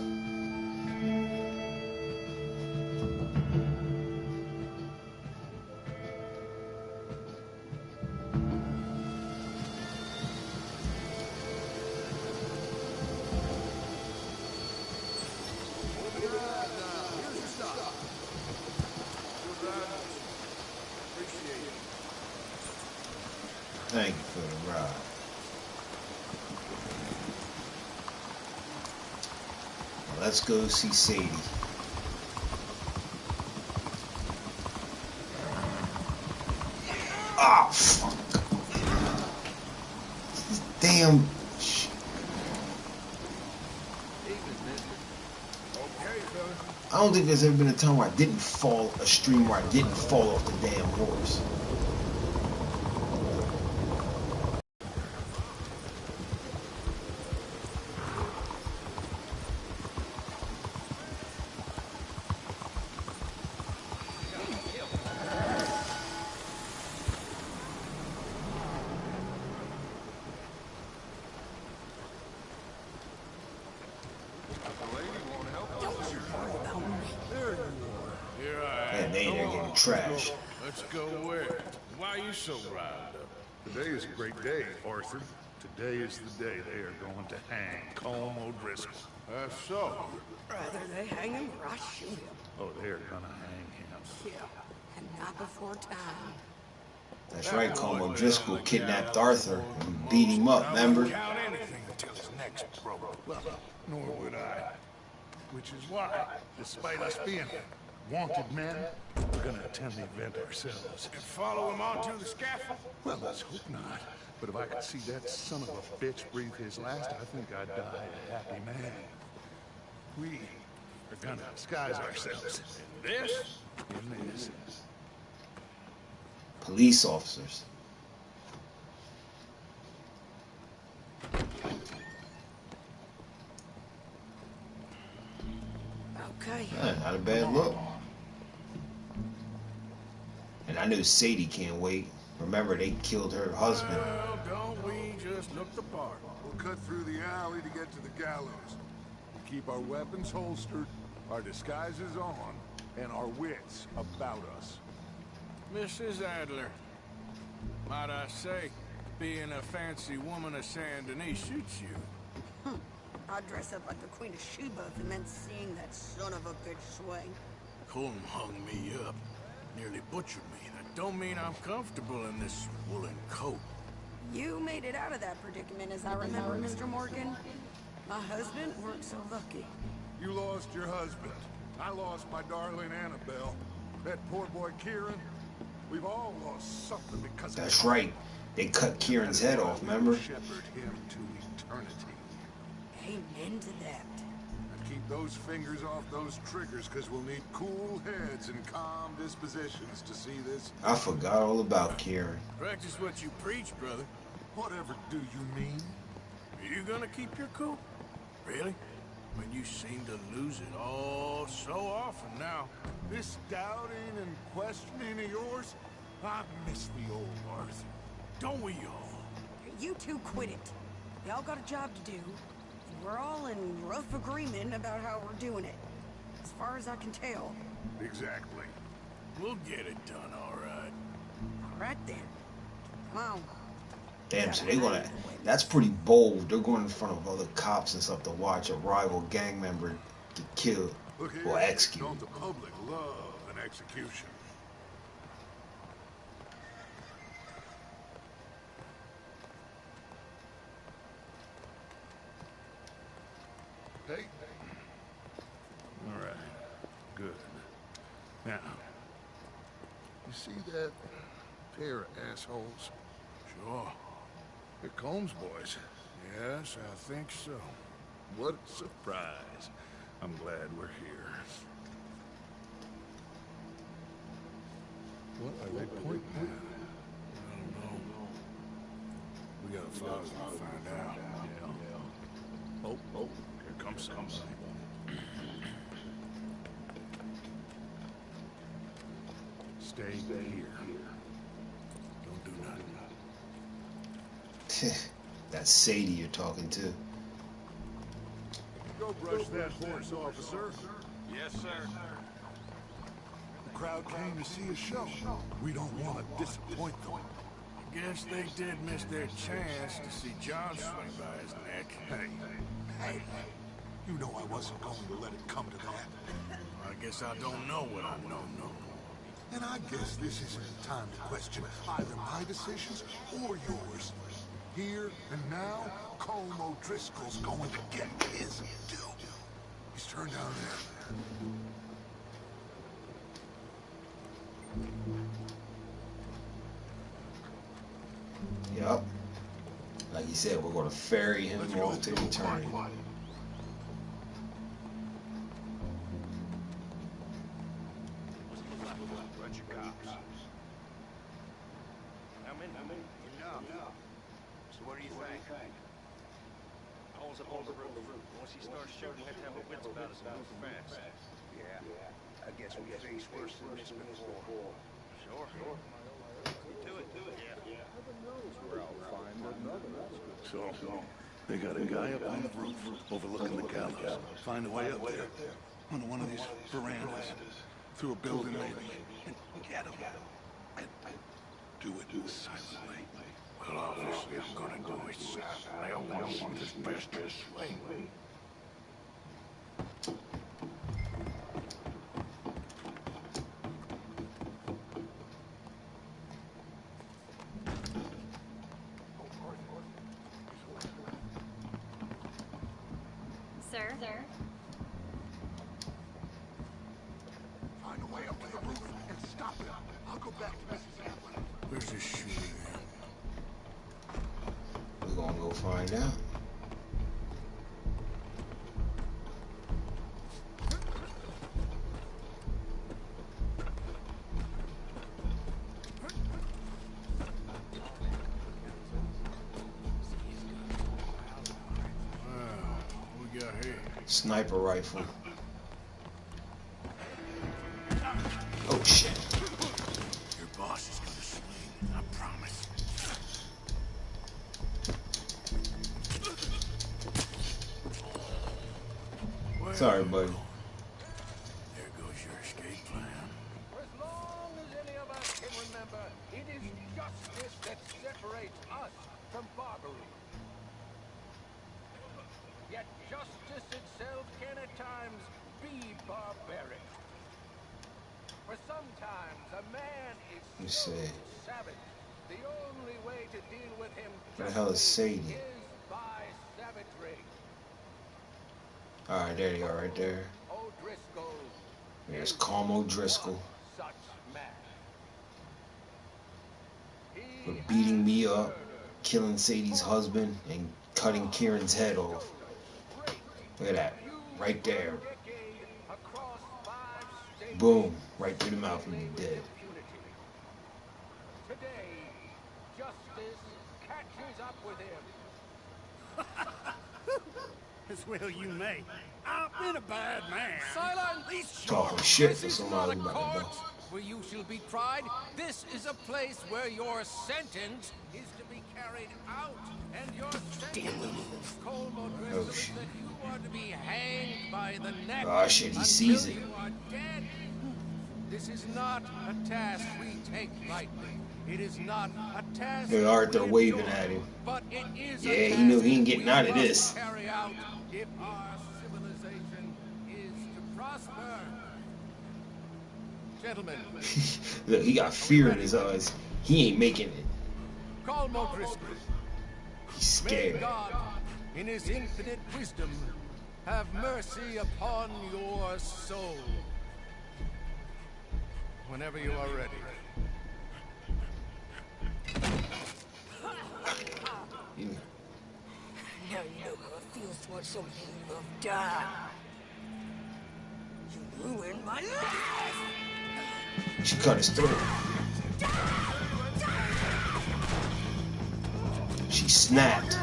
S1: Thank you for the ride. Now let's go see Sadie. Oh, fuck. This damn... I don't think there's ever been a time where I didn't fall, a stream where I didn't fall off the damn horse. Trash.
S7: Let's go where? Why are you so riled up?
S5: Today is a great day, Arthur. Today is the day they are going to hang Colm O'Driscoll.
S7: That's so.
S21: Rather they hang him or I shoot him.
S5: Oh, they're gonna hang him.
S21: Yeah, and not before time.
S1: That's right, Colm O'Driscoll kidnapped Arthur and beat him up, remember?
S7: Count anything until his neck's broken.
S5: Well, nor would I. Which is why, despite us being wanted men, we're gonna attend the event ourselves.
S7: And follow him onto the scaffold?
S5: Well, let's hope not. But if I could see that son of a bitch breathe his last, I think I'd die a happy man. We are gonna disguise ourselves.
S7: In this?
S5: In this.
S1: Police officers.
S21: Okay.
S1: Not a bad look. And I knew Sadie can't wait. Remember, they killed her husband.
S7: Well, don't we just look the part?
S5: We'll cut through the alley to get to the gallows. We'll keep our weapons holstered, our disguises on, and our wits about us.
S7: Mrs. Adler, might I say, being a fancy woman of Saint Denis suits you.
S21: I'd dress up like the Queen of Sheba and then seeing that son of a bitch swing.
S7: Colm hung me up, nearly butchered me. That don't mean I'm comfortable in this woolen coat.
S21: You made it out of that predicament, as I remember, Mr. Morgan. My husband weren't so lucky.
S5: You lost your husband. I lost my darling Annabelle. That poor boy Kieran. We've all lost something because of...
S1: That's right. They cut Kieran's head off, remember?
S5: Shepherd him to eternity.
S21: Amen to that.
S5: And keep those fingers off those triggers, because we'll need cool heads and calm dispositions to see this.
S1: I forgot all about Kieran.
S7: Practice what you preach, brother.
S5: Whatever do you mean?
S7: Are you gonna keep your cool? Really? When you seem to lose it all so often now.
S5: This doubting and questioning of yours, I miss the old Arthur.
S7: Don't we all?
S21: You two quit it. Y'all got a job to do. And we're all in rough agreement about how we're doing it. As far as I can tell.
S5: Exactly.
S7: We'll get it done, all right.
S21: All right then. Come on.
S1: Damn, so they're gonna... That's pretty bold. They're going in front of other cops and stuff to watch a rival gang member get killed or executed.
S5: Don't the public love an execution? Hey. All right. Good. Now, you see that pair of assholes?
S7: Sure.
S5: They're Colm's boys.
S7: Yes, I think so.
S5: What a surprise. I'm glad we're here. What are they pointing at?
S7: I don't know. We gotta follow them and find out.
S5: Yeah. Oh, here comes somebody. Stay here. Don't do nothing.
S1: That's Sadie you're talking to.
S5: Go brush that horse, officer.
S7: Yes, sir.
S5: The crowd came to see a show. We don't want to disappoint them.
S7: I guess they did miss their chance to see John swing by his neck.
S5: Hey, you know I wasn't going to let it come to that.
S7: I guess I don't know what I don't know.
S5: And I guess this isn't the time to question either my decisions or yours. Here and now, Colm O'Driscoll's going to get his due. He's turned down there.
S1: Yup. Like you said, we're going to ferry him off to eternity.
S6: So what do you think? Paul's up on the roof. Once he starts shooting, we have to have our wits about us and move fast. Yeah, I guess we faced worse than this before. Sure. Do it. Yeah.
S5: So, they got a guy up on the roof overlooking the gallows. Find a way up there. On one of these verandas. Through a building maybe. And get him. And do it silently.
S7: Well, obviously I'm gonna do it, sir. I always want this best this way.
S4: Sir?
S5: Find a way up to the roof and stop it. I'll go back to Mrs. Hamlin.
S7: Where's this shooting at?
S1: We're gonna go find out.
S7: What we got here?
S1: Sniper rifle. Oh shit.
S7: Your boss is gonna swing, I promise.
S1: Sorry, buddy.
S7: There goes your escape plan.
S22: For as long as any of us can remember, it is justice that separates us from barbarity. Yet justice itself can at times be barbaric. For sometimes a man is so savage, the only way to deal with him
S1: Where the hell is Sadie?
S22: is by savagery.
S1: Alright, there you are, right there.
S22: O'Driscoll
S1: There's Colm O'Driscoll.
S22: such man.
S1: For beating me up, killing Sadie's husband, and cutting Kieran's head off. Look at that. Right there. Boom. Right through the mouth and he's dead.
S22: Today, justice catches up with him.
S19: As well you may. I've been a bad man.
S3: Silence!
S1: Talking shit
S3: This
S1: for
S3: is
S1: somebody
S3: not a
S1: about to
S3: court where you shall be tried. This is a place where your sentence is to be carried out. And your sentence, Colm O'Driscoll, is that you are to be hanged by the neck
S1: Oh shit, he sees it.
S3: until you are dead. This is not a task we take lightly. It is not a task
S1: Look at Arthur
S3: we
S1: waving
S3: enjoy,
S1: at him.
S3: but it is
S1: Yeah,
S3: a
S1: he knew
S3: task
S1: he ain't getting
S3: we
S1: out of
S3: must
S1: this.
S3: carry out if our civilization is to prosper. Gentlemen,
S1: Look, he got fear in his eyes. He ain't making it.
S3: Colm O'Driscoll.
S1: He's
S3: May
S1: scared.
S3: God, in his infinite wisdom, have mercy upon your soul. Whenever you are ready.
S21: Now you know how it feels to watch somebody you love die. You ruined my life!
S1: She cut his throat. She snapped.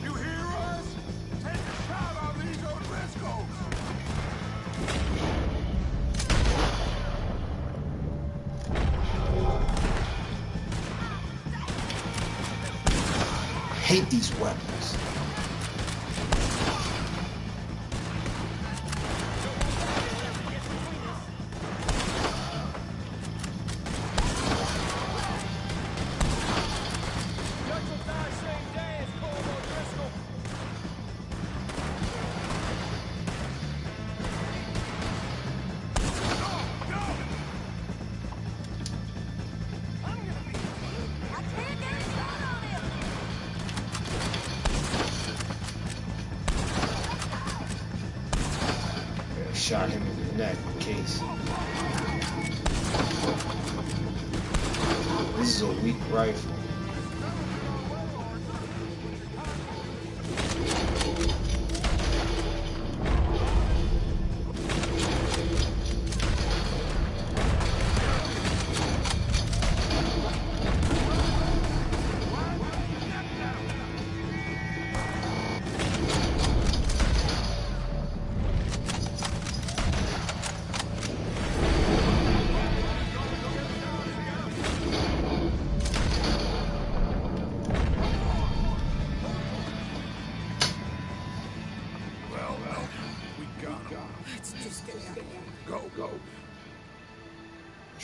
S5: You hear us? Take a shot on these O'Driscolls!
S1: Hate these weapons. shot him in the neck in case. This is a weak rifle.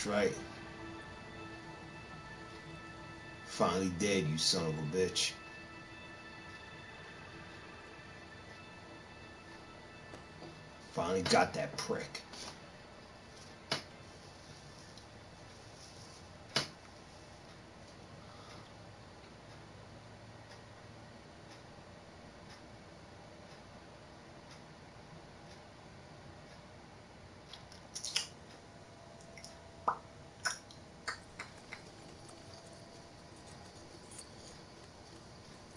S1: That's right. Finally dead, you son of a bitch. Finally got that prick.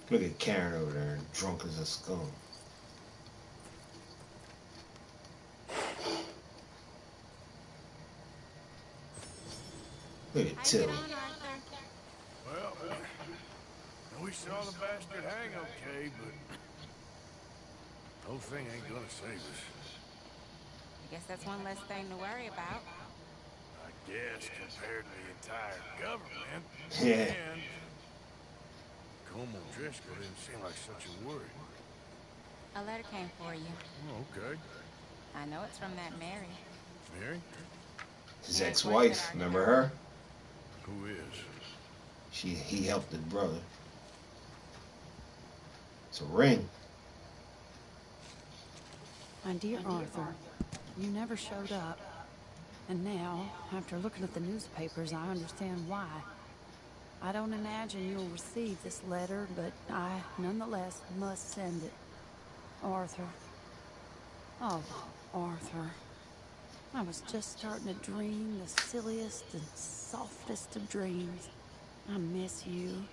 S1: Look at Karen over there, drunk as a skunk. Look at Tilly.
S2: Well, we saw the bastard hang okay, but the whole thing ain't gonna save us.
S4: I guess that's one less thing to worry about.
S2: I guess compared to the entire government.
S1: Yeah.
S2: And Como Driscoll didn't seem like such a worry.
S4: A letter came for you.
S2: Oh, okay.
S4: I know it's from that Mary.
S2: Mary?
S1: His ex-wife, remember her?
S2: Who is?
S1: He helped his brother. It's a ring.
S21: My dear Arthur, you never showed up. And now, after looking at the newspapers, I understand why. I don't imagine you'll receive this letter, but I, nonetheless, must send it. Arthur. Oh, Arthur. I was just starting to dream the silliest and softest of dreams. I miss you,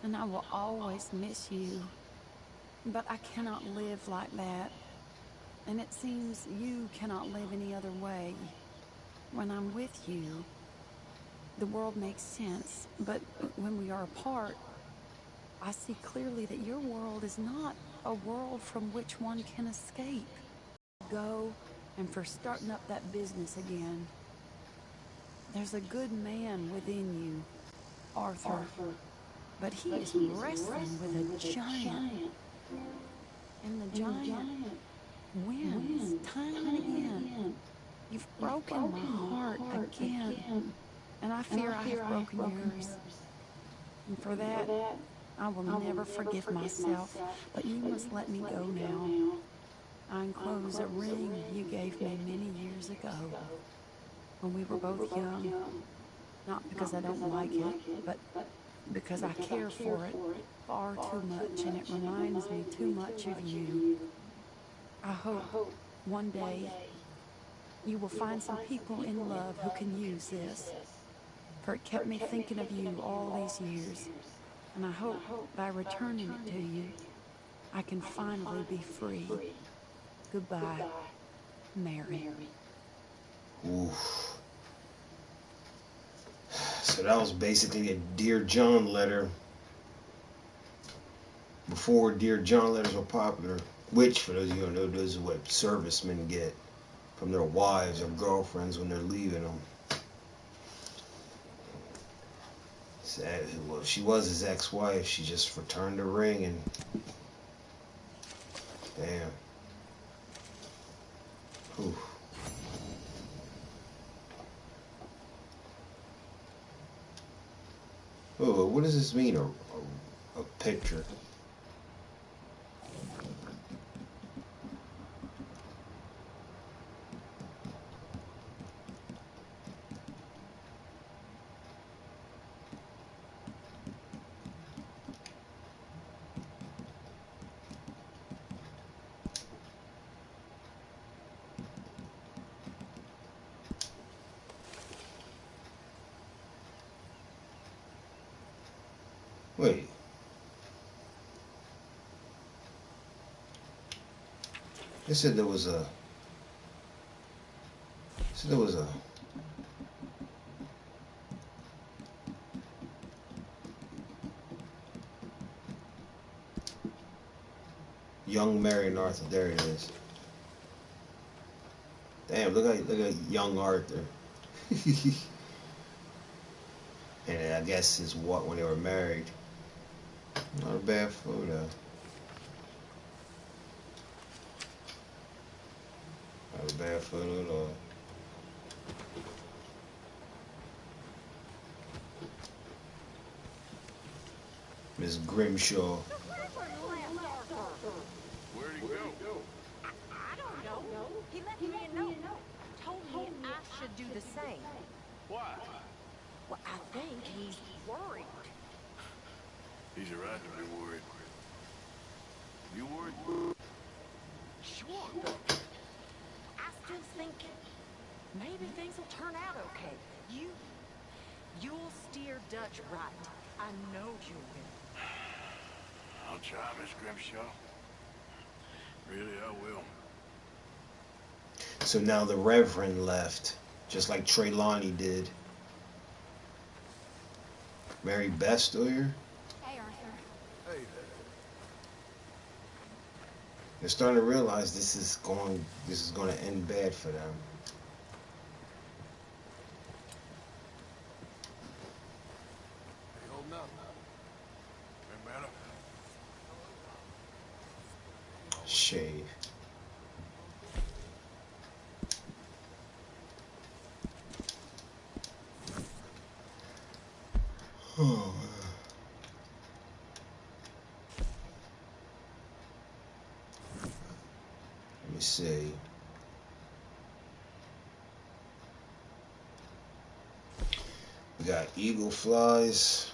S21: and I will always miss you. But I cannot live like that. And it seems you cannot live any other way. When I'm with you, the world makes sense, but when we are apart, I see clearly that your world is not a world from which one can escape. Go, and for starting up that business again. There's a good man within you, Arthur, but he is wrestling with a giant. And the giant wins time and again. You've broken my heart again. And I fear I have broken yours. And for that, I will never forgive myself. But you must let me go now. I enclose a ring you gave me many years ago, when we were both young. Not because I don't like it, but because I care for it far too much, and it reminds me too much of you. I hope one day you will find some people in love who can use this. For it kept me thinking of you all these years. And I hope by returning it to you, I can finally be free. Goodbye, Mary.
S1: Oof. So that was basically a Dear John letter before Dear John letters were popular. Which, for those of you who know, those are what servicemen get from their wives or girlfriends when they're leaving them. Well, if she was his ex-wife, she just returned the ring and... Damn. Oof. Oh, what does this mean? A picture. Wait. They said there was a. So there was a. Young Marion Arthur. There it is. Damn! Look at young Arthur. And I guess it's what when they were married. Not a bad photo. Not a bad photo at all. Miss Grimshaw.
S7: Where'd he go?
S20: I don't know. He left me a note. Told me I should do the same.
S7: Why?
S20: Well, I think he's worried.
S7: He's a right to be worried. You worried?
S20: Sure, but I still think maybe things will turn out okay. You'll steer Dutch right. I know you will.
S7: I'll try, Miss Grimshaw. Really, I will.
S1: So now the Reverend left, just like Trelawney did. Mary Beth still here?
S21: Hey, Arthur.
S7: Hey there.
S1: They're starting to realize this is going to end bad for them.
S7: Hey, holding up. Been better?
S1: Shave. Oh. Let me see. We got eagle flies.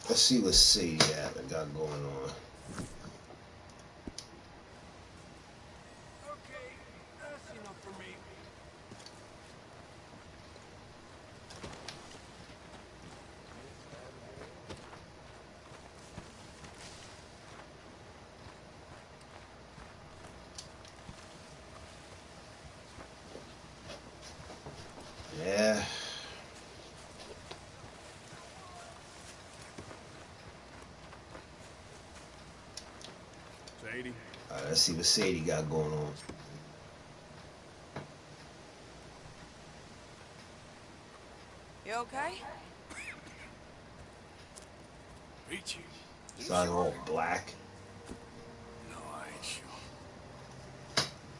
S1: Let's see what Sadie got going on.
S2: Okay, that's enough for me.
S1: Yeah.
S2: Sadie?
S1: Let's see what Sadie got going on.
S11: You okay?
S2: Peachy.
S1: It's not all black.
S2: No, I ain't sure.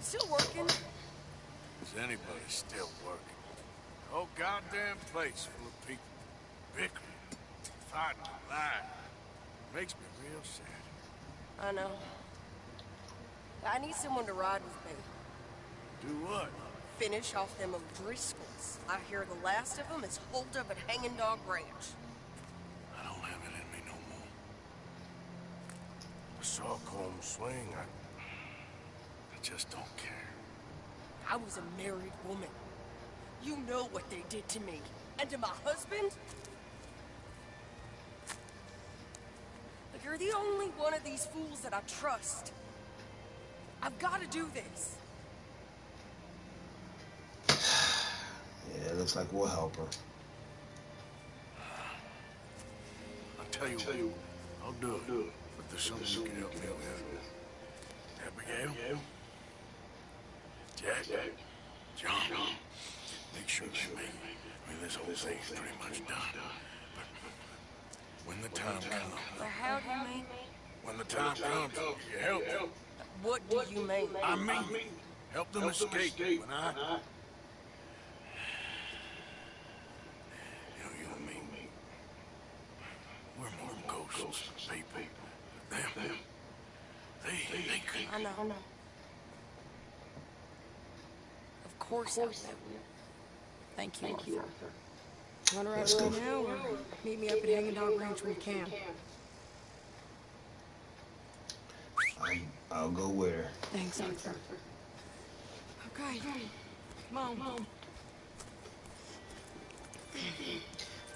S11: Still working?
S2: Is anybody still working? Whole goddamn place full of people. Bickering, fighting, lying. Makes me real sad.
S11: I know. I need someone to ride with me.
S2: Do what?
S11: Finish off them O'Driscolls. I hear the last of them is holed up at Hanging Dog Ranch.
S2: I don't have it in me no more. I saw Colm swing. I just don't care.
S11: I was a married woman. You know what they did to me. And to my husband? But you're the only one of these fools that I trust. I've got to do this.
S1: Yeah, it looks like we'll help her.
S2: I'll tell you what, I'll do it. But there's something you can help me with. Abigail? Jack? John? Make sure they make me. I mean, this whole thing's pretty much done. But when the time comes...
S11: The hell do you mean?
S2: When the time comes, you help them.
S11: What do you mean?
S2: I mean, help them escape when I... You and me. We're more ghosts than people. Them. They could...
S11: I know. Of course I know. Thank you, Arthur. Want to ride
S1: Let's
S11: right
S1: go.
S11: now, or meet me up at Hanging Dog Ranch when you can?
S1: I'll go with her.
S11: Thanks, Arthur. Okay. Come on.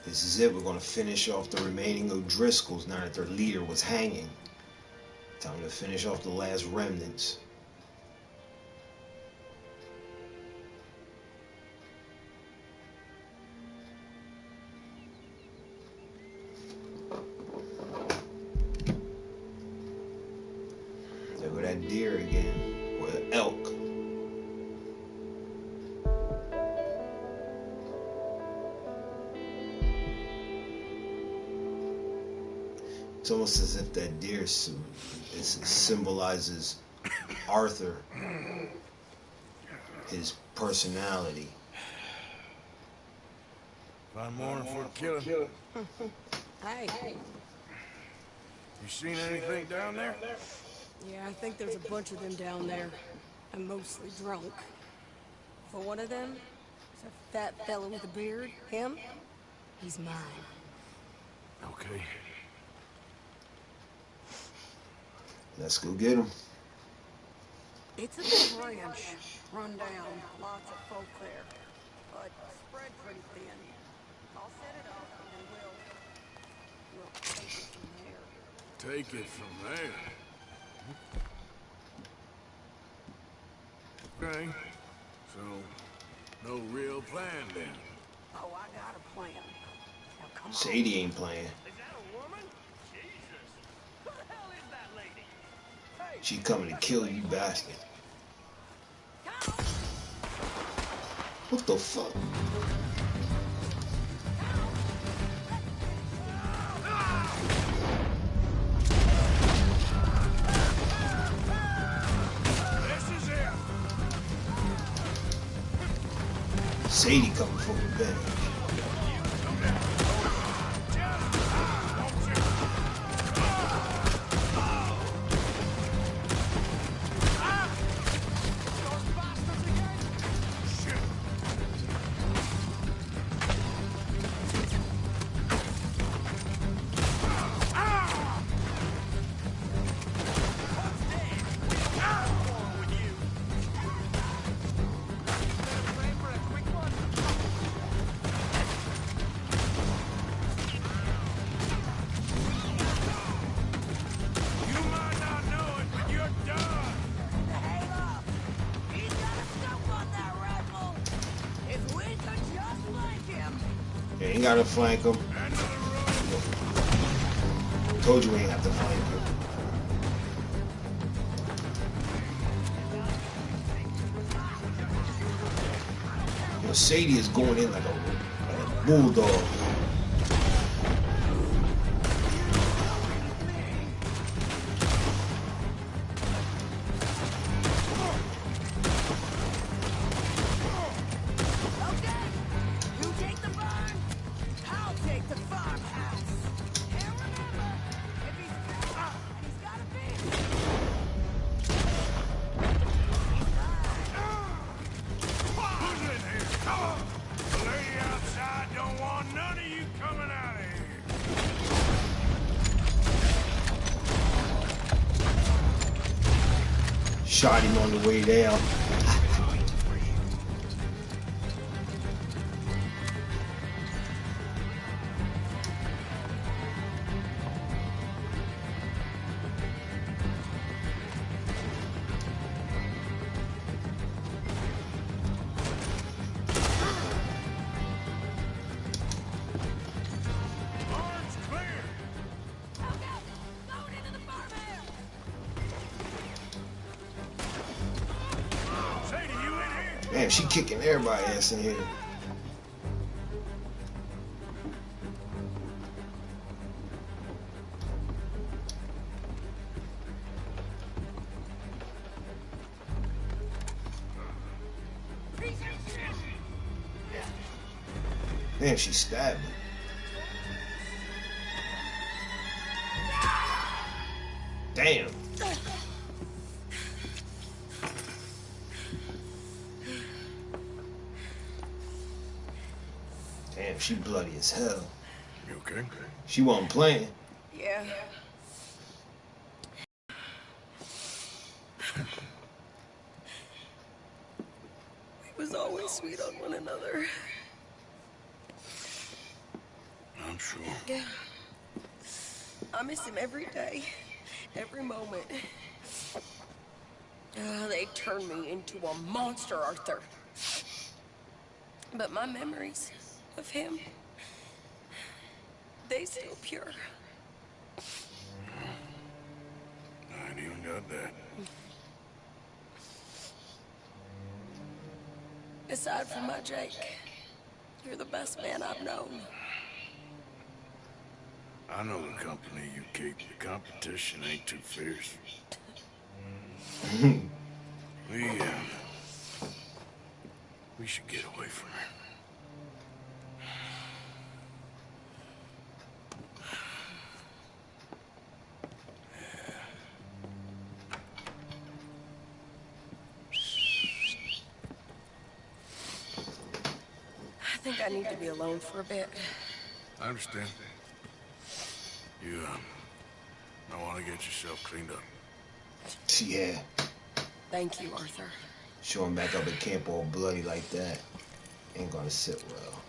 S1: This is it. We're going to finish off the remaining O'Driscolls now that their leader was hanging. Time to finish off the last remnants. There go that deer again, or the elk. It's almost as if that deer symbolizes Arthur, his personality.
S2: Find more for killing.
S11: Hey.
S2: You seen anything down there?
S11: Yeah, I think there's a bunch of them down there. I'm mostly drunk. For one of them, is a fat fellow with a beard. Him? He's mine.
S2: Okay.
S1: Let's go get him.
S11: It's a big ranch, run down, lots of folk there, but spread pretty thin. I'll set it up and we'll take it from there.
S2: Take it from there. Okay. So, no real plan then.
S11: Oh, I got a plan. Now come on.
S1: Sadie ain't playing. She coming to kill you, bastard. What the fuck? Sadie coming for revenge. You ain't gotta flank him. Told you we ain't have to flank him. You know, Sadie is going in like a bulldog. Shot him on the way down. Damn, she kicking everybody's ass in here. Damn, she stabbed me. Damn. Damn, she bloody as hell.
S2: You okay?
S1: She wasn't playing.
S11: Yeah. We was always sweet on one another.
S2: sure.
S11: Yeah. I miss him every day, every moment. They turned me into a monster, Arthur. But my memories of him, they still pure.
S2: I ain't even got that.
S11: Aside from my Jake, you're the best man I've known.
S2: I know the company you keep. The competition ain't too fierce. We should get away from her.
S11: I think I need to be alone for a bit.
S2: I understand. You, I want to get yourself cleaned up.
S1: Yeah.
S11: Thank you, Arthur.
S1: Showing back up at camp all bloody like that ain't gonna sit well.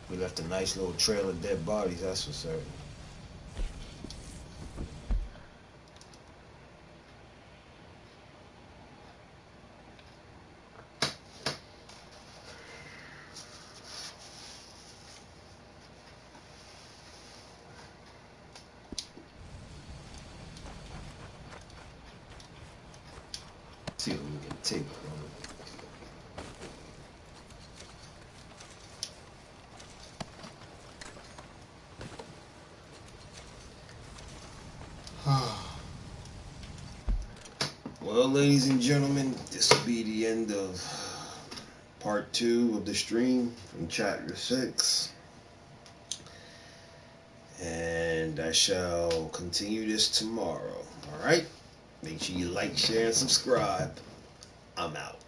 S1: We left a nice little trail of dead bodies, that's for certain. See what we can take. Well, ladies and gentlemen, this will be the end of part 2 of the stream from chapter 6. And I shall continue this tomorrow. Alright? Make sure you like, share, and subscribe. I'm out.